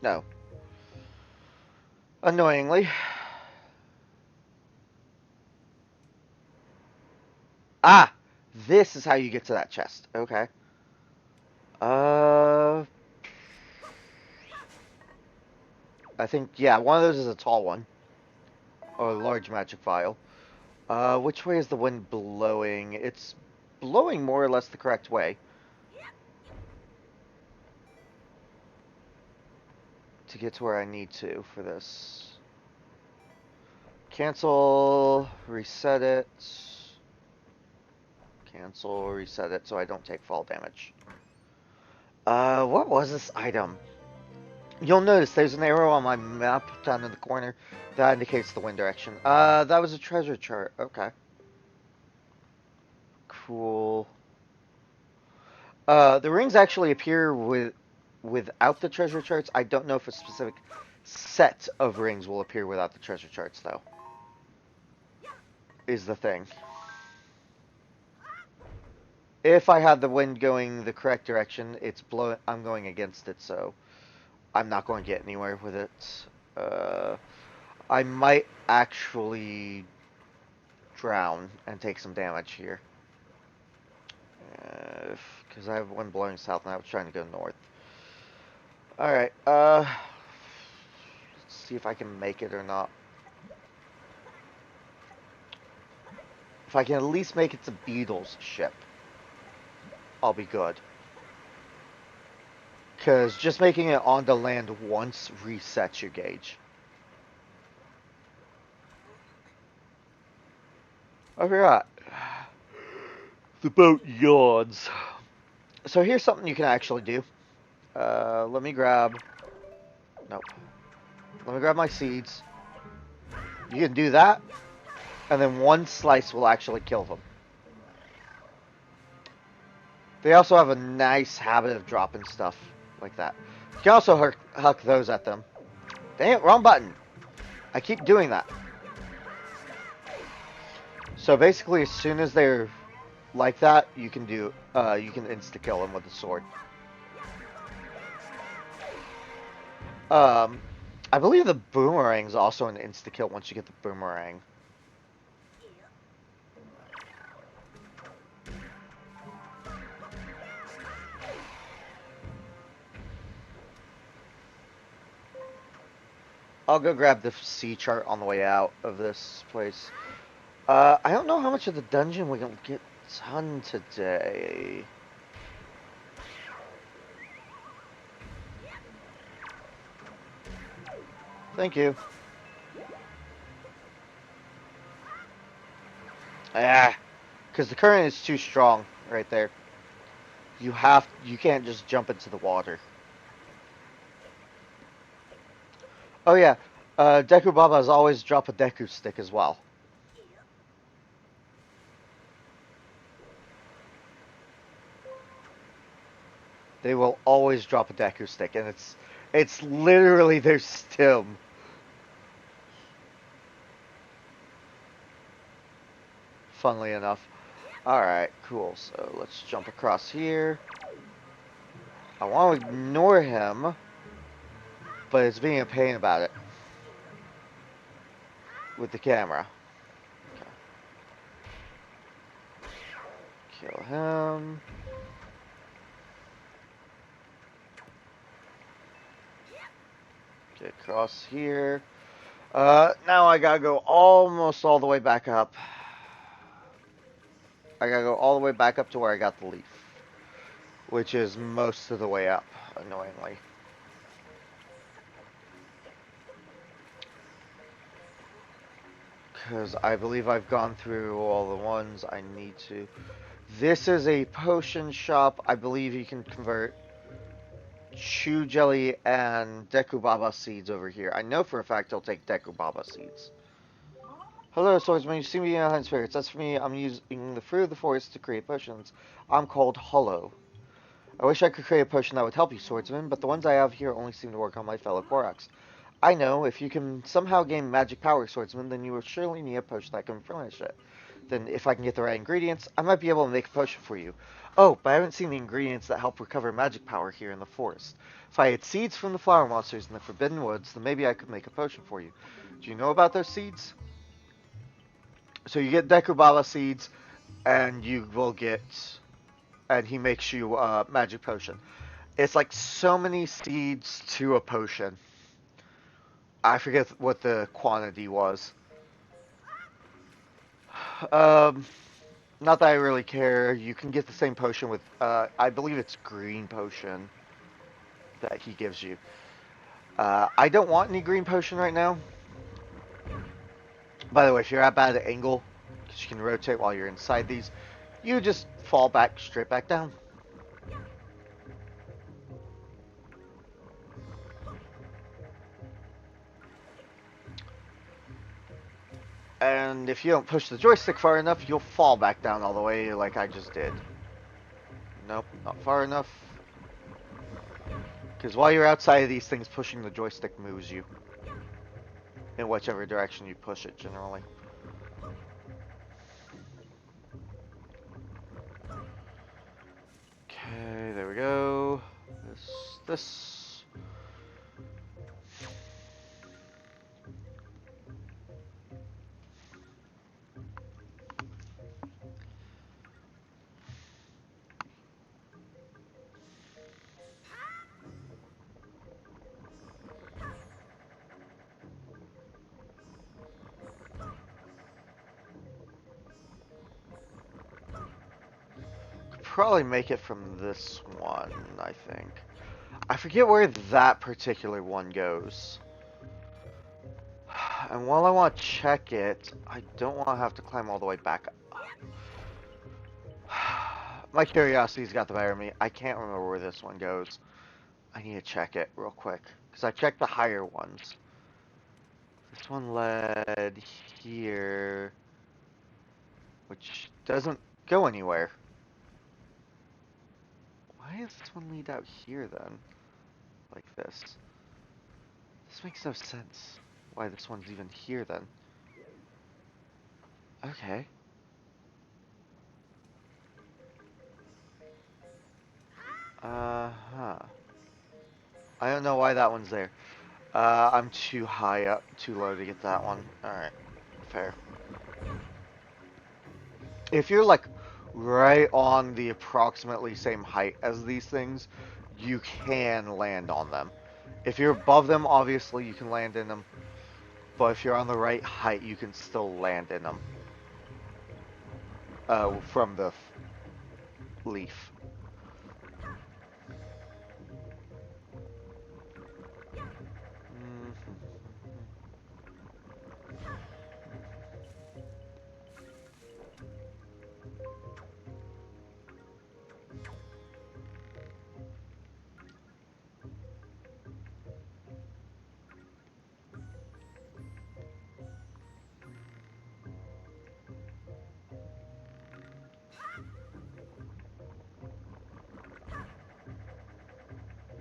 No. Annoyingly. Ah! This is how you get to that chest. Okay. I think, yeah, one of those is a tall one. Or a large magic vial. Which way is the wind blowing? It's blowing more or less the correct way. To get to where I need to for this. Cancel, reset it. Cancel, reset it so I don't take fall damage. What was this item? You'll notice there's an arrow on my map down in the corner that indicates the wind direction. That was a treasure chart. Okay. Cool. The rings actually appear without the treasure charts. I don't know if a specific set of rings will appear without the treasure charts, though. Is the thing. If I had the wind going the correct direction, I'm going against it, so I'm not going to get anywhere with it. I might actually drown and take some damage here. Because I have one blowing south and I was trying to go north. Alright, let's see if I can make it or not. If I can at least make it to Beetle's ship, I'll be good. Because just making it onto land once resets your gauge. I forgot. The boat yawns. So here's something you can actually do. Let me grab... Nope. Let me grab my seeds. You can do that, and then one slice will actually kill them. They also have a nice habit of dropping stuff like that. You can also huck those at them. Dang it, wrong button. I keep doing that. So basically, as soon as they're like that, you can insta-kill them with a sword. I believe the boomerang's also an insta-kill once you get the boomerang. I'll go grab the sea chart on the way out of this place. I don't know how much of the dungeon we can get done today. Thank you. Ah, because the current is too strong right there. You can't just jump into the water. Oh yeah, Deku Babas always drop a Deku stick as well. They will always drop a Deku stick, and it's literally their stim. Funnily enough. Alright, cool. So let's jump across here. I want to ignore him, but it's being a pain about it with the camera. Okay. Kill him. Get across here. Now I gotta go almost all the way back up. I gotta go all the way back up to where I got the leaf, which is most of the way up, annoyingly. Because I believe I've gone through all the ones I need to. This is a potion shop. I believe you can convert Chew Jelly and Dekubaba seeds over here. I know for a fact I'll take Dekubaba seeds. Hello, swordsman. You see me in Behind Spirits. That's for me. I'm using the fruit of the forest to create potions. I'm called Hollow. I wish I could create a potion that would help you, swordsman, but the ones I have here only seem to work on my fellow Koroks. I know, if you can somehow gain magic power, swordsman, then you will surely need a potion that can furnish it. Then, if I can get the right ingredients, I might be able to make a potion for you. Oh, but I haven't seen the ingredients that help recover magic power here in the forest. If I had seeds from the flower monsters in the Forbidden Woods, then maybe I could make a potion for you. Do you know about those seeds? So you get Dekubala seeds, and you will get... And he makes you a magic potion. It's like so many seeds to a potion. I forget what the quantity was. Um, Not that I really care. You can get the same potion with, I believe it's green potion that he gives you. I don't want any green potion right now. By the way, if you're at a bad angle, because you can rotate while you're inside these, you just fall back straight back down. And if you don't push the joystick far enough, you'll fall back down all the way like I just did. Nope, not far enough. Because while you're outside of these things, pushing the joystick moves you. In whichever direction you push it, generally. Okay, there we go. This. Could probably make it from this one, I think. I forget where that particular one goes. And while I want to check it, I don't want to have to climb all the way back up. My curiosity's got the better of me. I can't remember where this one goes. I need to check it real quick. Because I checked the higher ones. This one led here. Which doesn't go anywhere. Why does this one lead out here then? Like this. This makes no sense. Why this one's even here then. Okay. Uh-huh. I don't know why that one's there. I'm too high up, too low to get that one. Alright. Fair. If you're like right on the approximately same height as these things, you can land on them. If you're above them, obviously you can land in them. But if you're on the right height, you can still land in them. From the leaf.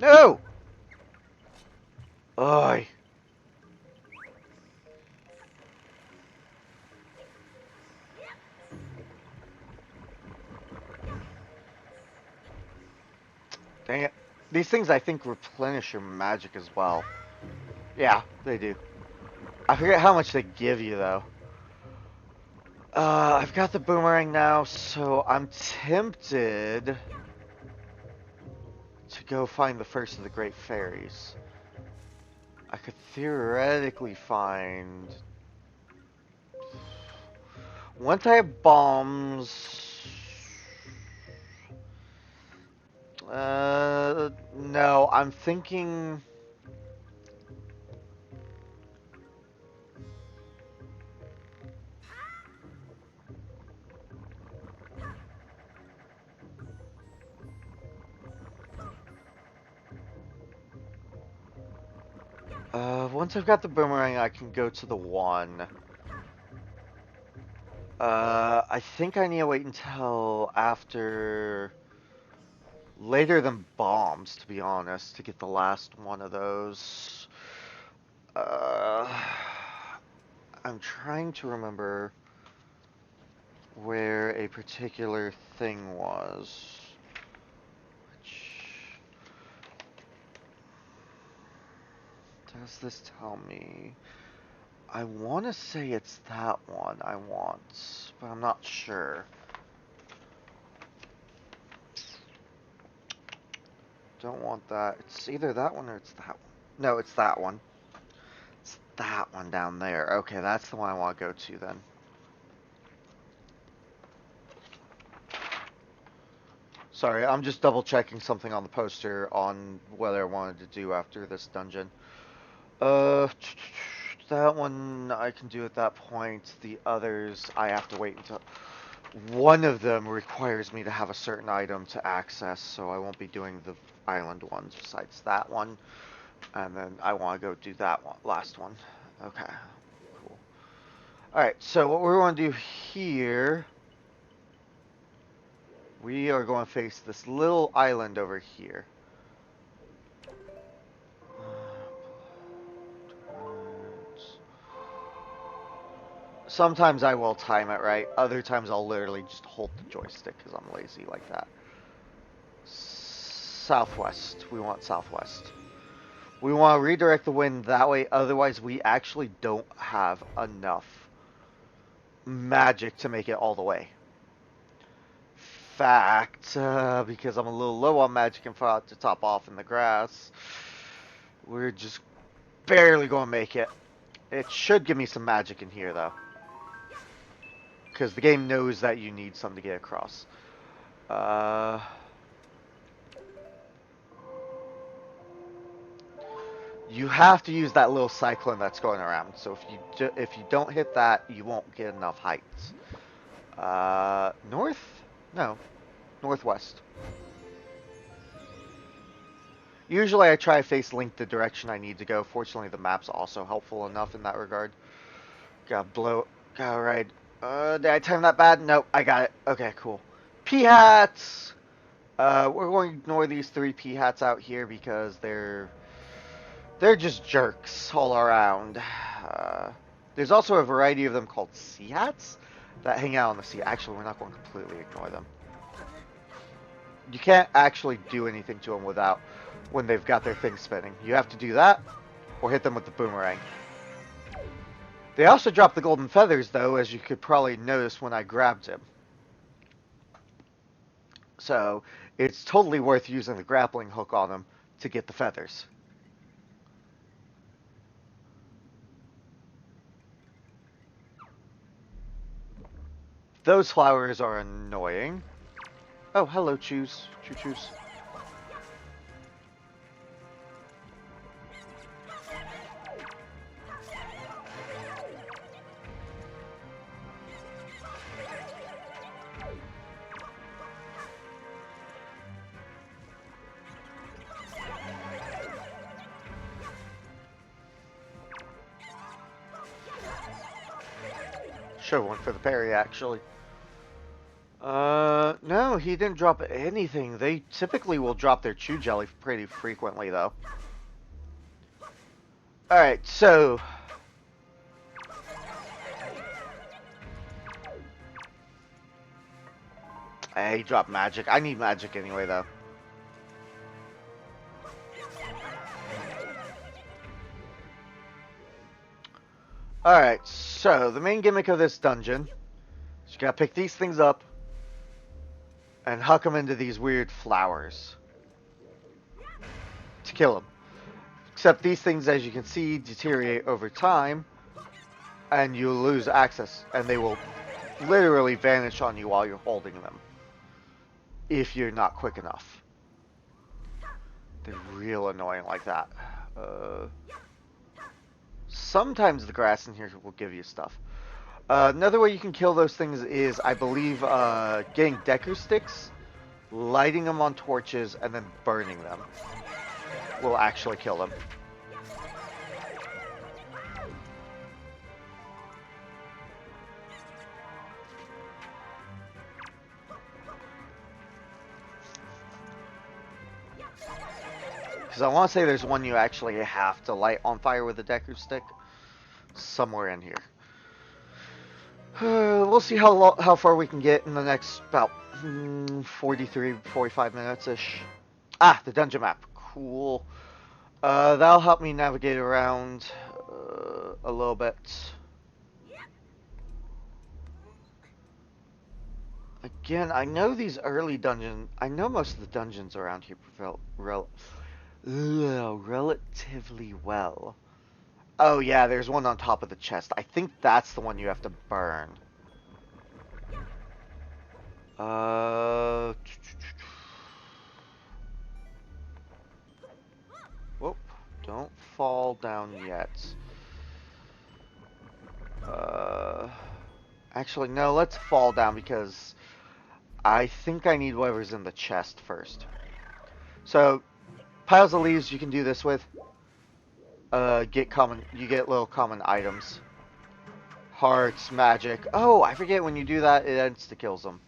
No! Oi! Dang it. These things, I think, replenish your magic as well. Yeah, they do. I forget how much they give you, though. I've got the boomerang now, so I'm tempted to go find the first of the great fairies. I could theoretically find... Once I have bombs... No, I'm thinking... once I've got the boomerang, I can go to the one. I think I need to wait until after... Later than bombs, to be honest, to get the last one of those. Uh, I'm trying to remember where a particular thing was. Which... Does this tell me? I want to say it's that one I want, but I'm not sure. Don't want that. It's either that one or it's that one. No, it's that one. It's that one down there. Okay, that's the one I want to go to then. Sorry, I'm just double checking something on the poster on whether I wanted to do after this dungeon. That that one I can do at that point. The others, I have to wait until... One of them requires me to have a certain item to access, so I won't be doing the island ones besides that one. And then I want to go do that one, last one. Okay, cool. Alright, so what we're going to do here... We are going to face this little island over here. Sometimes I will time it right. Other times I'll literally just hold the joystick because I'm lazy like that. Southwest. We want southwest. We want to redirect the wind that way. Otherwise, we actually don't have enough magic to make it all the way. Fact, because I'm a little low on magic and forgot to top off in the grass, we're just barely going to make it. It should give me some magic in here, though. Because the game knows that you need some to get across. You have to use that little cyclone that's going around. So if you don't hit that, you won't get enough heights. North? No. Northwest. Usually I try to face link the direction I need to go. Fortunately, the map's also helpful enough in that regard. Alright. Did I time that bad? Nope, I got it. Okay, cool. P-hats! We're going to ignore these 3 P-hats out here because they're just jerks all around. There's also a variety of them called sea hats that hang out on the sea. Actually, we're not going to completely ignore them. You can't actually do anything to them without when they've got their thing spinning. You have to do that or hit them with the boomerang. They also drop the golden feathers, though, as you could probably notice when I grabbed him. So, it's totally worth using the grappling hook on them to get the feathers. Those flowers are annoying. Oh, hello, Choo-choos. Should one for the parry, actually. No, he didn't drop anything. They typically will drop their chew jelly pretty frequently, though. Alright, so... Hey, he dropped magic. I need magic anyway, though. Alright, so the main gimmick of this dungeon is you gotta pick these things up and huck them into these weird flowers to kill them. Except these things, as you can see, deteriorate over time and you lose access, and they will literally vanish on you while you're holding them if you're not quick enough. They're real annoying like that. Sometimes the grass in here will give you stuff. Another way you can kill those things is, I believe, getting Deku sticks, lighting them on torches, and then burning them will actually kill them. Because I want to say there's one you actually have to light on fire with a Deku stick. Somewhere in here. We'll see how far we can get in the next about 43, 45 minutes-ish. Ah, the dungeon map. Cool. That'll help me navigate around a little bit. Again, I know these early dungeons... I know most of the dungeons around here felt relatively well. Oh yeah, there's one on top of the chest. I think that's the one you have to burn. Whoop, don't fall down yet. Uh, Actually, no, let's fall down because I think I need whatever's in the chest first. So, piles of leaves you can do this with. You get little common items. Hearts, magic. Oh, I forget when you do that, it insta-kills them.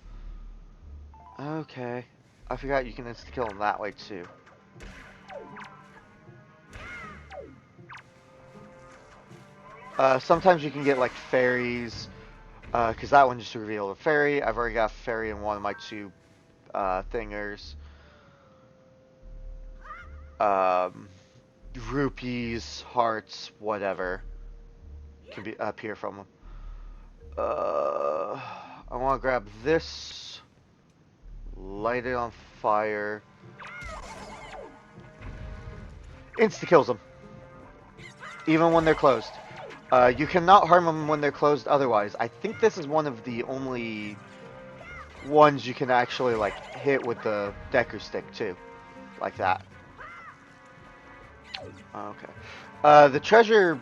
Okay. I forgot you can insta-kill them that way too. Sometimes you can get like fairies, because that one just revealed a fairy. I've already got a fairy in one of my two thingers. Um, Rupees, hearts, whatever can be appear from them. I want to grab this, light it on fire. Insta kills them, even when they're closed. You cannot harm them when they're closed otherwise. I think this is one of the only ones you can actually like hit with the Decker stick too, like that. Okay. The treasure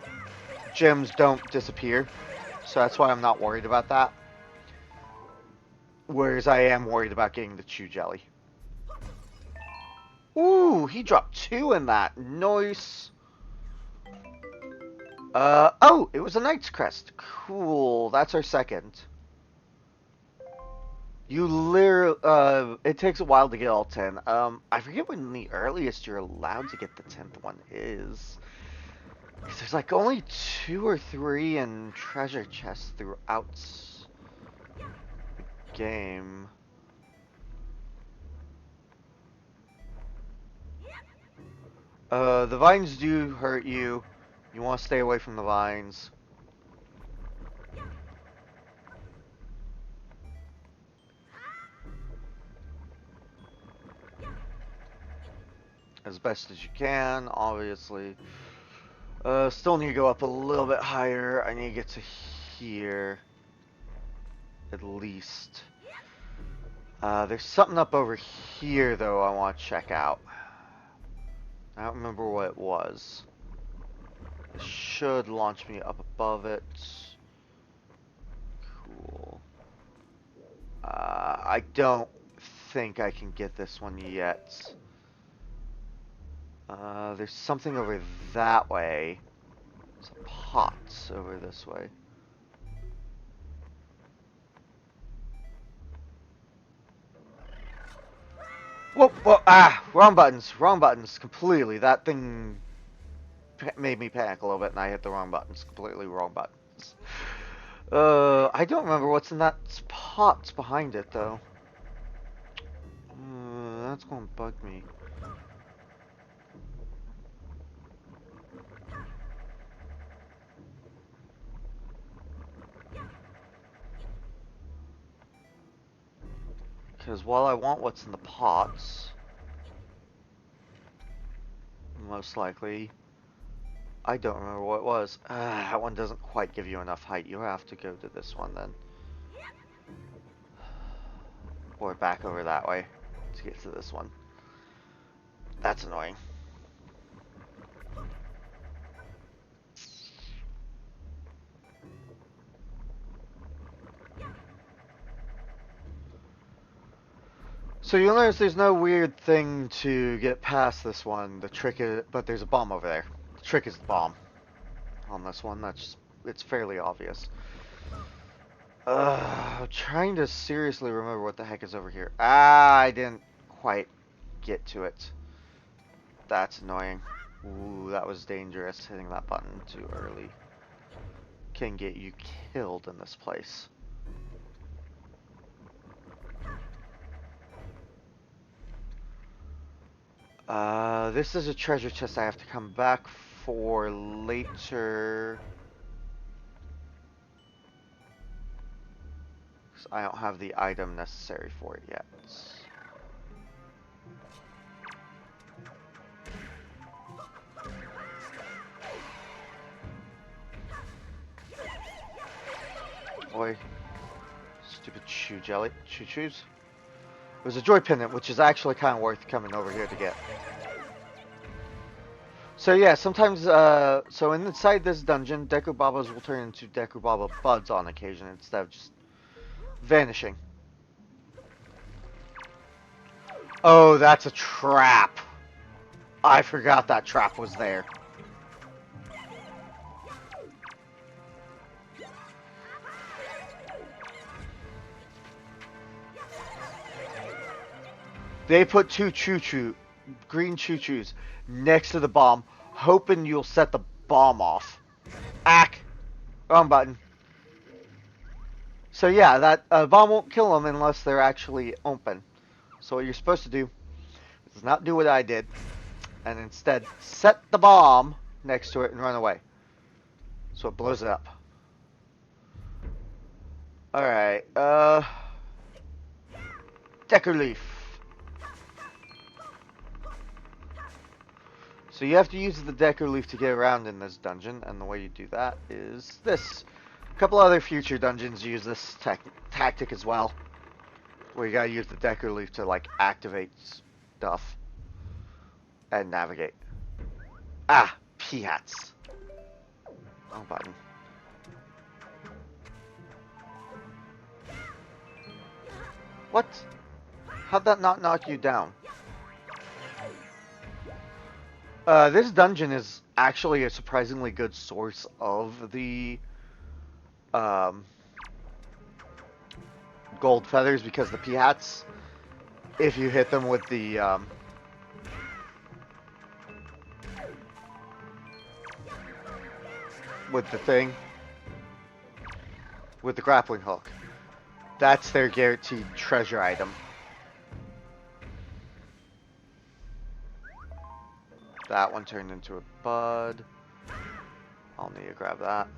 gems don't disappear, so that's why I'm not worried about that. Whereas I am worried about getting the chew jelly. Ooh, he dropped 2 in that. Nice. Oh, it was a Knight's Crest. Cool. That's our second. You literally, it takes a while to get all 10. I forget when the earliest you're allowed to get the 10th one is. 'Cause there's like only 2 or 3 in treasure chests throughout the game. The vines do hurt you. You want to stay away from the vines. As best as you can, obviously. Still need to go up a little bit higher. I need to get to here. At least. There's something up over here, though, I want to check out. I don't remember what it was. It should launch me up above it. Cool. I don't think I can get this one yet. There's something over that way. There's a pot over this way. Whoa, whoa, wrong buttons, completely. That thing made me panic a little bit, and I hit the wrong buttons, completely wrong buttons. I don't remember what's in that pot behind it, though. That's gonna bug me. Because while I want what's in the pots, most likely, I don't remember what it was. That one doesn't quite give you enough height. You have to go to this one then. Or back over that way to get to this one. That's annoying. So you'll notice there's no weird thing to get past this one. The trick is, but there's a bomb over there. The trick is the bomb on this one. It's fairly obvious. I'm trying to seriously remember what the heck is over here. I didn't quite get to it. That's annoying. Ooh, that was dangerous, hitting that button too early. Can get you killed in this place. This is a treasure chest I have to come back for later. Because I don't have the item necessary for it yet. Boy, stupid choo-choos. It was a joy pendant, which is actually kind of worth coming over here to get. So yeah, sometimes, so inside this dungeon, Deku Babas will turn into Deku Baba buds on occasion instead of just vanishing. Oh, that's a trap. I forgot that trap was there. They put two green choo-choos next to the bomb, hoping you'll set the bomb off. Ack! Wrong button. So yeah, that bomb won't kill them unless they're actually open. So what you're supposed to do is not do what I did, and instead set the bomb next to it and run away. So it blows it up. Alright, Decker Leaf. So you have to use the Decker Leaf to get around in this dungeon, and the way you do that is this. A couple other future dungeons use this tactic as well, where you gotta use the Decker Leaf to, like, activate stuff and navigate. Ah, P-hats. Wrong button. What? How'd that not knock you down? This dungeon is actually a surprisingly good source of the um, gold feathers because the P-hats, if you hit them with the thing, with the grappling hook, that's their guaranteed treasure item. That one turned into a bud. I'll need to grab that.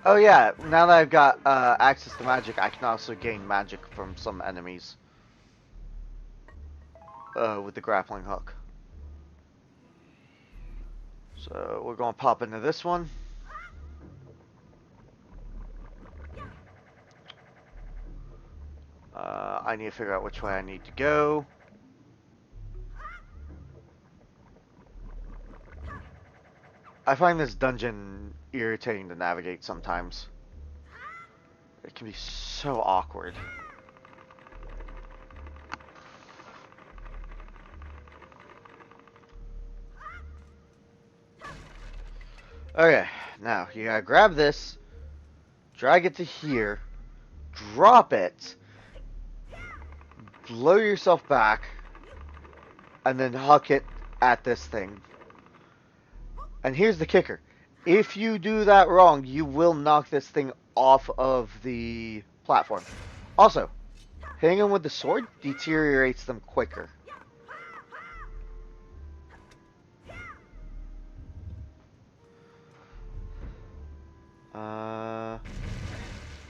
Oh yeah, now that I've got access to magic, I can also gain magic from some enemies with the grappling hook. So we're going to pop into this one. I need to figure out which way I need to go. I find this dungeon irritating to navigate sometimes. It can be so awkward. Okay, now you gotta grab this, drag it to here, drop it, blow yourself back, and then huck it at this thing. And here's the kicker. If you do that wrong, you will knock this thing off of the platform. Also, hitting them with the sword deteriorates them quicker.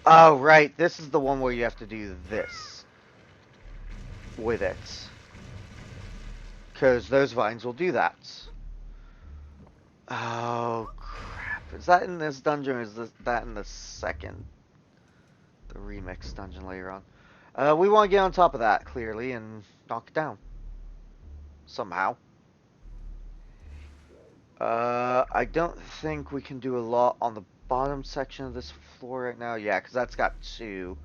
Oh, right. This is the one where you have to do this with it. Because those vines will do that. Oh, crap. Is that in this dungeon or is that in the second? The remix dungeon later on. We want to get on top of that, clearly, and knock it down. Somehow. I don't think we can do a lot on the bottom section of this floor right now. Yeah, because that's got 2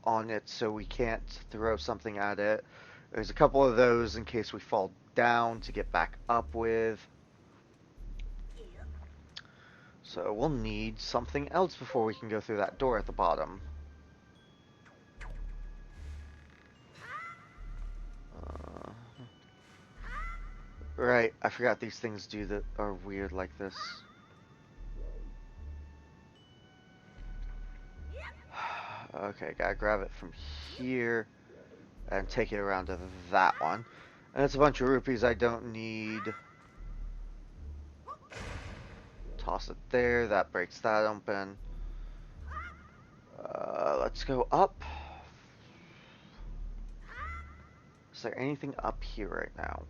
on it, so we can't throw something at it. There's a couple of those in case we fall down to get back up with. So we'll need something else before we can go through that door at the bottom. Right, I forgot these things are weird like this. Okay, gotta grab it from here and take it around to that one. And it's a bunch of rupees I don't need. Toss it there, that breaks that open. Let's go up. Is there anything up here right now?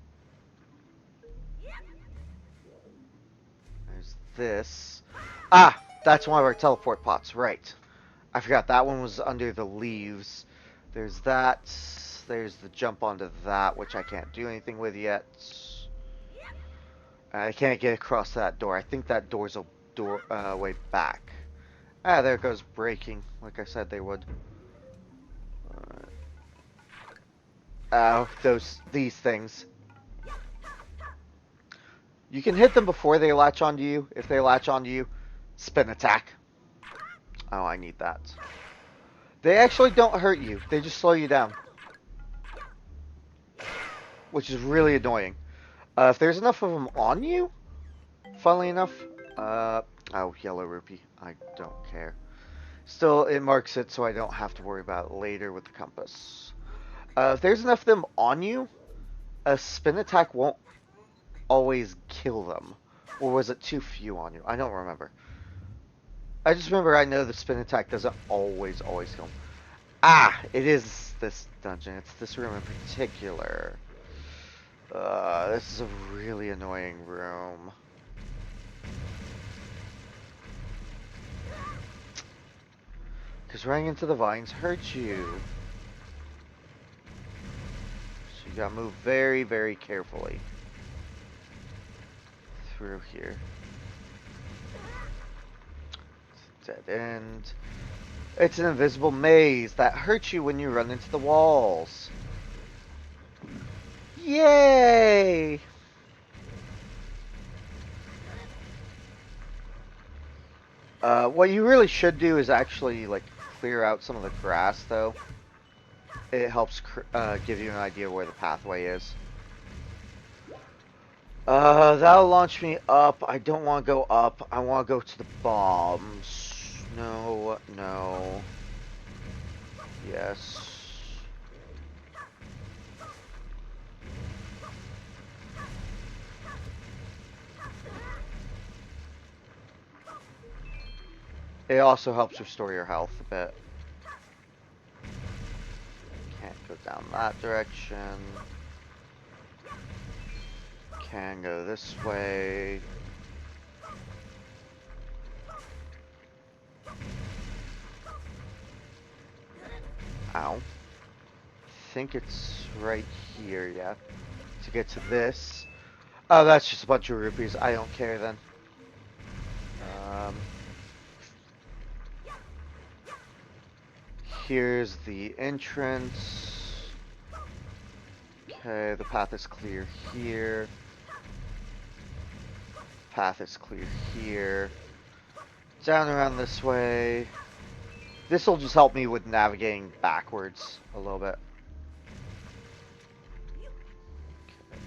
There's this. Ah! That's one of our teleport pots, right. I forgot that one was under the leaves. There's that. There's the jump onto that, which I can't do anything with yet. I can't get across that door. I think that door's a door way back. Ah, there it goes breaking, like I said they would. Oh, these things. You can hit them before they latch onto you. If they latch onto you, spin attack. Oh, I need that. They actually don't hurt you. They just slow you down, which is really annoying. If there's enough of them on you, funnily enough, oh, yellow rupee. I don't care. Still, it marks it so I don't have to worry about it later with the compass. If there's enough of them on you, a spin attack won't always kill them. Or was it too few on you? I don't remember. I just remember I know the spin attack doesn't always kill them. Ah, it is this dungeon. It's this room in particular. This is a really annoying room. Because running into the vines hurts you. So you gotta move very, very carefully through here. It's a dead end. It's an invisible maze that hurts you when you run into the walls. Yay! What you really should do is actually, like, clear out some of the grass, though. It helps give you an idea where the pathway is. That'll launch me up. I don't want to go up. I want to go to the bombs. No, no. Yes. It also helps restore your health a bit. Can't go down that direction. Can go this way. Ow. I think it's right here, yeah. To get to this. Oh, that's just a bunch of rupees. I don't care then. Here's the entrance. Okay, the path is clear here. Path is clear here. Down around this way. This will just help me with navigating backwards a little bit. Okay.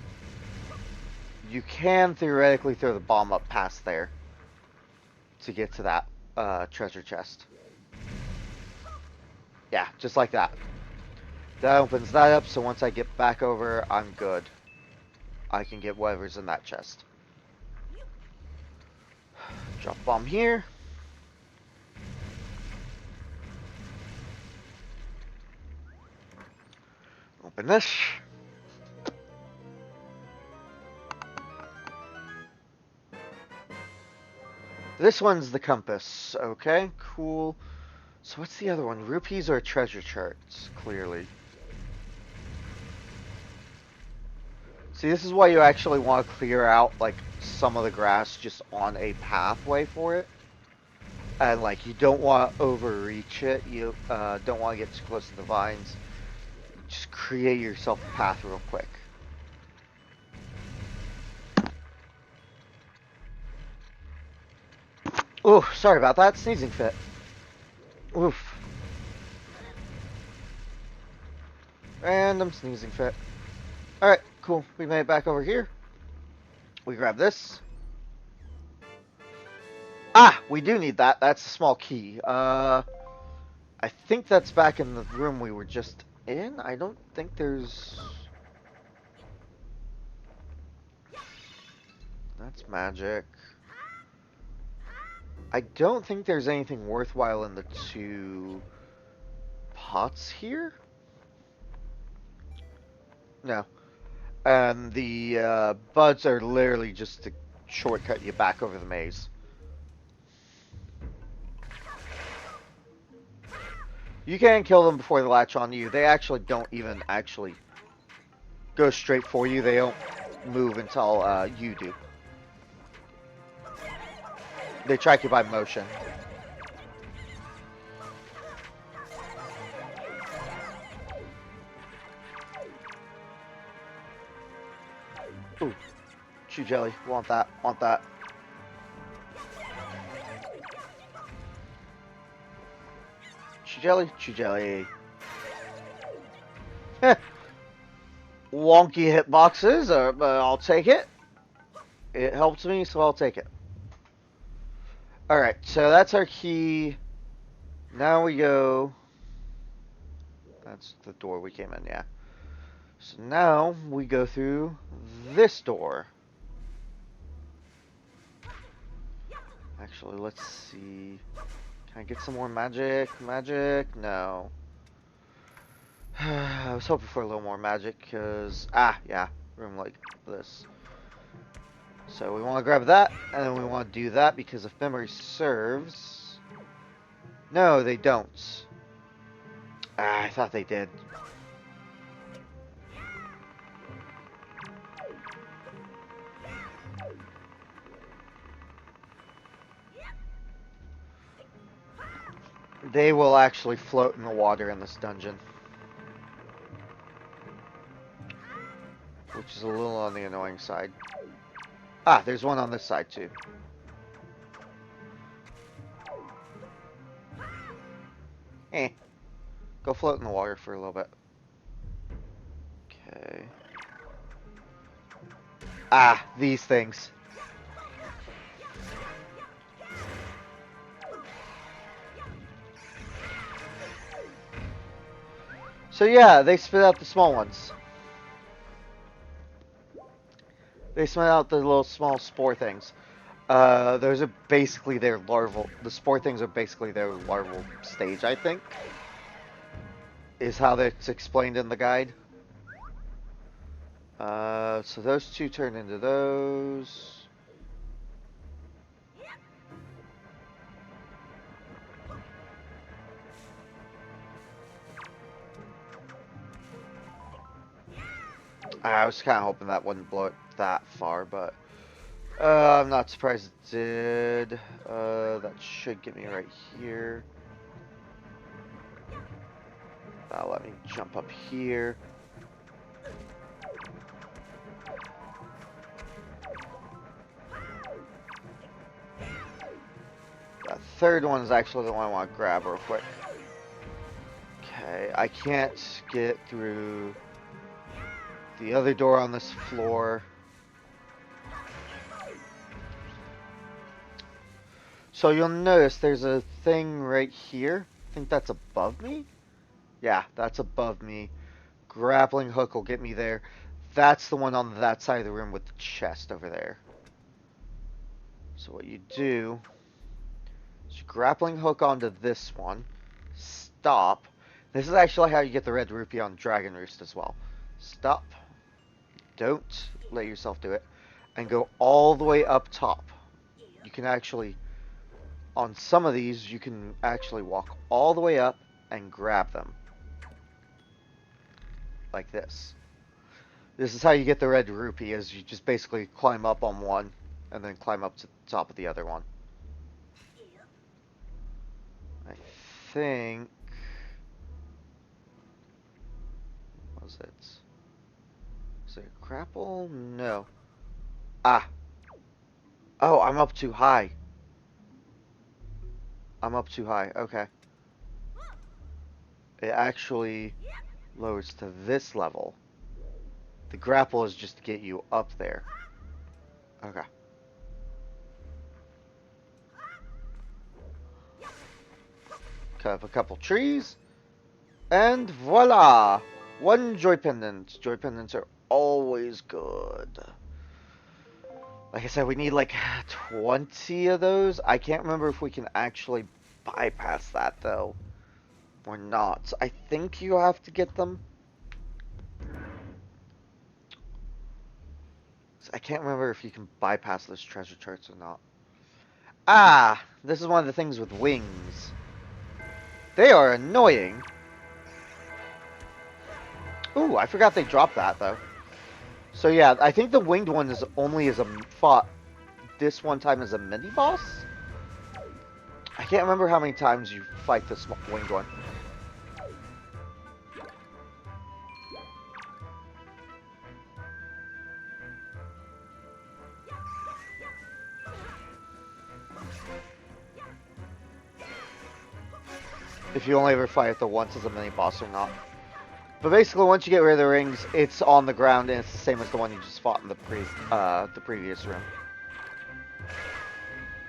You can theoretically throw the bomb up past there to get to that treasure chest. Yeah, just like that. That opens that up, so once I get back over, I'm good. I can get whatever's in that chest. Drop bomb here. Open this. This one's the compass. Okay, cool. So what's the other one? Rupees or treasure charts, clearly. See, this is why you actually want to clear out, like, some of the grass just on a pathway for it. And, like, you don't want to overreach it. You don't want to get too close to the vines. Just create yourself a path real quick. Ooh, sorry about that. Sneezing fit. Oof. Random sneezing fit. Alright, cool. We made it back over here. We grab this. Ah, we do need that. That's a small key. I think that's back in the room we were just in. I don't think there's... That's magic. I don't think there's anything worthwhile in the two pots here. No. And the buds are literally just to shortcut you back over the maze. You can kill them before they latch on you. They actually don't even actually go straight for you. They don't move until you do. They track you by motion. Ooh, chew jelly. Want that? Want that? Chew jelly? Chew jelly. Heh. Wonky hitboxes, but I'll take it. It helps me, so I'll take it. Alright, so that's our key. Now we go... That's the door we came in, yeah. So now we go through this door. Actually, let's see. Can I get some more magic? Magic? No. I was hoping for a little more magic, because... Ah, yeah. Room like this. So we want to grab that, and then we want to do that, because if memory serves... No, they don't. Ah, I thought they did. They will actually float in the water in this dungeon. Which is a little on the annoying side. Ah, there's one on this side too. Eh. Go float in the water for a little bit. Okay. Ah, these things. So yeah, they spit out the small ones. They spit out the little small spore things. Those are basically their larval. The spore things are basically their larval stage, I think. Is how it's explained in the guide. So those two turn into those. I was kind of hoping that wouldn't blow it that far, but I'm not surprised it did. That should get me right here. That'll let me jump up here. That third one is actually the one I want to grab real quick. Okay, I can't get through the other door on this floor. So you'll notice there's a thing right here. I think that's above me? Yeah, that's above me. Grappling hook will get me there. That's the one on that side of the room with the chest over there. So what you do is you grappling hook onto this one. Stop. This is actually how you get the red rupee on Dragon Roost as well. Stop. Don't let yourself do it. And go all the way up top. You can actually, on some of these, you can actually walk all the way up and grab them. Like this. This is how you get the red rupee, is you just basically climb up on one and then climb up to the top of the other one. I think... What was it? Is it a grapple? No. Ah. Oh, I'm up too high. I'm up too high. Okay. It actually lowers to this level. The grapple is just to get you up there. Okay. Cut up a couple trees. And voila! One joy pendant. Joy pendants are always good. Like I said, we need like 20 of those. I can't remember if we can actually bypass that though. Or not. I think you have to get them. I can't remember if you can bypass those treasure charts or not. Ah! This is one of the things with wings. They are annoying. Ooh, I forgot they dropped that though. So yeah, I think the winged one is only as a fought this one time as a mini boss. I can't remember how many times you fight the winged one. If you only ever fight it the once as a mini boss or not. But basically, once you get rid of the rings, it's on the ground and it's the same as the one you just fought in the previous room.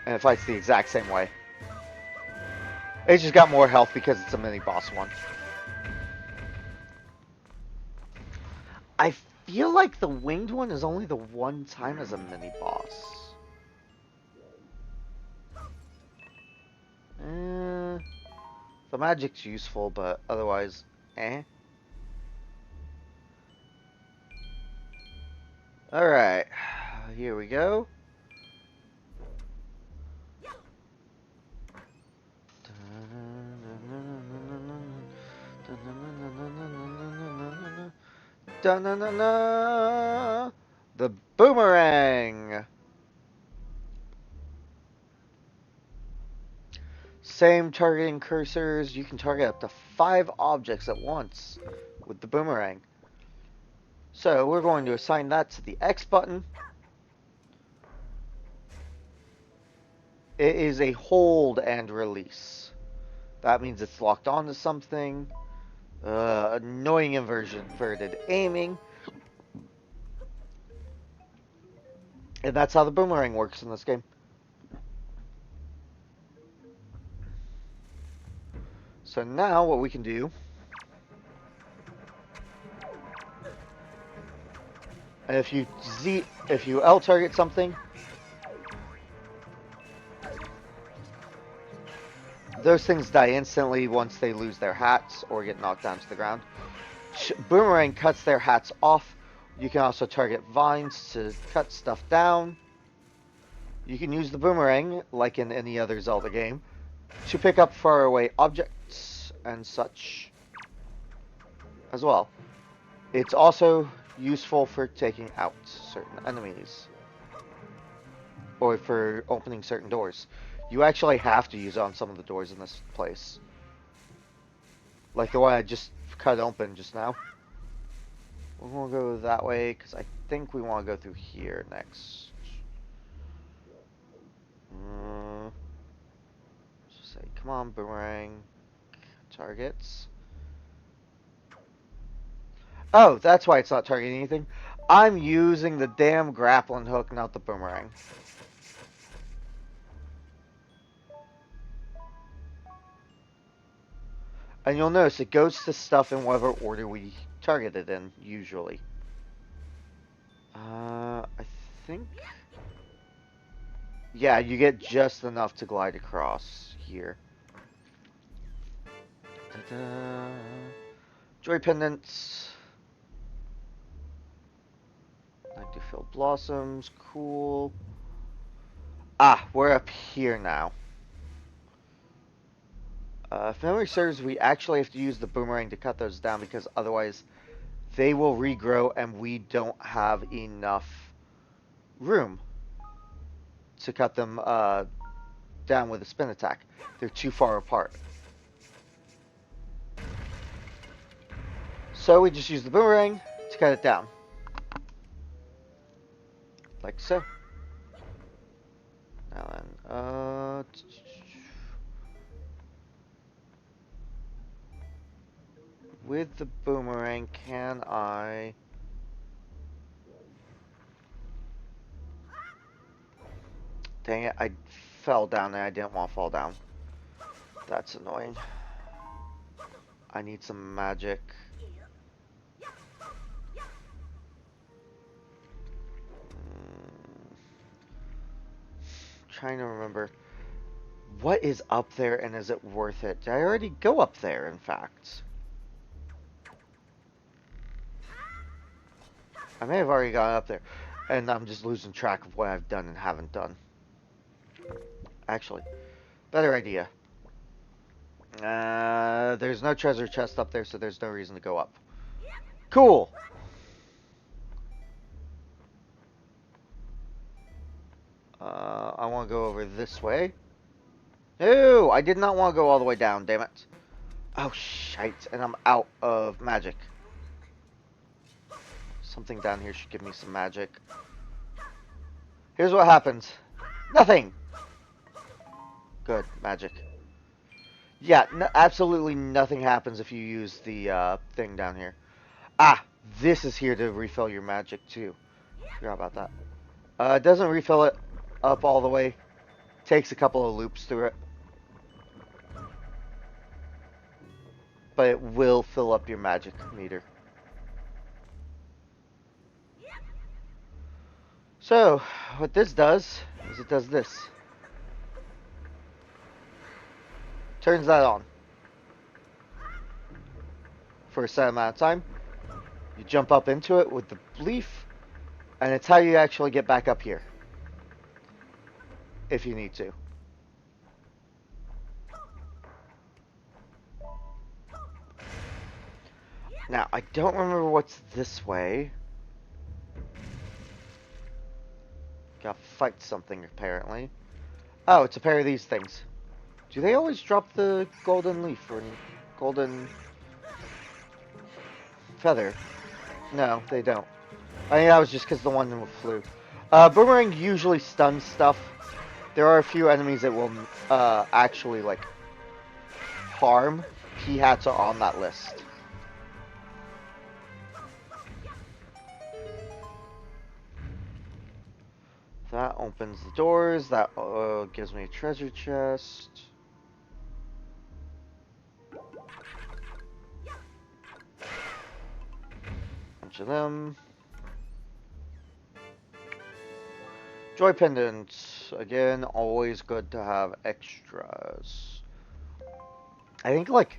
And it fights the exact same way. It's just got more health because it's a mini boss one. I feel like the winged one is only the one time as a mini boss. The magic's useful, but otherwise, eh. Alright, here we go. The boomerang. Same targeting cursors. You can target up to 5 objects at once with the boomerang. So we're going to assign that to the X button. It is a hold and release. That means it's locked onto something. Annoying inverted aiming. And that's how the boomerang works in this game. So now what we can do, if you L target something, those things die instantly once they lose their hats or get knocked down to the ground. Boomerang cuts their hats off. You can also target vines to cut stuff down. You can use the boomerang, like in any other Zelda game, to pick up faraway objects and such as well. It's also useful for taking out certain enemies or for opening certain doors. You actually have to use it on some of the doors in this place. Like the one I just cut open just now. We're going to go that way because I think we want to go through here next. Just say, come on, boomerang. Targets. Oh, that's why it's not targeting anything. I'm using the damn grappling hook, not the boomerang. And you'll notice it goes to stuff in whatever order we target it in, usually. I think... Yeah, you get just enough to glide across here. Ta-da. Joy pendants. Like to fill blossoms. Cool. Ah, we're up here now. If memory serves, we actually have to use the boomerang to cut those down because otherwise they will regrow and we don't have enough room to cut them down with a spin attack. They're too far apart. So we just use the boomerang to cut it down. Like so. Now then, with the boomerang, can I... Dang it, I fell down there. I didn't want to fall down. That's annoying. I need some magic. Trying to remember. What is up there and is it worth it? Did I already go up there, in fact? I may have already gone up there. And I'm just losing track of what I've done and haven't done. Actually, better idea. There's no treasure chest up there, so there's no reason to go up. Cool! I want to go over this way. No, I did not want to go all the way down, damn it. Oh, shite, and I'm out of magic. Something down here should give me some magic. Here's what happens. Nothing! Good, magic. Yeah, absolutely nothing happens if you use the thing down here. Ah, this is here to refill your magic too. Forgot about that. It doesn't refill it up all the way. Takes a couple of loops through it. But it will fill up your magic meter. So, what this does is it does this. Turns that on. For a set amount of time. You jump up into it with the leaf. And it's how you actually get back up here. If you need to. Now, I don't remember what's this way. Gotta fight something, apparently. Oh, it's a pair of these things. Do they always drop the golden leaf or golden feather? No, they don't. I think that was just because the one flew. Boomerang usually stuns stuff. There are a few enemies that will actually, like, harm. P-hats are on that list. That opens the doors. That gives me a treasure chest. Bunch of them. Joy pendants. Again, always good to have extras. I think, like,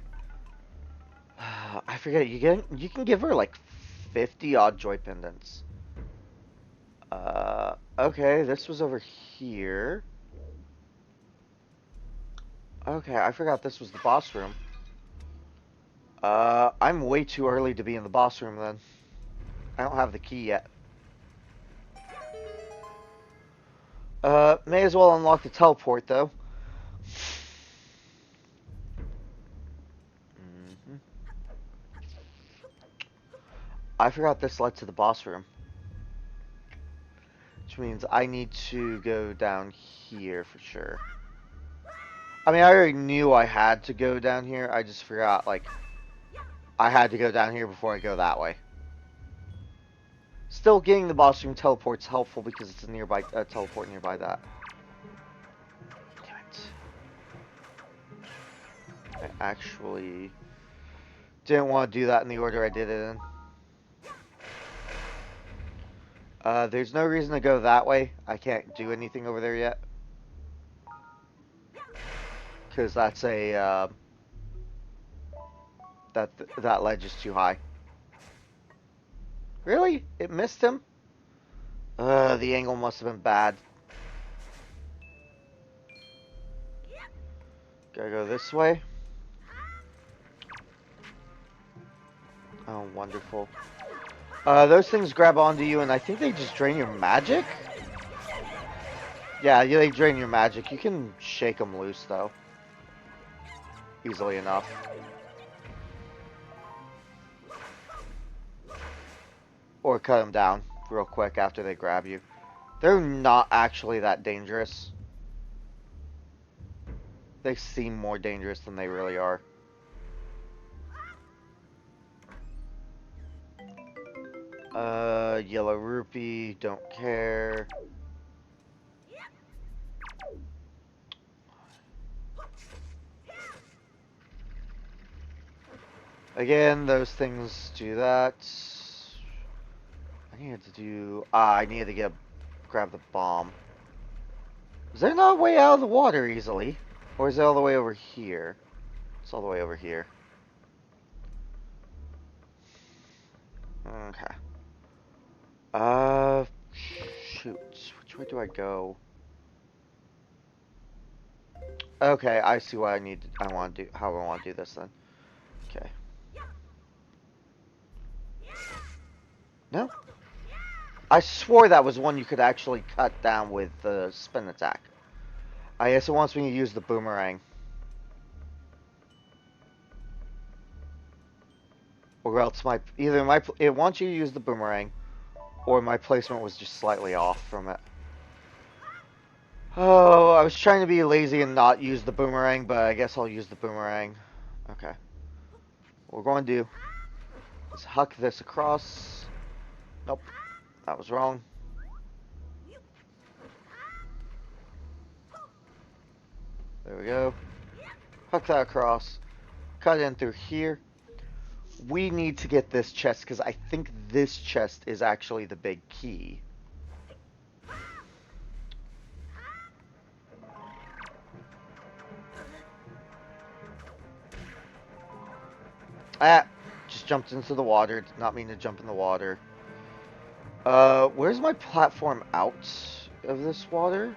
I forget. You can give her like 50 odd joy pendants. Okay, this was over here. Okay, I forgot this was the boss room. I'm way too early to be in the boss room then. I don't have the key yet. May as well unlock the teleport though. I forgot this led to the boss room. Which means I need to go down here for sure. I mean, I already knew I had to go down here. I just forgot, like, I had to go down here before I go that way. Still, getting the boss room teleport's helpful because it's a nearby teleport nearby that. Damn it. I actually didn't want to do that in the order I did it in. There's no reason to go that way. I can't do anything over there yet. Because that's a, that ledge is too high. Really? It missed him? The angle must have been bad. Gotta go this way. Oh, wonderful. Those things grab onto you, and I think they just drain your magic? Yeah, they drain your magic. You can shake them loose, though. Easily enough. Or cut them down real quick after they grab you. They're not actually that dangerous. They seem more dangerous than they really are. Yellow rupee, don't care. Again, those things do that. I needed to do... I needed to grab the bomb. Is there not a way out of the water easily? Or is it all the way over here? It's all the way over here. Okay. Shoot. Which way do I go? Okay, I see what I want to do, how I want to do this then. Okay. No? I swore that was one you could actually cut down with the spin attack. I guess it wants me to use the boomerang. Or else it wants you to use the boomerang, or my placement was just slightly off from it. Oh, I was trying to be lazy and not use the boomerang, but I guess I'll use the boomerang. Okay. What we're going to do is huck this across. Nope, that was wrong. There we go. Huck that across. Cut in through here. We need to get this chest, because I think this chest is actually the big key. Ah! Just jumped into the water. Did not mean to jump in the water. Where's my platform out of this water?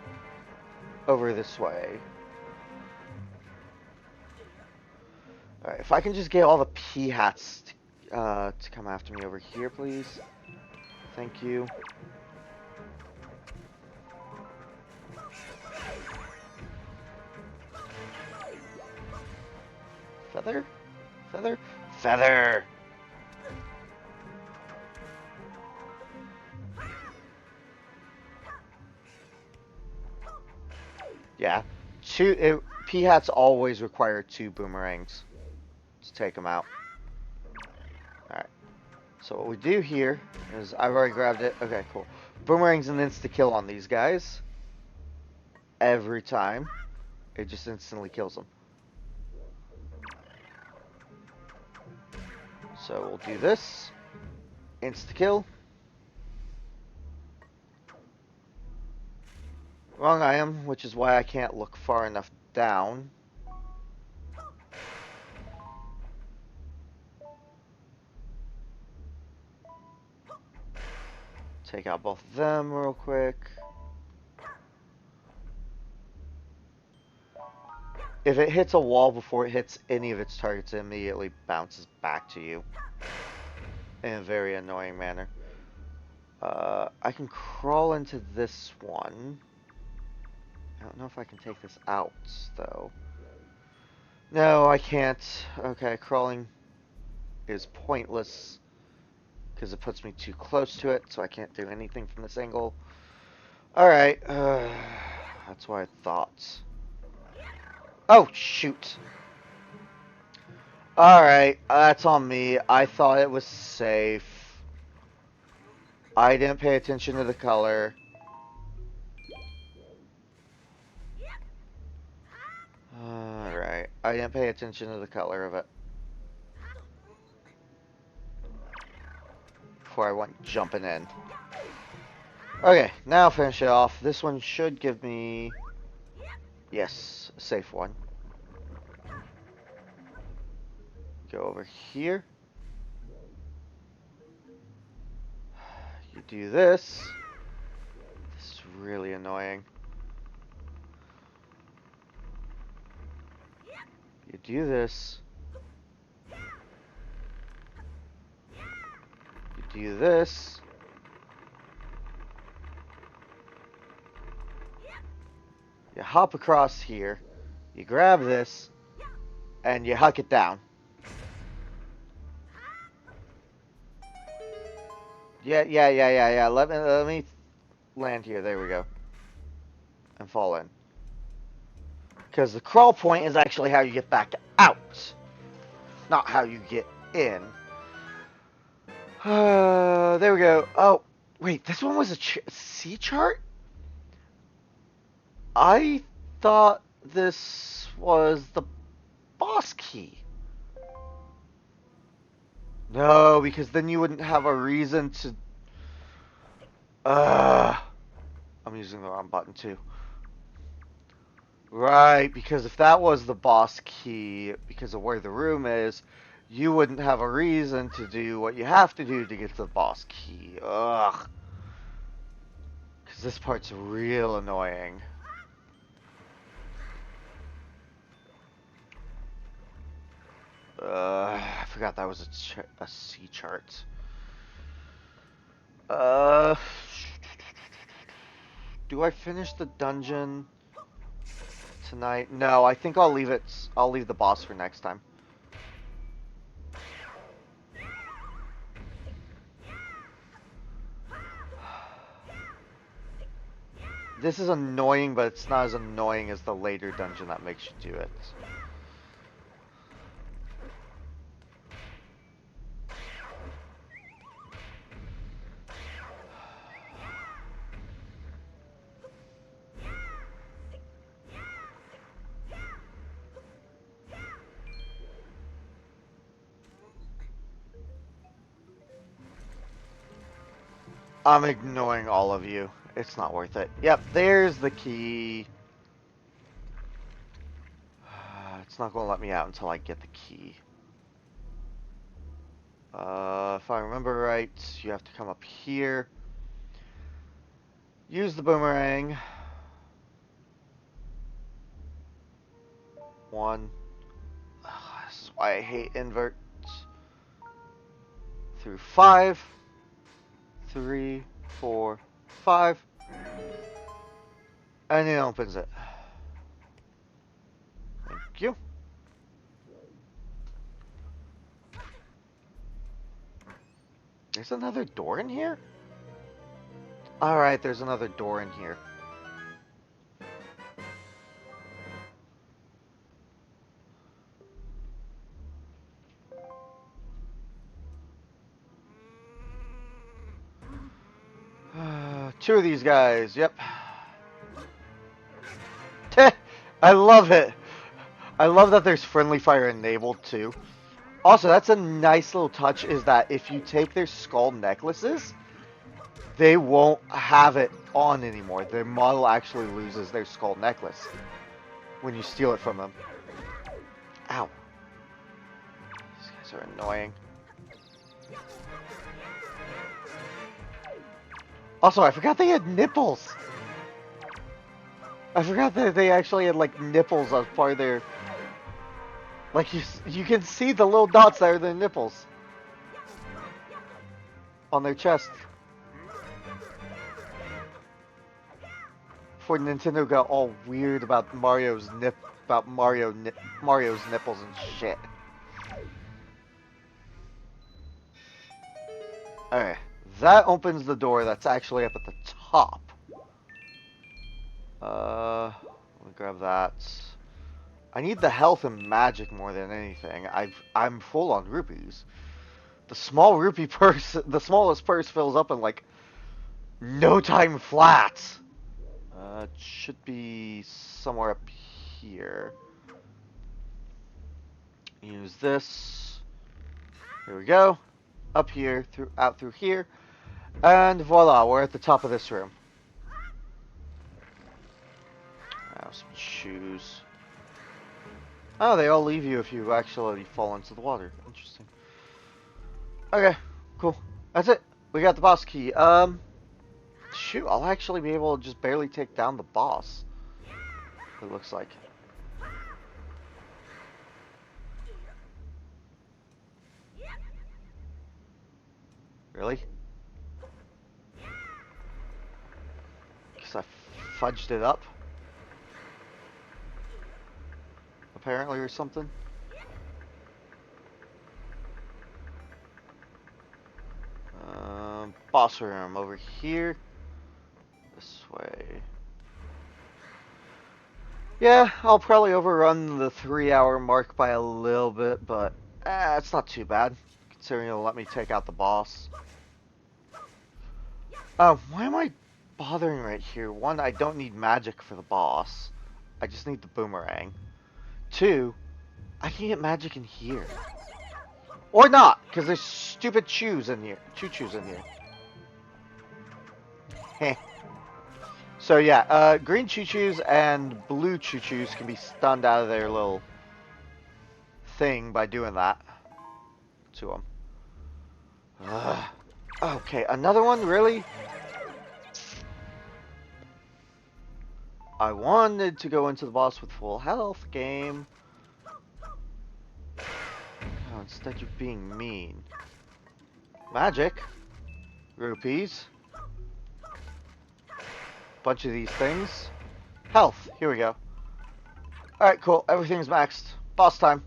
Over this way. Alright, if I can just get all the P-hats to come after me over here, please. Thank you. Feather? Feather? Feather! Yeah. P-hats always require 2 boomerangs to take them out. Alright. So what we do here is, I've already grabbed it. Okay, cool. Boomerang's an insta-kill on these guys. Every time. It just instantly kills them. So we'll do this. Insta-kill. Wrong item, which is why I can't look far enough down. Take out both of them real quick. If it hits a wall before it hits any of its targets, it immediately bounces back to you in a very annoying manner. I can crawl into this one. I don't know if I can take this out, though. No, I can't. Okay, crawling is pointless because it puts me too close to it, so I can't do anything from this angle. Alright, that's what I thought. Oh, shoot. Alright, that's on me. I thought it was safe. I didn't pay attention to the color. Alright, I didn't pay attention to the color of it. Before I went jumping in. Okay, now I'll finish it off. This one should give me... Yes, a safe one. Go over here. You do this. This is really annoying. You do this. You do this. You hop across here. You grab this. And you huck it down. Yeah. Let me land here. There we go. And fall in. Because the crawl point is actually how you get back out. Not how you get in. There we go. Oh, wait. This one was a C chart? I thought this was the boss key. No, because then you wouldn't have a reason to... I'm using the wrong button too. Right, because if that was the boss key, because of where the room is, you wouldn't have a reason to do what you have to do to get to the boss key. Ugh. Because this part's real annoying. I forgot that was a C chart. Do I finish the dungeon? tonight. No, I think I'll leave it. I'll leave the boss for next time. This is annoying, but it's not as annoying as the later dungeon that makes you do it. I'm ignoring all of you. It's not worth it. Yep, there's the key. It's not going to let me out until I get the key. If I remember right, you have to come up here. Use the boomerang. 1. This is why I hate inverts. Through 5. 3, 4, 5. And it opens it. Thank you. There's another door in here? Alright, there's another door in here. Two of these guys, yep. I love it. I love that there's friendly fire enabled too. Also, that's a nice little touch, is that if you take their skull necklaces, they won't have it on anymore. Their model actually loses their skull necklace when you steal it from them. Ow. These guys are annoying. Also, I forgot they had nipples. I forgot that they actually had, like, nipples as part of their... Like, you can see the little dots that are their nipples. On their chest. Before Nintendo got all weird about Mario's Mario's nipples and shit. Alright. That opens the door that's actually up at the top. Let me grab that. I need the health and magic more than anything. I'm full on rupees. The small rupee purse, the smallest purse fills up in like no time flat. It should be somewhere up here. Use this. Here we go. Up here, out through here. And voila, we're at the top of this room. I have some shoes. Oh, they all leave you if you actually fall into the water. Interesting. Okay, cool. That's it. We got the boss key. Shoot, I'll actually be able to just barely take down the boss. It looks like. Really? Guess I fudged it up. Apparently, or something. Boss room over here. This way. Yeah, I'll probably overrun the 3-hour mark by a little bit, but it's not too bad, considering it'll let me take out the boss. Why am I bothering right here? One, I don't need magic for the boss. I just need the boomerang. 2, I can get magic in here. Or not, because there's stupid choo-choos in here. Heh. So yeah, green choo-choos and blue choo-choos can be stunned out of their little thing by doing that to them. Okay, another one? Really? I wanted to go into the boss with full health, game. Oh, instead you're being mean. Magic. Rupees. Bunch of these things. Health. Here we go. Alright, cool. Everything's maxed. Boss time.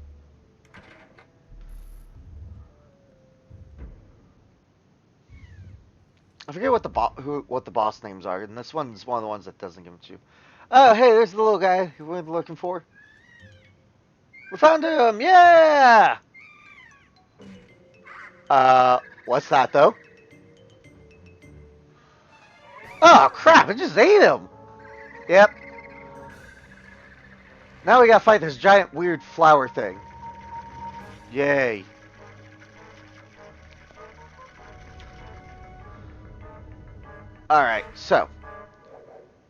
I forget what the boss names are, and this one's one of the ones that doesn't give them to you. Oh, hey, there's the little guy who we've been looking for. We found him! Yeah! What's that, though? Oh, crap, it just ate him! Yep. Now we gotta fight this giant weird flower thing. Yay. Alright, so.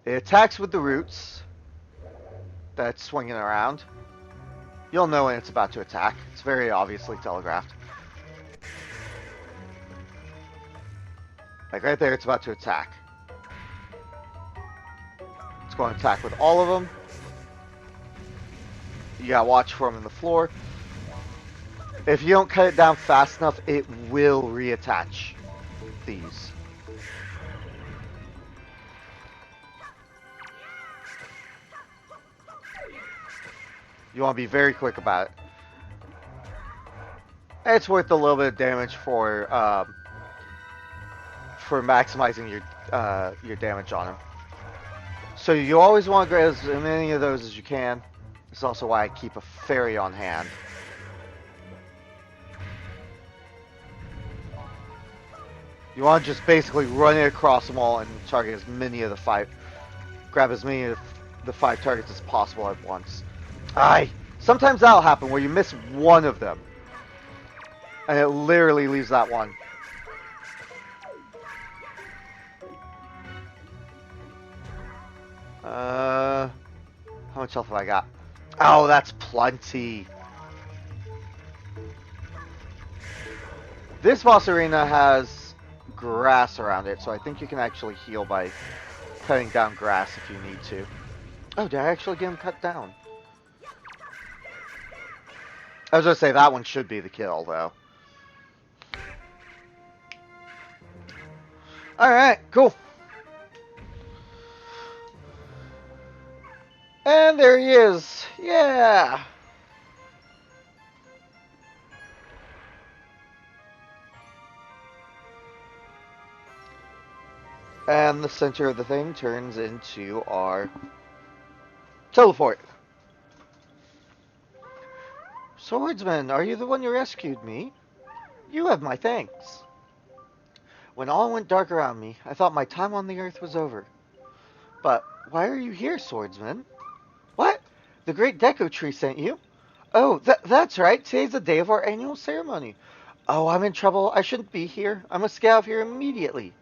It attacks with the roots that's swinging around. You'll know when it's about to attack. It's very obviously telegraphed. Like right there, it's about to attack. It's going to attack with all of them. You gotta watch for them in the floor. If you don't cut it down fast enough, it will reattach these. You want to be very quick about it. It's worth a little bit of damage for maximizing your damage on him. So you always want to grab as many of those as you can. It's also why I keep a fairy on hand. You want to just basically run it across them all and target as many of the five. Grab as many of the 5 targets as possible at once. Sometimes that'll happen where you miss one of them. And it literally leaves that one. How much health have I got? Oh, that's plenty. This boss arena has grass around it, so I think you can actually heal by cutting down grass if you need to. Oh, did I actually get him cut down? I was gonna say that one should be the kill, though. Alright, cool. And there he is. Yeah. And the center of the thing turns into our teleport. Swordsman, are you the one who rescued me? You have my thanks. When all went dark around me, I thought my time on the earth was over. But why are you here, Swordsman? What? The great Deku Tree sent you? Oh, that's right. Today's the day of our annual ceremony. Oh, I'm in trouble. I shouldn't be here. I must get out of here immediately.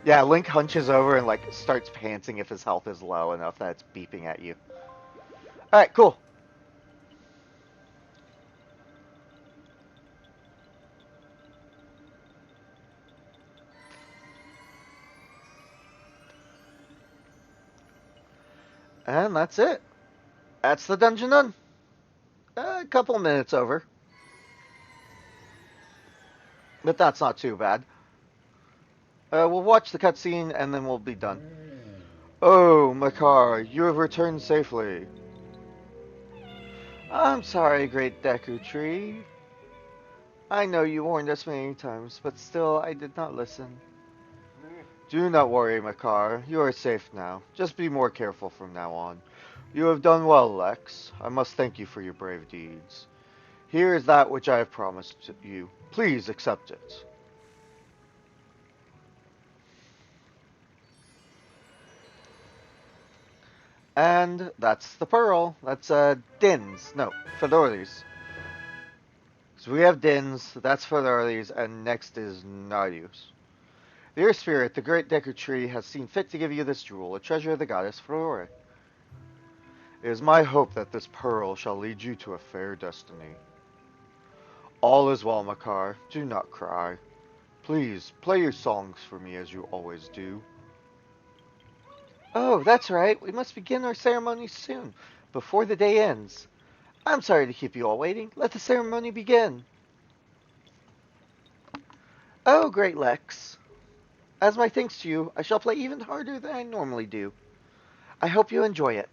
Yeah, Link hunches over and like starts panting if his health is low enough that it's beeping at you. Alright, cool. And that's it. That's the dungeon done. A couple minutes over. But that's not too bad. We'll watch the cutscene and then we'll be done. Oh, Makar, you have returned safely. I'm sorry, great Deku Tree. I know you warned us many times, but still I did not listen. Do not worry, Makar. You are safe now. Just be more careful from now on. You have done well, Lex. I must thank you for your brave deeds. Here is that which I have promised you. Please accept it. And that's the pearl. That's Din's. No, Fedorli's. So we have Din's, that's Fedorli's, and next is Narius. Dear Spirit, the great Deku Tree has seen fit to give you this jewel, a treasure of the goddess Fedora. It is my hope that this pearl shall lead you to a fair destiny. All is well, Makar. Do not cry. Please, play your songs for me as you always do. Oh, that's right. We must begin our ceremony soon, before the day ends. I'm sorry to keep you all waiting. Let the ceremony begin. Oh, great Lex. As my thanks to you, I shall play even harder than I normally do. I hope you enjoy it.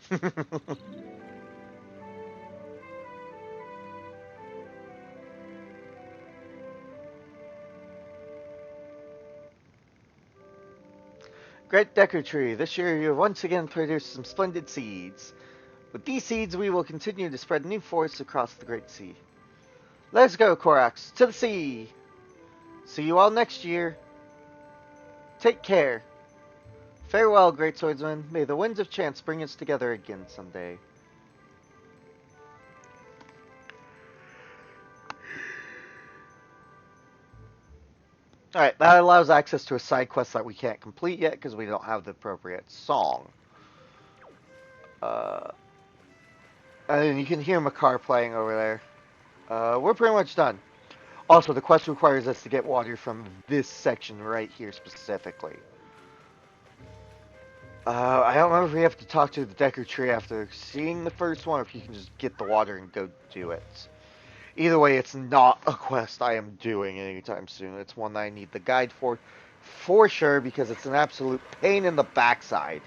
Great Deku Tree, this year you have once again produced some splendid seeds. With these seeds, we will continue to spread new forests across the Great Sea. Let's go, Korax, to the sea! See you all next year. Take care. Farewell, great swordsman. May the winds of chance bring us together again someday. Alright, that allows access to a side quest that we can't complete yet because we don't have the appropriate song. Uh, and you can hear Makar playing over there. We're pretty much done. Also, the quest requires us to get water from this section right here specifically. I don't remember if we have to talk to the Decker Tree after seeing the first one, or if you can just get the water and go do it. Either way, it's not a quest I am doing anytime soon. It's one that I need the guide for sure, because it's an absolute pain in the backside.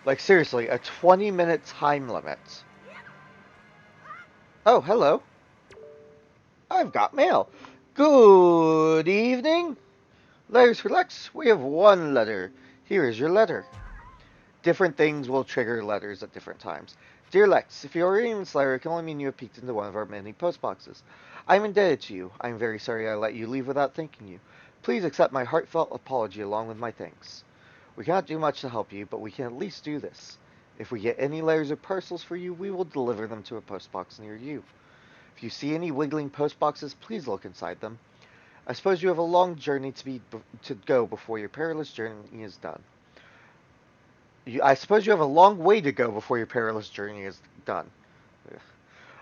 Like, seriously, a 20-minute time limit. Oh, hello. I've got mail. Good evening. Letters for Lex. We have one letter. Here is your letter. Different things will trigger letters at different times. Dear Lex, if you are reading this letter, it can only mean you have peeked into one of our many post boxes. I am indebted to you. I am very sorry I let you leave without thanking you. Please accept my heartfelt apology along with my thanks. We cannot do much to help you, but we can at least do this. If we get any letters or parcels for you, we will deliver them to a post box near you. If you see any wiggling post boxes, please look inside them. I suppose you have a long journey to go before your perilous journey is done. I suppose you have a long way to go before your perilous journey is done.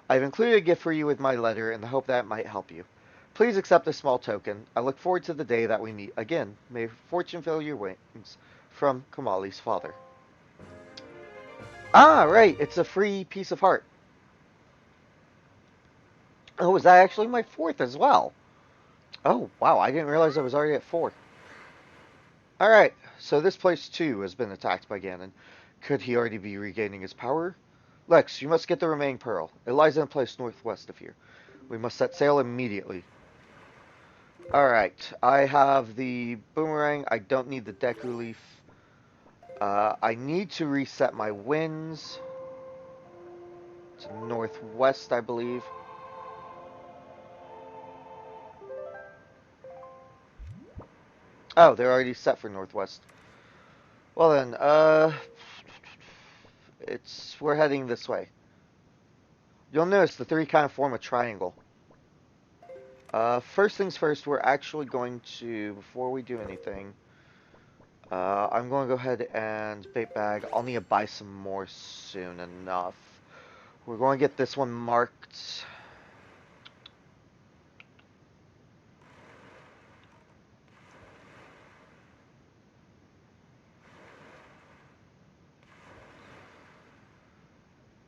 I've included a gift for you with my letter in the hope that it might help you. Please accept a small token. I look forward to the day that we meet again. May fortune fill your wings. From Kamali's father. Ah, right. It's a free piece of heart. Oh, was that actually my fourth as well? Oh, wow. I didn't realize I was already at 4. Alright, so this place too has been attacked by Ganon. Could he already be regaining his power? Lex, you must get the remaining pearl. It lies in a place northwest of here. We must set sail immediately. Alright, I have the boomerang. I don't need the Deku Leaf. I need to reset my winds to northwest, I believe. Oh, they're already set for northwest. Well then, we're heading this way. You'll notice the 3 kind of form a triangle. First things first, we're actually going to, before we do anything, I'm going to go ahead and bait bag. I'll need to buy some more soon enough. We're going to get this one marked.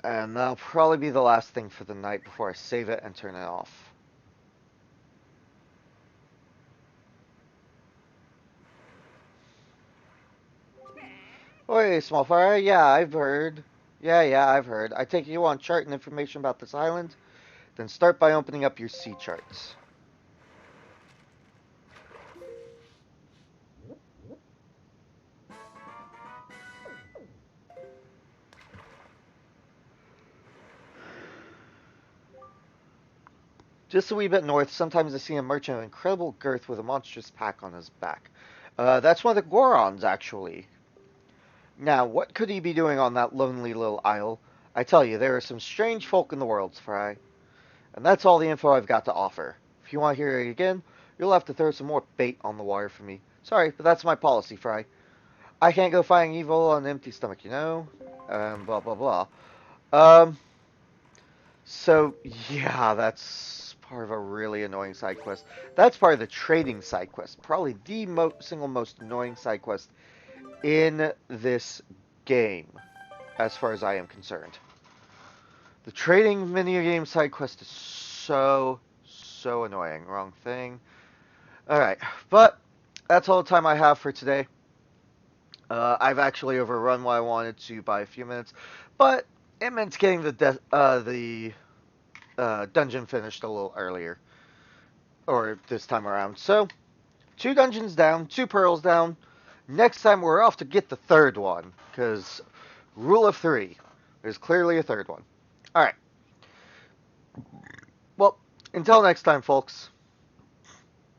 And that'll probably be the last thing for the night before I save it and turn it off. Oi, small fire. Yeah, I've heard. Yeah, I've heard. I take it you want chart and information about this island? Then start by opening up your sea charts. Just a wee bit north, sometimes I see a merchant of incredible girth with a monstrous pack on his back. That's one of the Gorons, actually. Now, what could he be doing on that lonely little isle? I tell you, there are some strange folk in the world, Fry. And that's all the info I've got to offer. If you want to hear it again, you'll have to throw some more bait on the wire for me. Sorry, but that's my policy, Fry. I can't go fighting evil on an empty stomach, you know? Blah, blah, blah. Um, so, yeah, that's part of a really annoying side quest. That's part of the trading side quest. Probably the single most annoying side quest in this game, as far as I am concerned. The trading minigame side quest is so annoying. Wrong thing. Alright, but that's all the time I have for today. I've actually overrun what I wanted to by a few minutes, but it meant getting the dungeon finished a little earlier, or this time around. So, 2 dungeons down, 2 pearls down. Next time we're off to get the third one, because rule of 3, there's clearly a third one. Alright, well, until next time, folks.